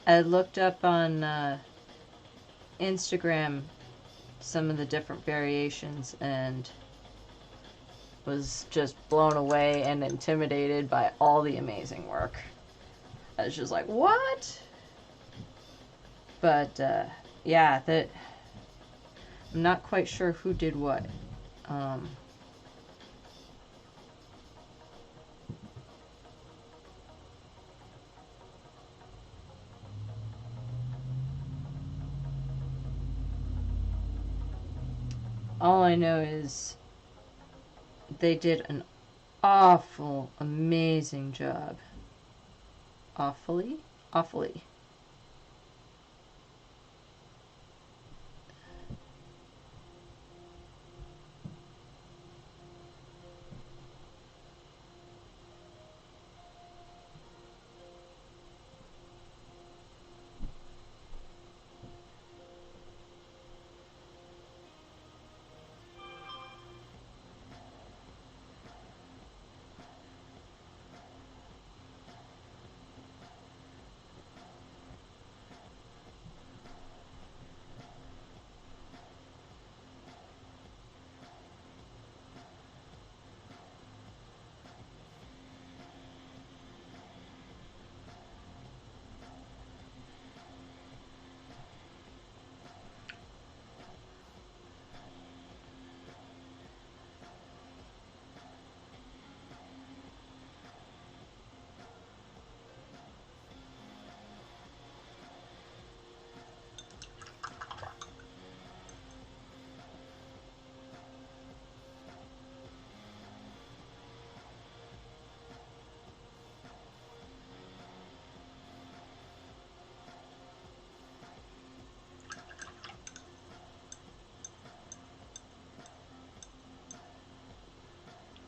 I looked up on Instagram some of the different variations and was just blown away and intimidated by all the amazing work. I was just like, what? But yeah, that I'm not quite sure who did what. Um, all I know is they did an awful, amazing job. Awfully? Awfully.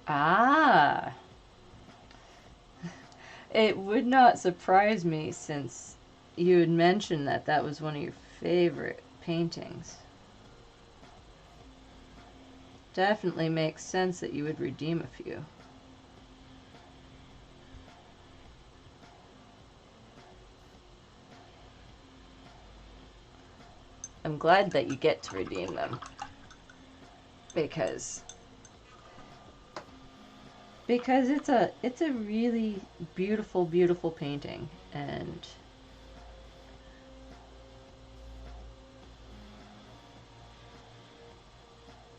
Ah, it would not surprise me since you had mentioned that that was one of your favorite paintings. Definitely makes sense that you would redeem a few. I'm glad that you get to redeem them because it's a really beautiful painting, and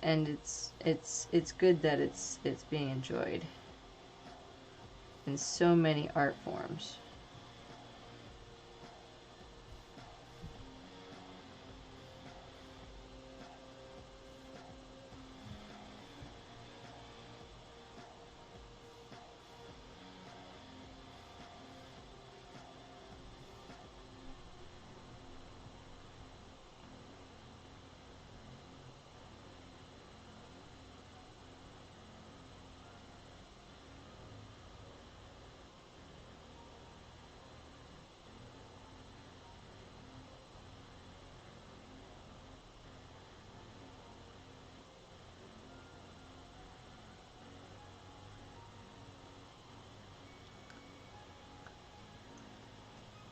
it's good that it's being enjoyed in so many art forms.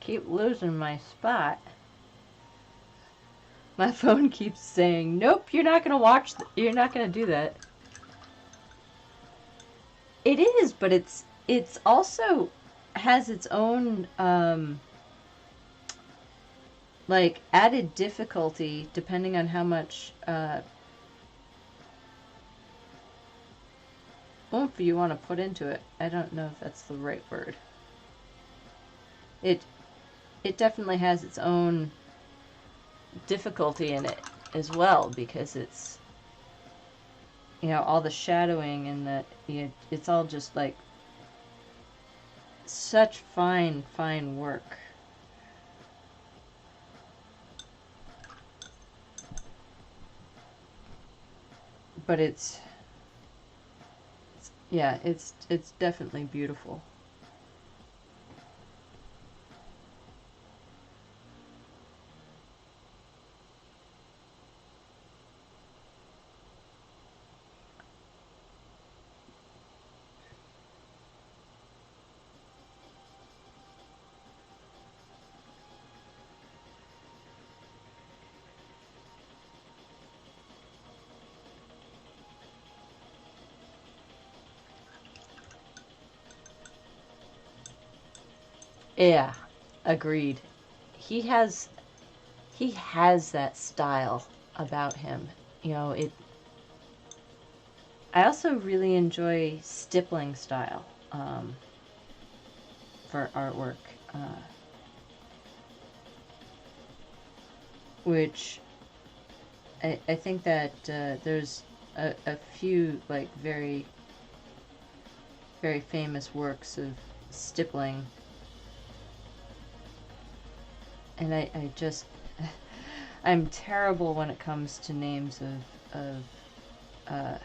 Keep losing my spot. My phone keeps saying, "Nope, you're not gonna watch. You're not gonna do that." It is, but it's also has its own like added difficulty depending on how much oomph you want to put into it. I don't know if that's the right word. It it definitely has its own difficulty in it as well because it's all the shadowing and it's all just like such fine work. But yeah, it's definitely beautiful. Yeah, agreed. He has he has that style about him. You know, it I also really enjoy stippling style for artwork, uh, which I think that there's a few like very famous works of stippling, and I just I'm terrible when it comes to names of uh,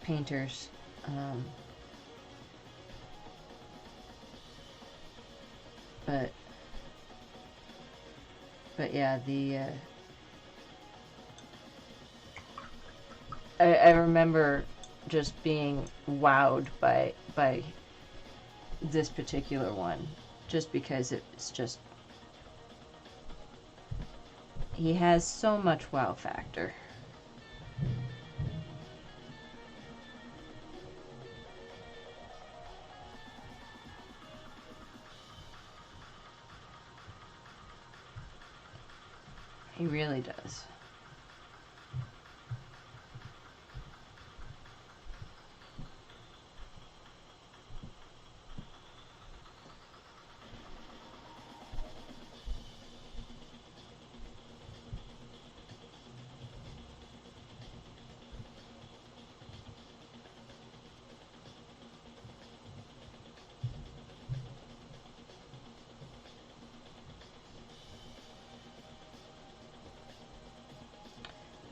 painters. Um, but but yeah, the I remember just being wowed by this particular one, just because it's just he has so much wow factor. He really does.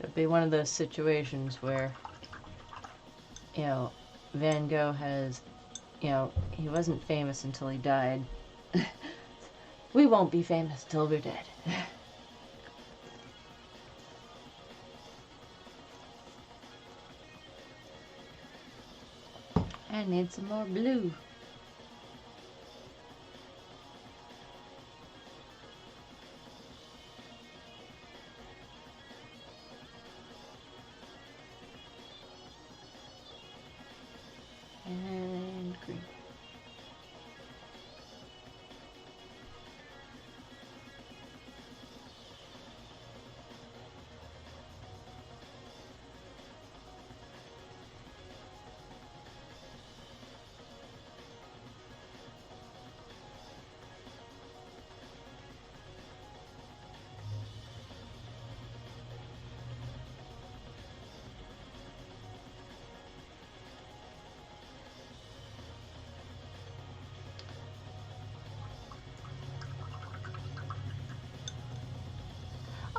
It'd be one of those situations where, you know, Van Gogh has, you know, he wasn't famous until he died. We won't be famous till we're dead. I need some more blue. And green.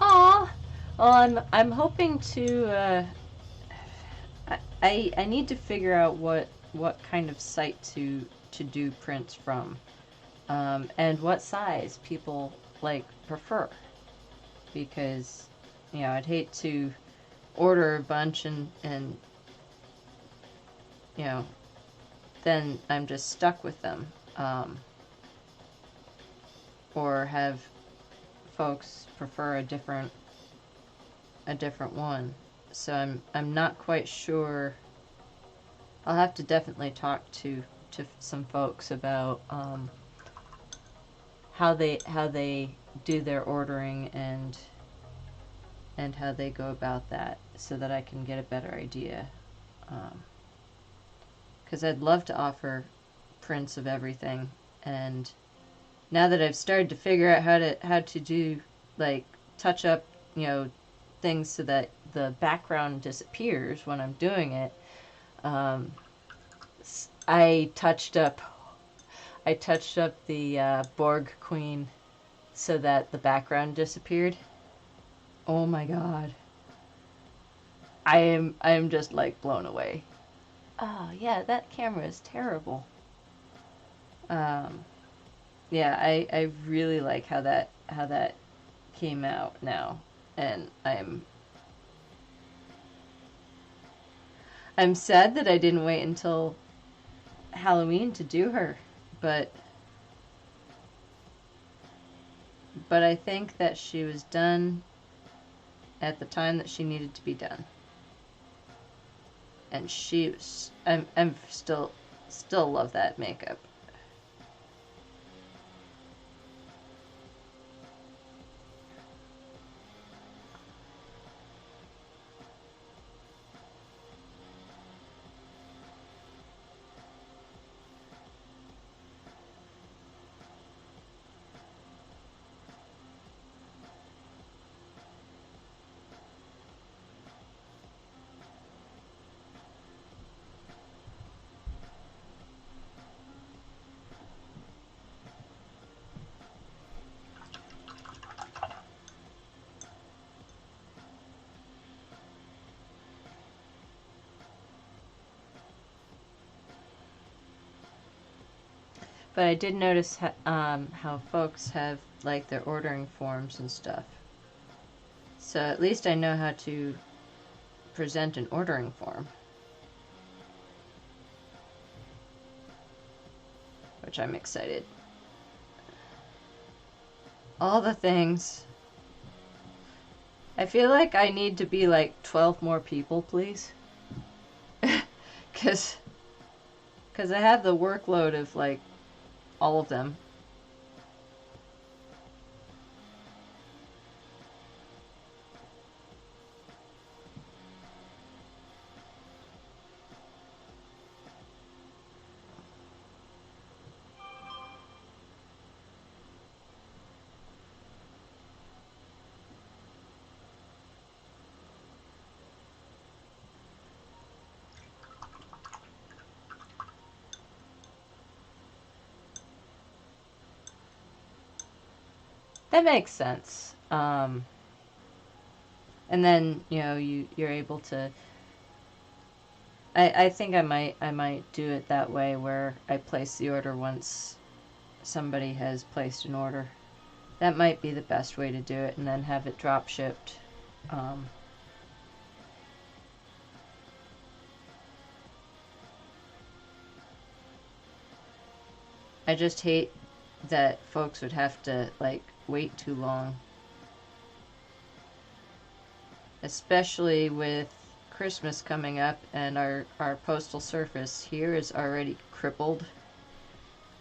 Aw. Well, I'm hoping to. I need to figure out what kind of site to do prints from, and what size people like prefer, because you know I'd hate to order a bunch and you know then I'm just stuck with them, or have folks prefer a different one. So I'm not quite sure. I'll have to definitely talk to some folks about how they do their ordering and how they go about that, so that I can get a better idea. Because I'd love to offer prints of everything, and now that I've started to figure out how to do like touch up, you know, things so that the background disappears when I'm doing it. Um, I touched up I touched up the Borg Queen so that the background disappeared. Oh my god. I am just like blown away. Oh yeah, that camera is terrible. Um, yeah, I really like how that came out now, and I'm sad that I didn't wait until Halloween to do her, but I think that she was done at the time that she needed to be done, and she was I'm still love that makeup. But I did notice how folks have like their ordering forms and stuff. So at least I know how to present an ordering form. Which I'm excited. All the things. I feel like I need to be like 12 more people, please. Cause I have the workload of like all of them. That makes sense. And then, you know, you're able to I think I might do it that way where I place the order once somebody has placed an order. That might be the best way to do it, and then have it drop shipped. I just hate that folks would have to like wait too long, especially with Christmas coming up and our postal service here is already crippled.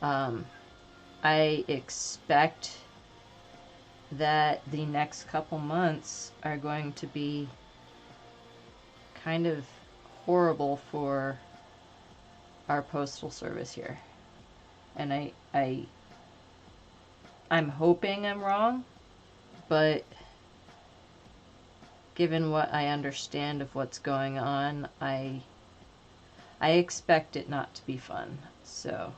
I expect that the next couple months are going to be kind of horrible for our postal service here. And I'm hoping I'm wrong, but given what I understand of what's going on, I expect it not to be fun. So,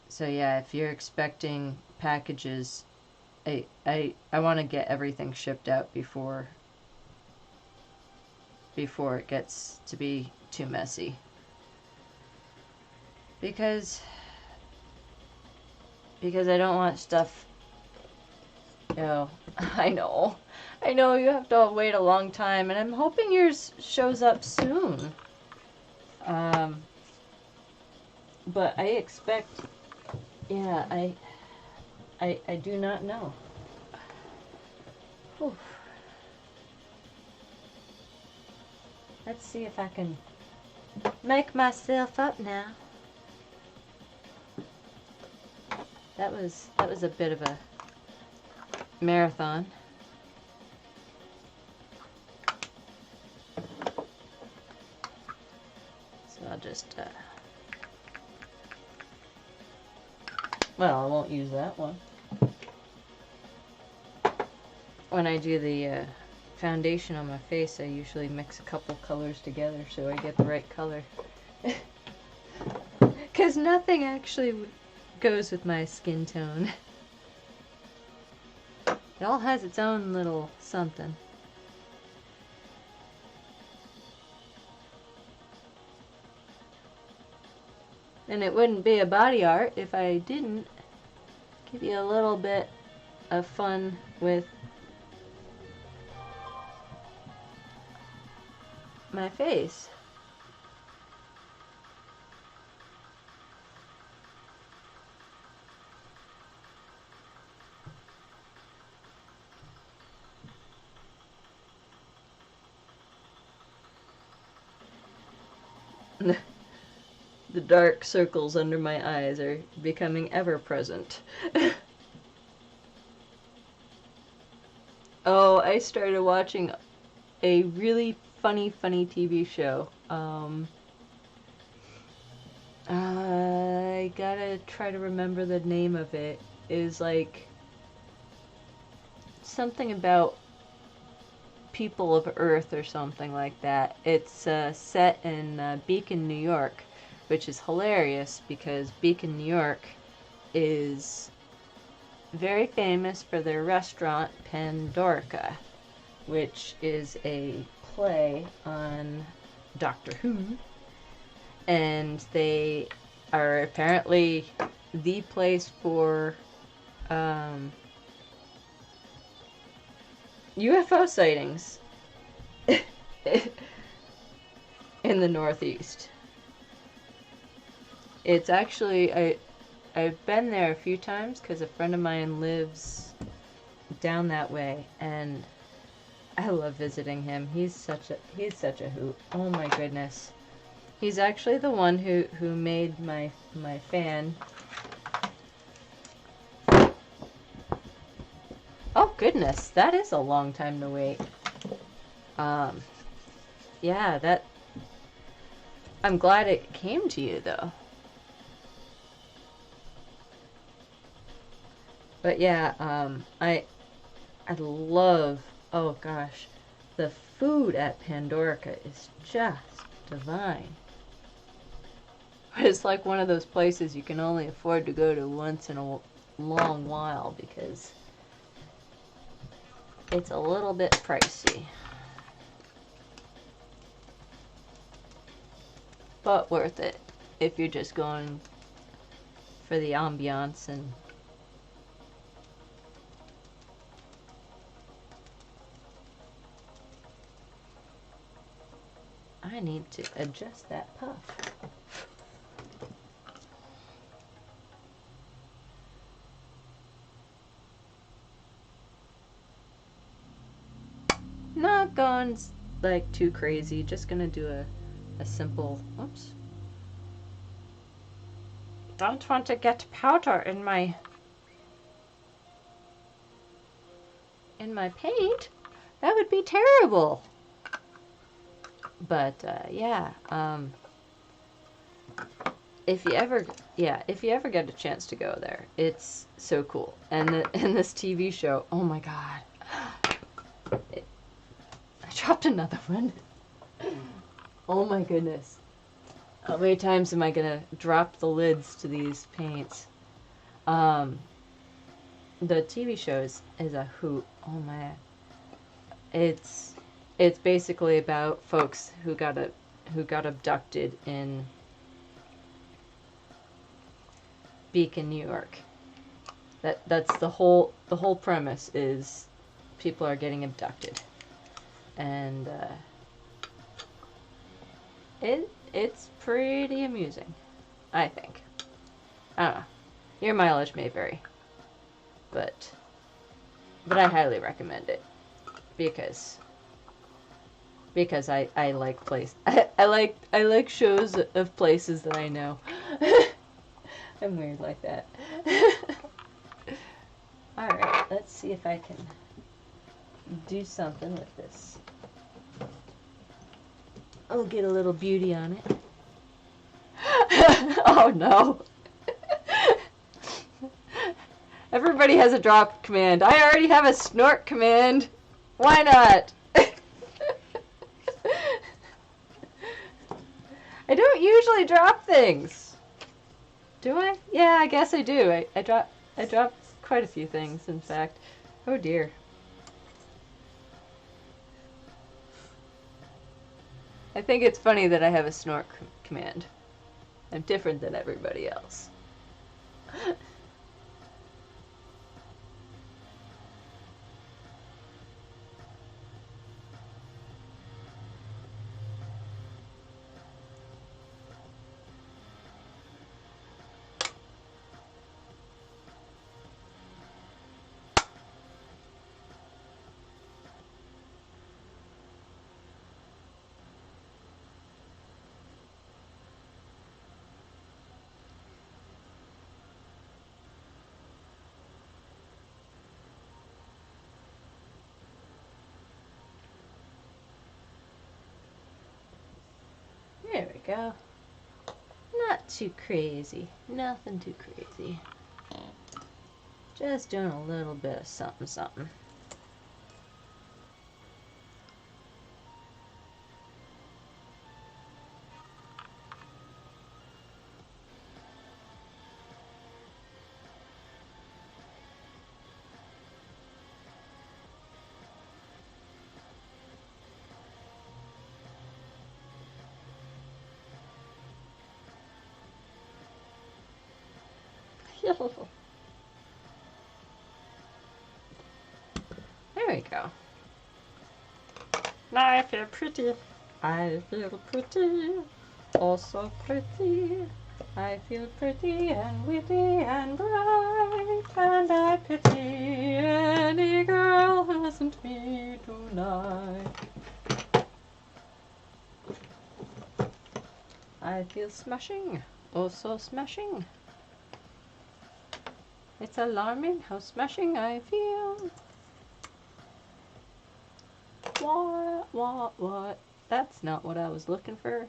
so yeah, if you're expecting packages, I want to get everything shipped out before it gets to be too messy. Because I don't want stuff, you know, I know you have to wait a long time, and I'm hoping yours shows up soon. But I expect, yeah, I do not know. Whew. Let's see if I can make myself up now. That was a bit of a marathon. So I'll just, well, I won't use that one. When I do the foundation on my face, I usually mix a couple colors together so I get the right color. Because nothing actually goes with my skin tone. It all has its own little something. And it wouldn't be a body art if I didn't give you a little bit of fun with my face. The dark circles under my eyes are becoming ever present. Oh, I started watching a really funny TV show. I gotta try to remember the name of it. It is like something about people of Earth or something like that. It's set in Beacon, New York, which is hilarious because Beacon, New York is very famous for their restaurant Pandorica, which is a play on Doctor Who, and they are apparently the place for UFO sightings in the Northeast. It's actually I've been there a few times because a friend of mine lives down that way, and I love visiting him. He's such a hoot. Oh my goodness. He's actually the one who made my fan. Oh goodness, that is a long time to wait. Yeah, that I'm glad it came to you though. But yeah, I love, oh gosh, the food at Pandorica is just divine. It's like one of those places you can only afford to go to once in a long while because it's a little bit pricey. But worth it if you're just going for the ambiance. And I need to adjust that puff. Not going like too crazy, just gonna do a simple, oops. Don't want to get powder in my paint. That would be terrible. But yeah, if you ever get a chance to go there, it's so cool. And this TV show, oh my god, I dropped another one. Oh my goodness, how many times am I gonna drop the lids to these paints? The TV show is a hoot. Oh man, it's basically about folks who got abducted in Beacon, New York. That's the whole premise is people are getting abducted, and it's pretty amusing, I think. I don't know. Your mileage may vary, but I highly recommend it because I like I like shows of places that I know. I'm weird like that. Alright, let's see if I can do something with this. I'll get a little beauty on it. Oh no. Everybody has a drop command. I already have a snort command. Why not? I don't usually drop things. Do I? Yeah, I guess I do. I dropped quite a few things, in fact. Oh dear. I think it's funny that I have a snort command. I'm different than everybody else. There we go. Not too crazy. Nothing too crazy. Just doing a little bit of something, something. There we go. Now I feel pretty. I feel pretty. Oh, so pretty. I feel pretty and witty and bright, and I pity any girl who isn't me tonight. I feel smashing. Oh, so smashing. It's alarming how smashing I feel. What? That's not what I was looking for.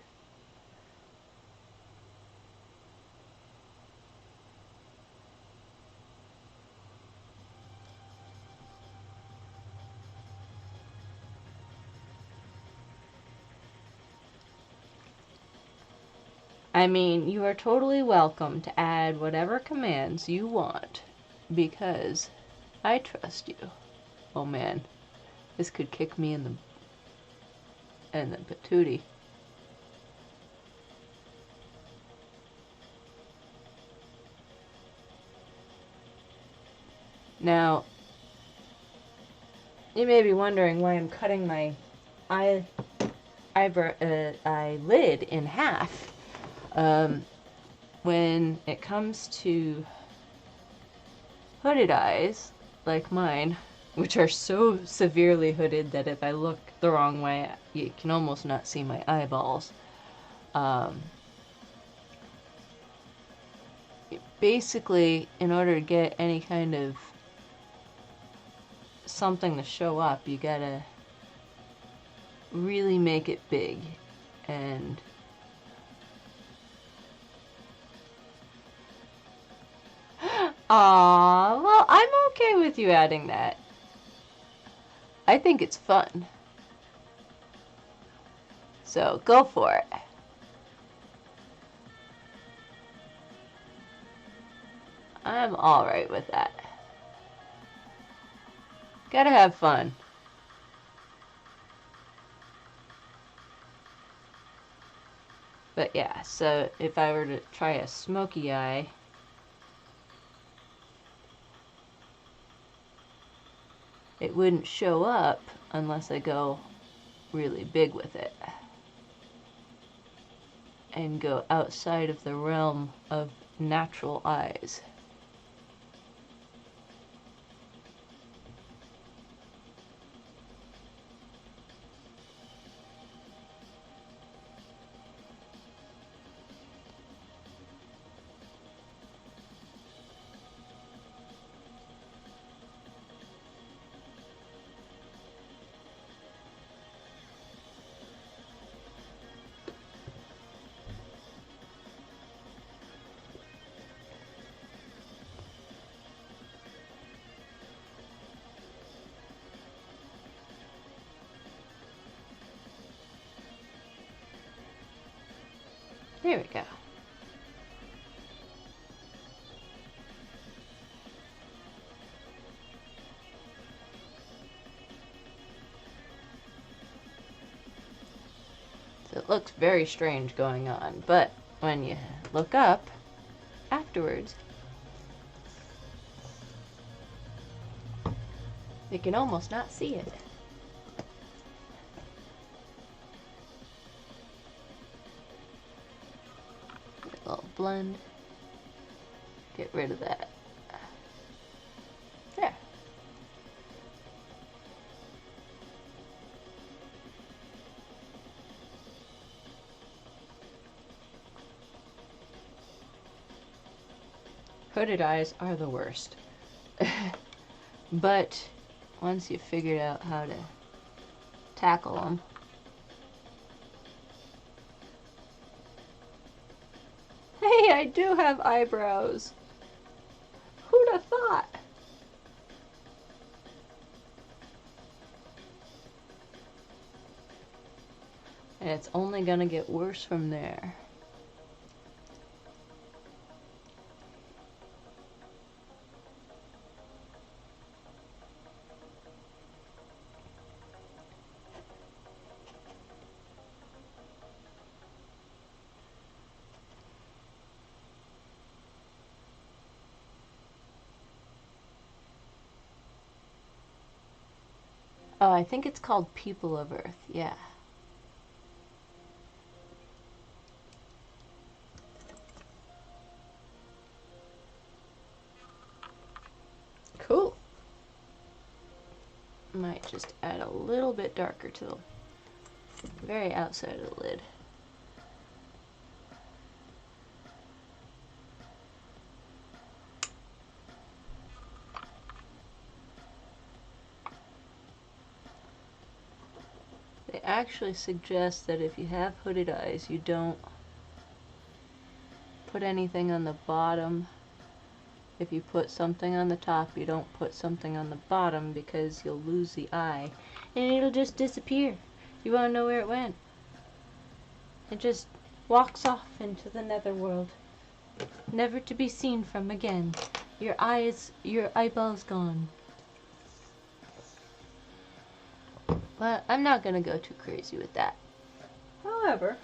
I mean, you are totally welcome to add whatever commands you want, because I trust you. Oh man, this could kick me in the patootie. Now, you may be wondering why I'm cutting my eyelid in half. When it comes to hooded eyes, like mine, which are so severely hooded that if I look the wrong way, you can almost not see my eyeballs. Basically, in order to get any kind of something to show up, you gotta really make it big. And well, I'm okay with you adding that. I think it's fun. So, go for it. I'm alright with that. Gotta have fun. But yeah, so if I were to try a smoky eye, it wouldn't show up unless I go really big with it and go outside of the realm of natural eyes. There we go. So it looks very strange going on, but when you look up afterwards, you can almost not see it. A little blend. Get rid of that. There. Hooded eyes are the worst. But once you've figured out how to tackle them, hey, I do have eyebrows. Who'd have thought? And it's only gonna get worse from there. Oh, I think it's called People of Earth. Yeah. Cool. Might just add a little bit darker to the very outside of the lid. They actually suggest that if you have hooded eyes, you don't put anything on the bottom. If you put something on the top, you don't put something on the bottom because you'll lose the eye and it'll just disappear. You won't know where it went. It just walks off into the netherworld, never to be seen from again. Your eyeball's gone. But I'm not gonna go too crazy with that. However,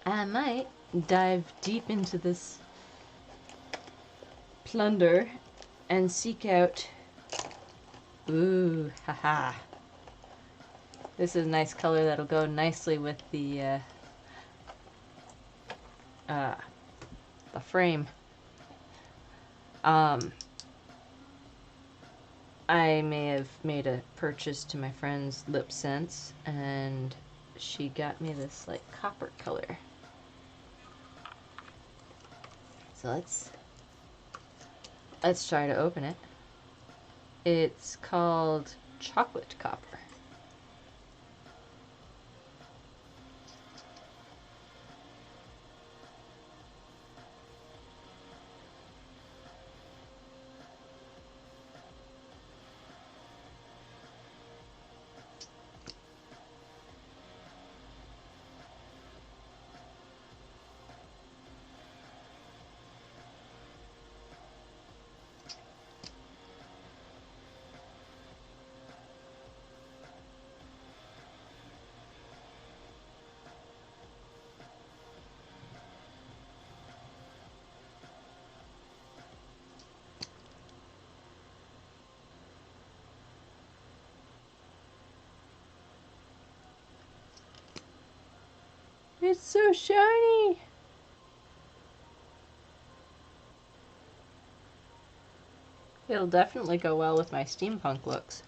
I might dive deep into this plunder and seek out. Ooh, haha. This is a nice color that'll go nicely with the frame. I may have made a purchase to my friend's Lip Sense, and she got me this like copper color. So let's try to open it. It's called chocolate copper. It's so shiny! It'll definitely go well with my steampunk looks.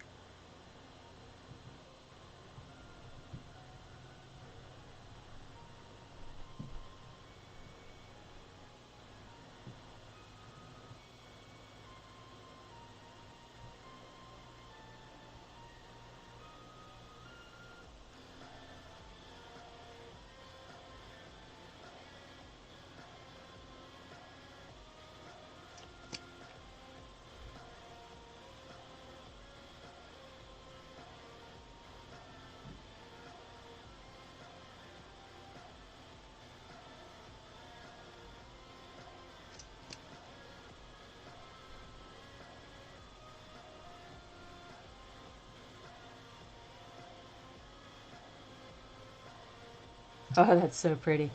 Oh, that's so pretty.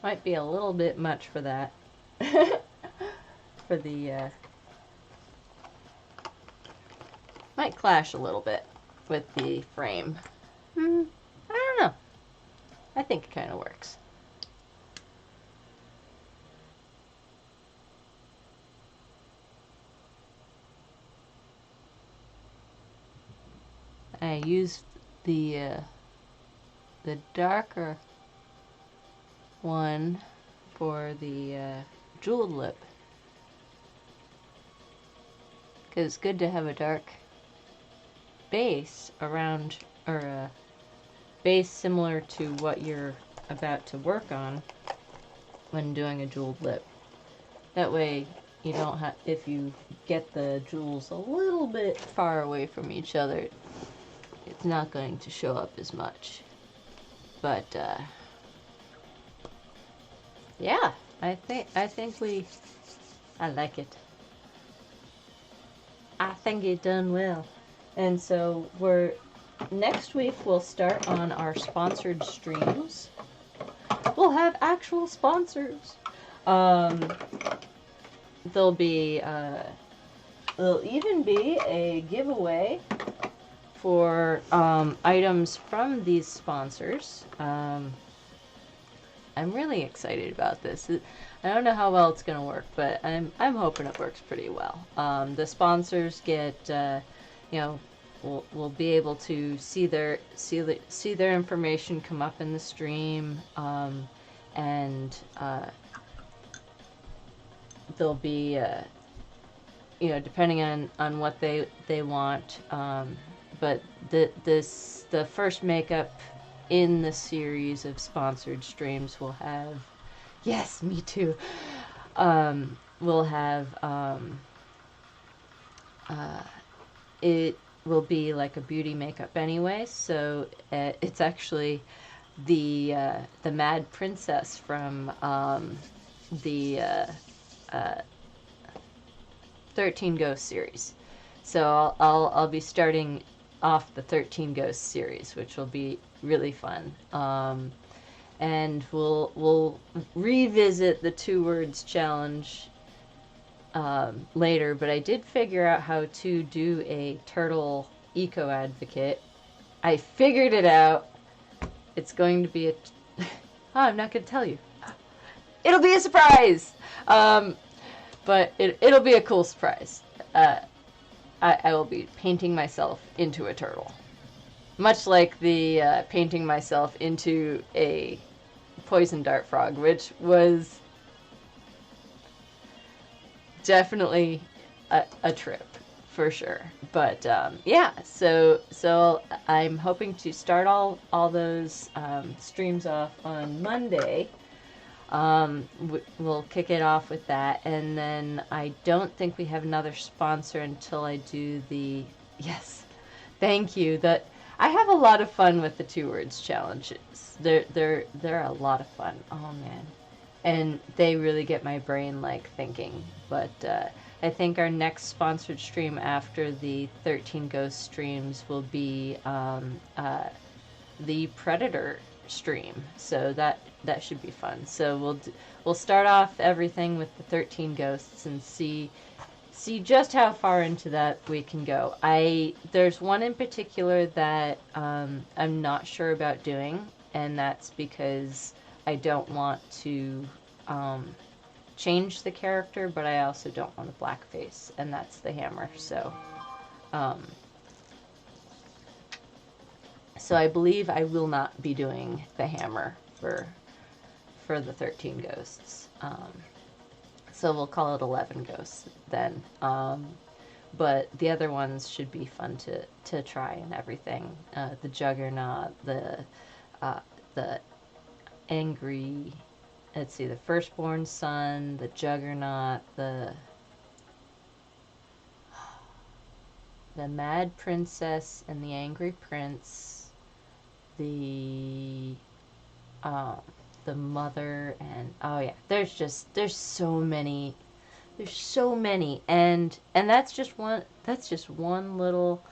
Might be a little bit much for that. For the, might clash a little bit with the frame. I don't know. I think it kind of works. I used the darker one for the jeweled lip, because it's good to have a dark base around, or a base similar to what you're about to work on when doing a jeweled lip. That way you don't have, if you get the jewels a little bit far away from each other, it's not going to show up as much. But yeah, I think I like it. I think it done well. And so next week we'll start on our sponsored streams. We'll have actual sponsors. there'll be there'll even be a giveaway for items from these sponsors. I'm really excited about this. I don't know how well it's gonna work, but I'm hoping it works pretty well. The sponsors get, you know, will be able to see their information come up in the stream, and they'll be, you know, depending on what they want. But the first makeup in the series of sponsored streams will have, yes, me too. Will have it will be like a beauty makeup anyway. So it's actually the Mad Princess from the 13 Ghosts series. So I'll be starting off the 13 Ghosts series, which will be really fun. And we'll revisit the 2 words challenge later, but I did figure out how to do a turtle eco advocate. I figured it out. It's going to be a oh, I'm not going to tell you. It'll be a surprise. But it'll be a cool surprise. I will be painting myself into a turtle. Much like the painting myself into a poison dart frog, which was definitely a trip for sure. But yeah, so I'm hoping to start all those streams off on Monday. We'll kick it off with that, and then I don't think we have another sponsor until I do the, yes, thank you, that I have a lot of fun with the 2 words challenges. They're a lot of fun. Oh man, and they really get my brain like thinking. But I think our next sponsored stream after the 13 Ghost streams will be the Predator stream, so that should be fun. So we'll start off everything with the 13 Ghosts and see just how far into that we can go. There's one in particular that I'm not sure about doing, and that's because I don't want to change the character, but I also don't want a blackface, and that's the Hammer. So so I believe I will not be doing the Hammer for the 13 Ghosts. So we'll call it 11 Ghosts then. But the other ones should be fun to try and everything. The Juggernaut, the Angry, let's see, the Firstborn Son, the Juggernaut, the Mad Princess and the Angry Prince, the Mother, and oh yeah, there's so many, and that's just one little,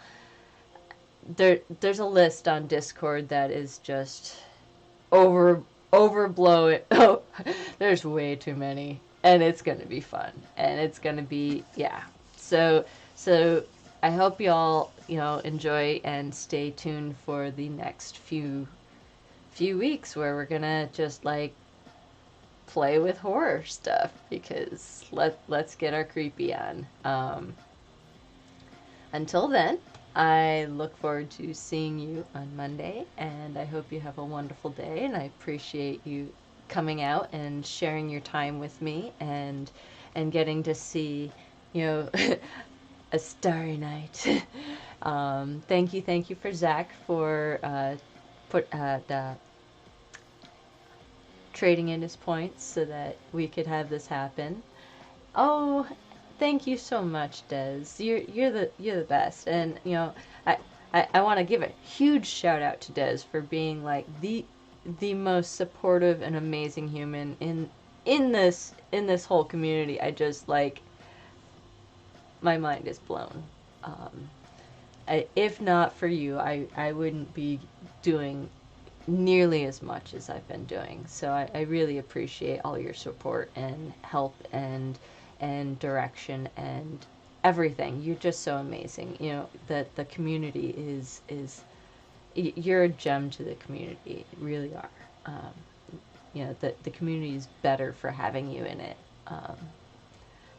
there's a list on Discord that is just overblow it. Oh, there's way too many, and it's gonna be fun, and it's gonna be, yeah. So I hope y'all, enjoy and stay tuned for the next few weeks where we're gonna just like play with horror stuff, because let's get our creepy on. Until then, I look forward to seeing you on Monday, and I hope you have a wonderful day, and I appreciate you coming out and sharing your time with me, and getting to see, a starry night. Thank you for Zach for trading in his points so that we could have this happen. Oh, thank you so much, Des. You're the best, and I want to give a huge shout out to Des for being like the most supportive and amazing human in this whole community. I just like, my mind is blown. If not for you, I wouldn't be doing nearly as much as I've been doing. So I really appreciate all your support and help, and and direction and everything. You're just so amazing. You know, the community is you're a gem to the community. You really are. You know, the community is better for having you in it.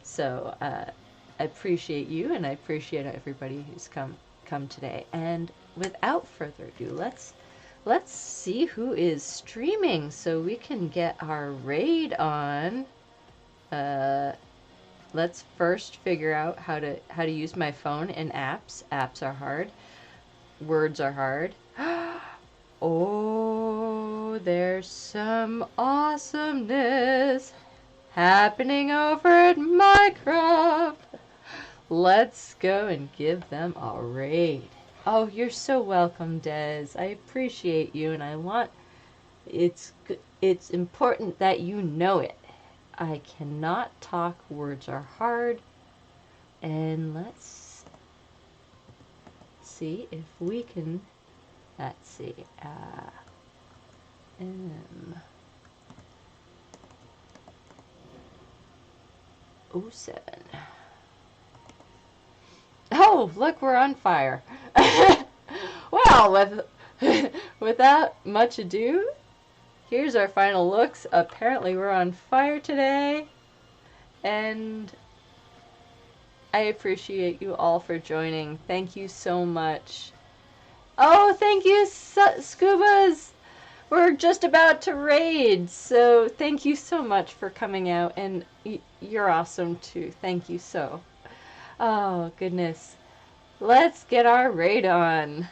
So I appreciate you, and I appreciate everybody who's come today. And without further ado, let's see who is streaming so we can get our raid on. Let's first figure out how to use my phone in apps. Apps are hard. Words are hard. Oh, there's some awesomeness happening over at Minecraft. Let's go and give them a raid. Oh, you're so welcome, Des. I appreciate you, and I want it's important that you know it. I cannot talk. Words are hard. And let's see if we can. Let's see. M07. Oh, look, we're on fire. Well, without much ado, here's our final looks. Apparently we're on fire today. And I appreciate you all for joining. Thank you so much. Oh, thank you, Scubas. We're just about to raid, so thank you so much for coming out, and you're awesome too. Thank you so. Oh, goodness. Let's get our raid on.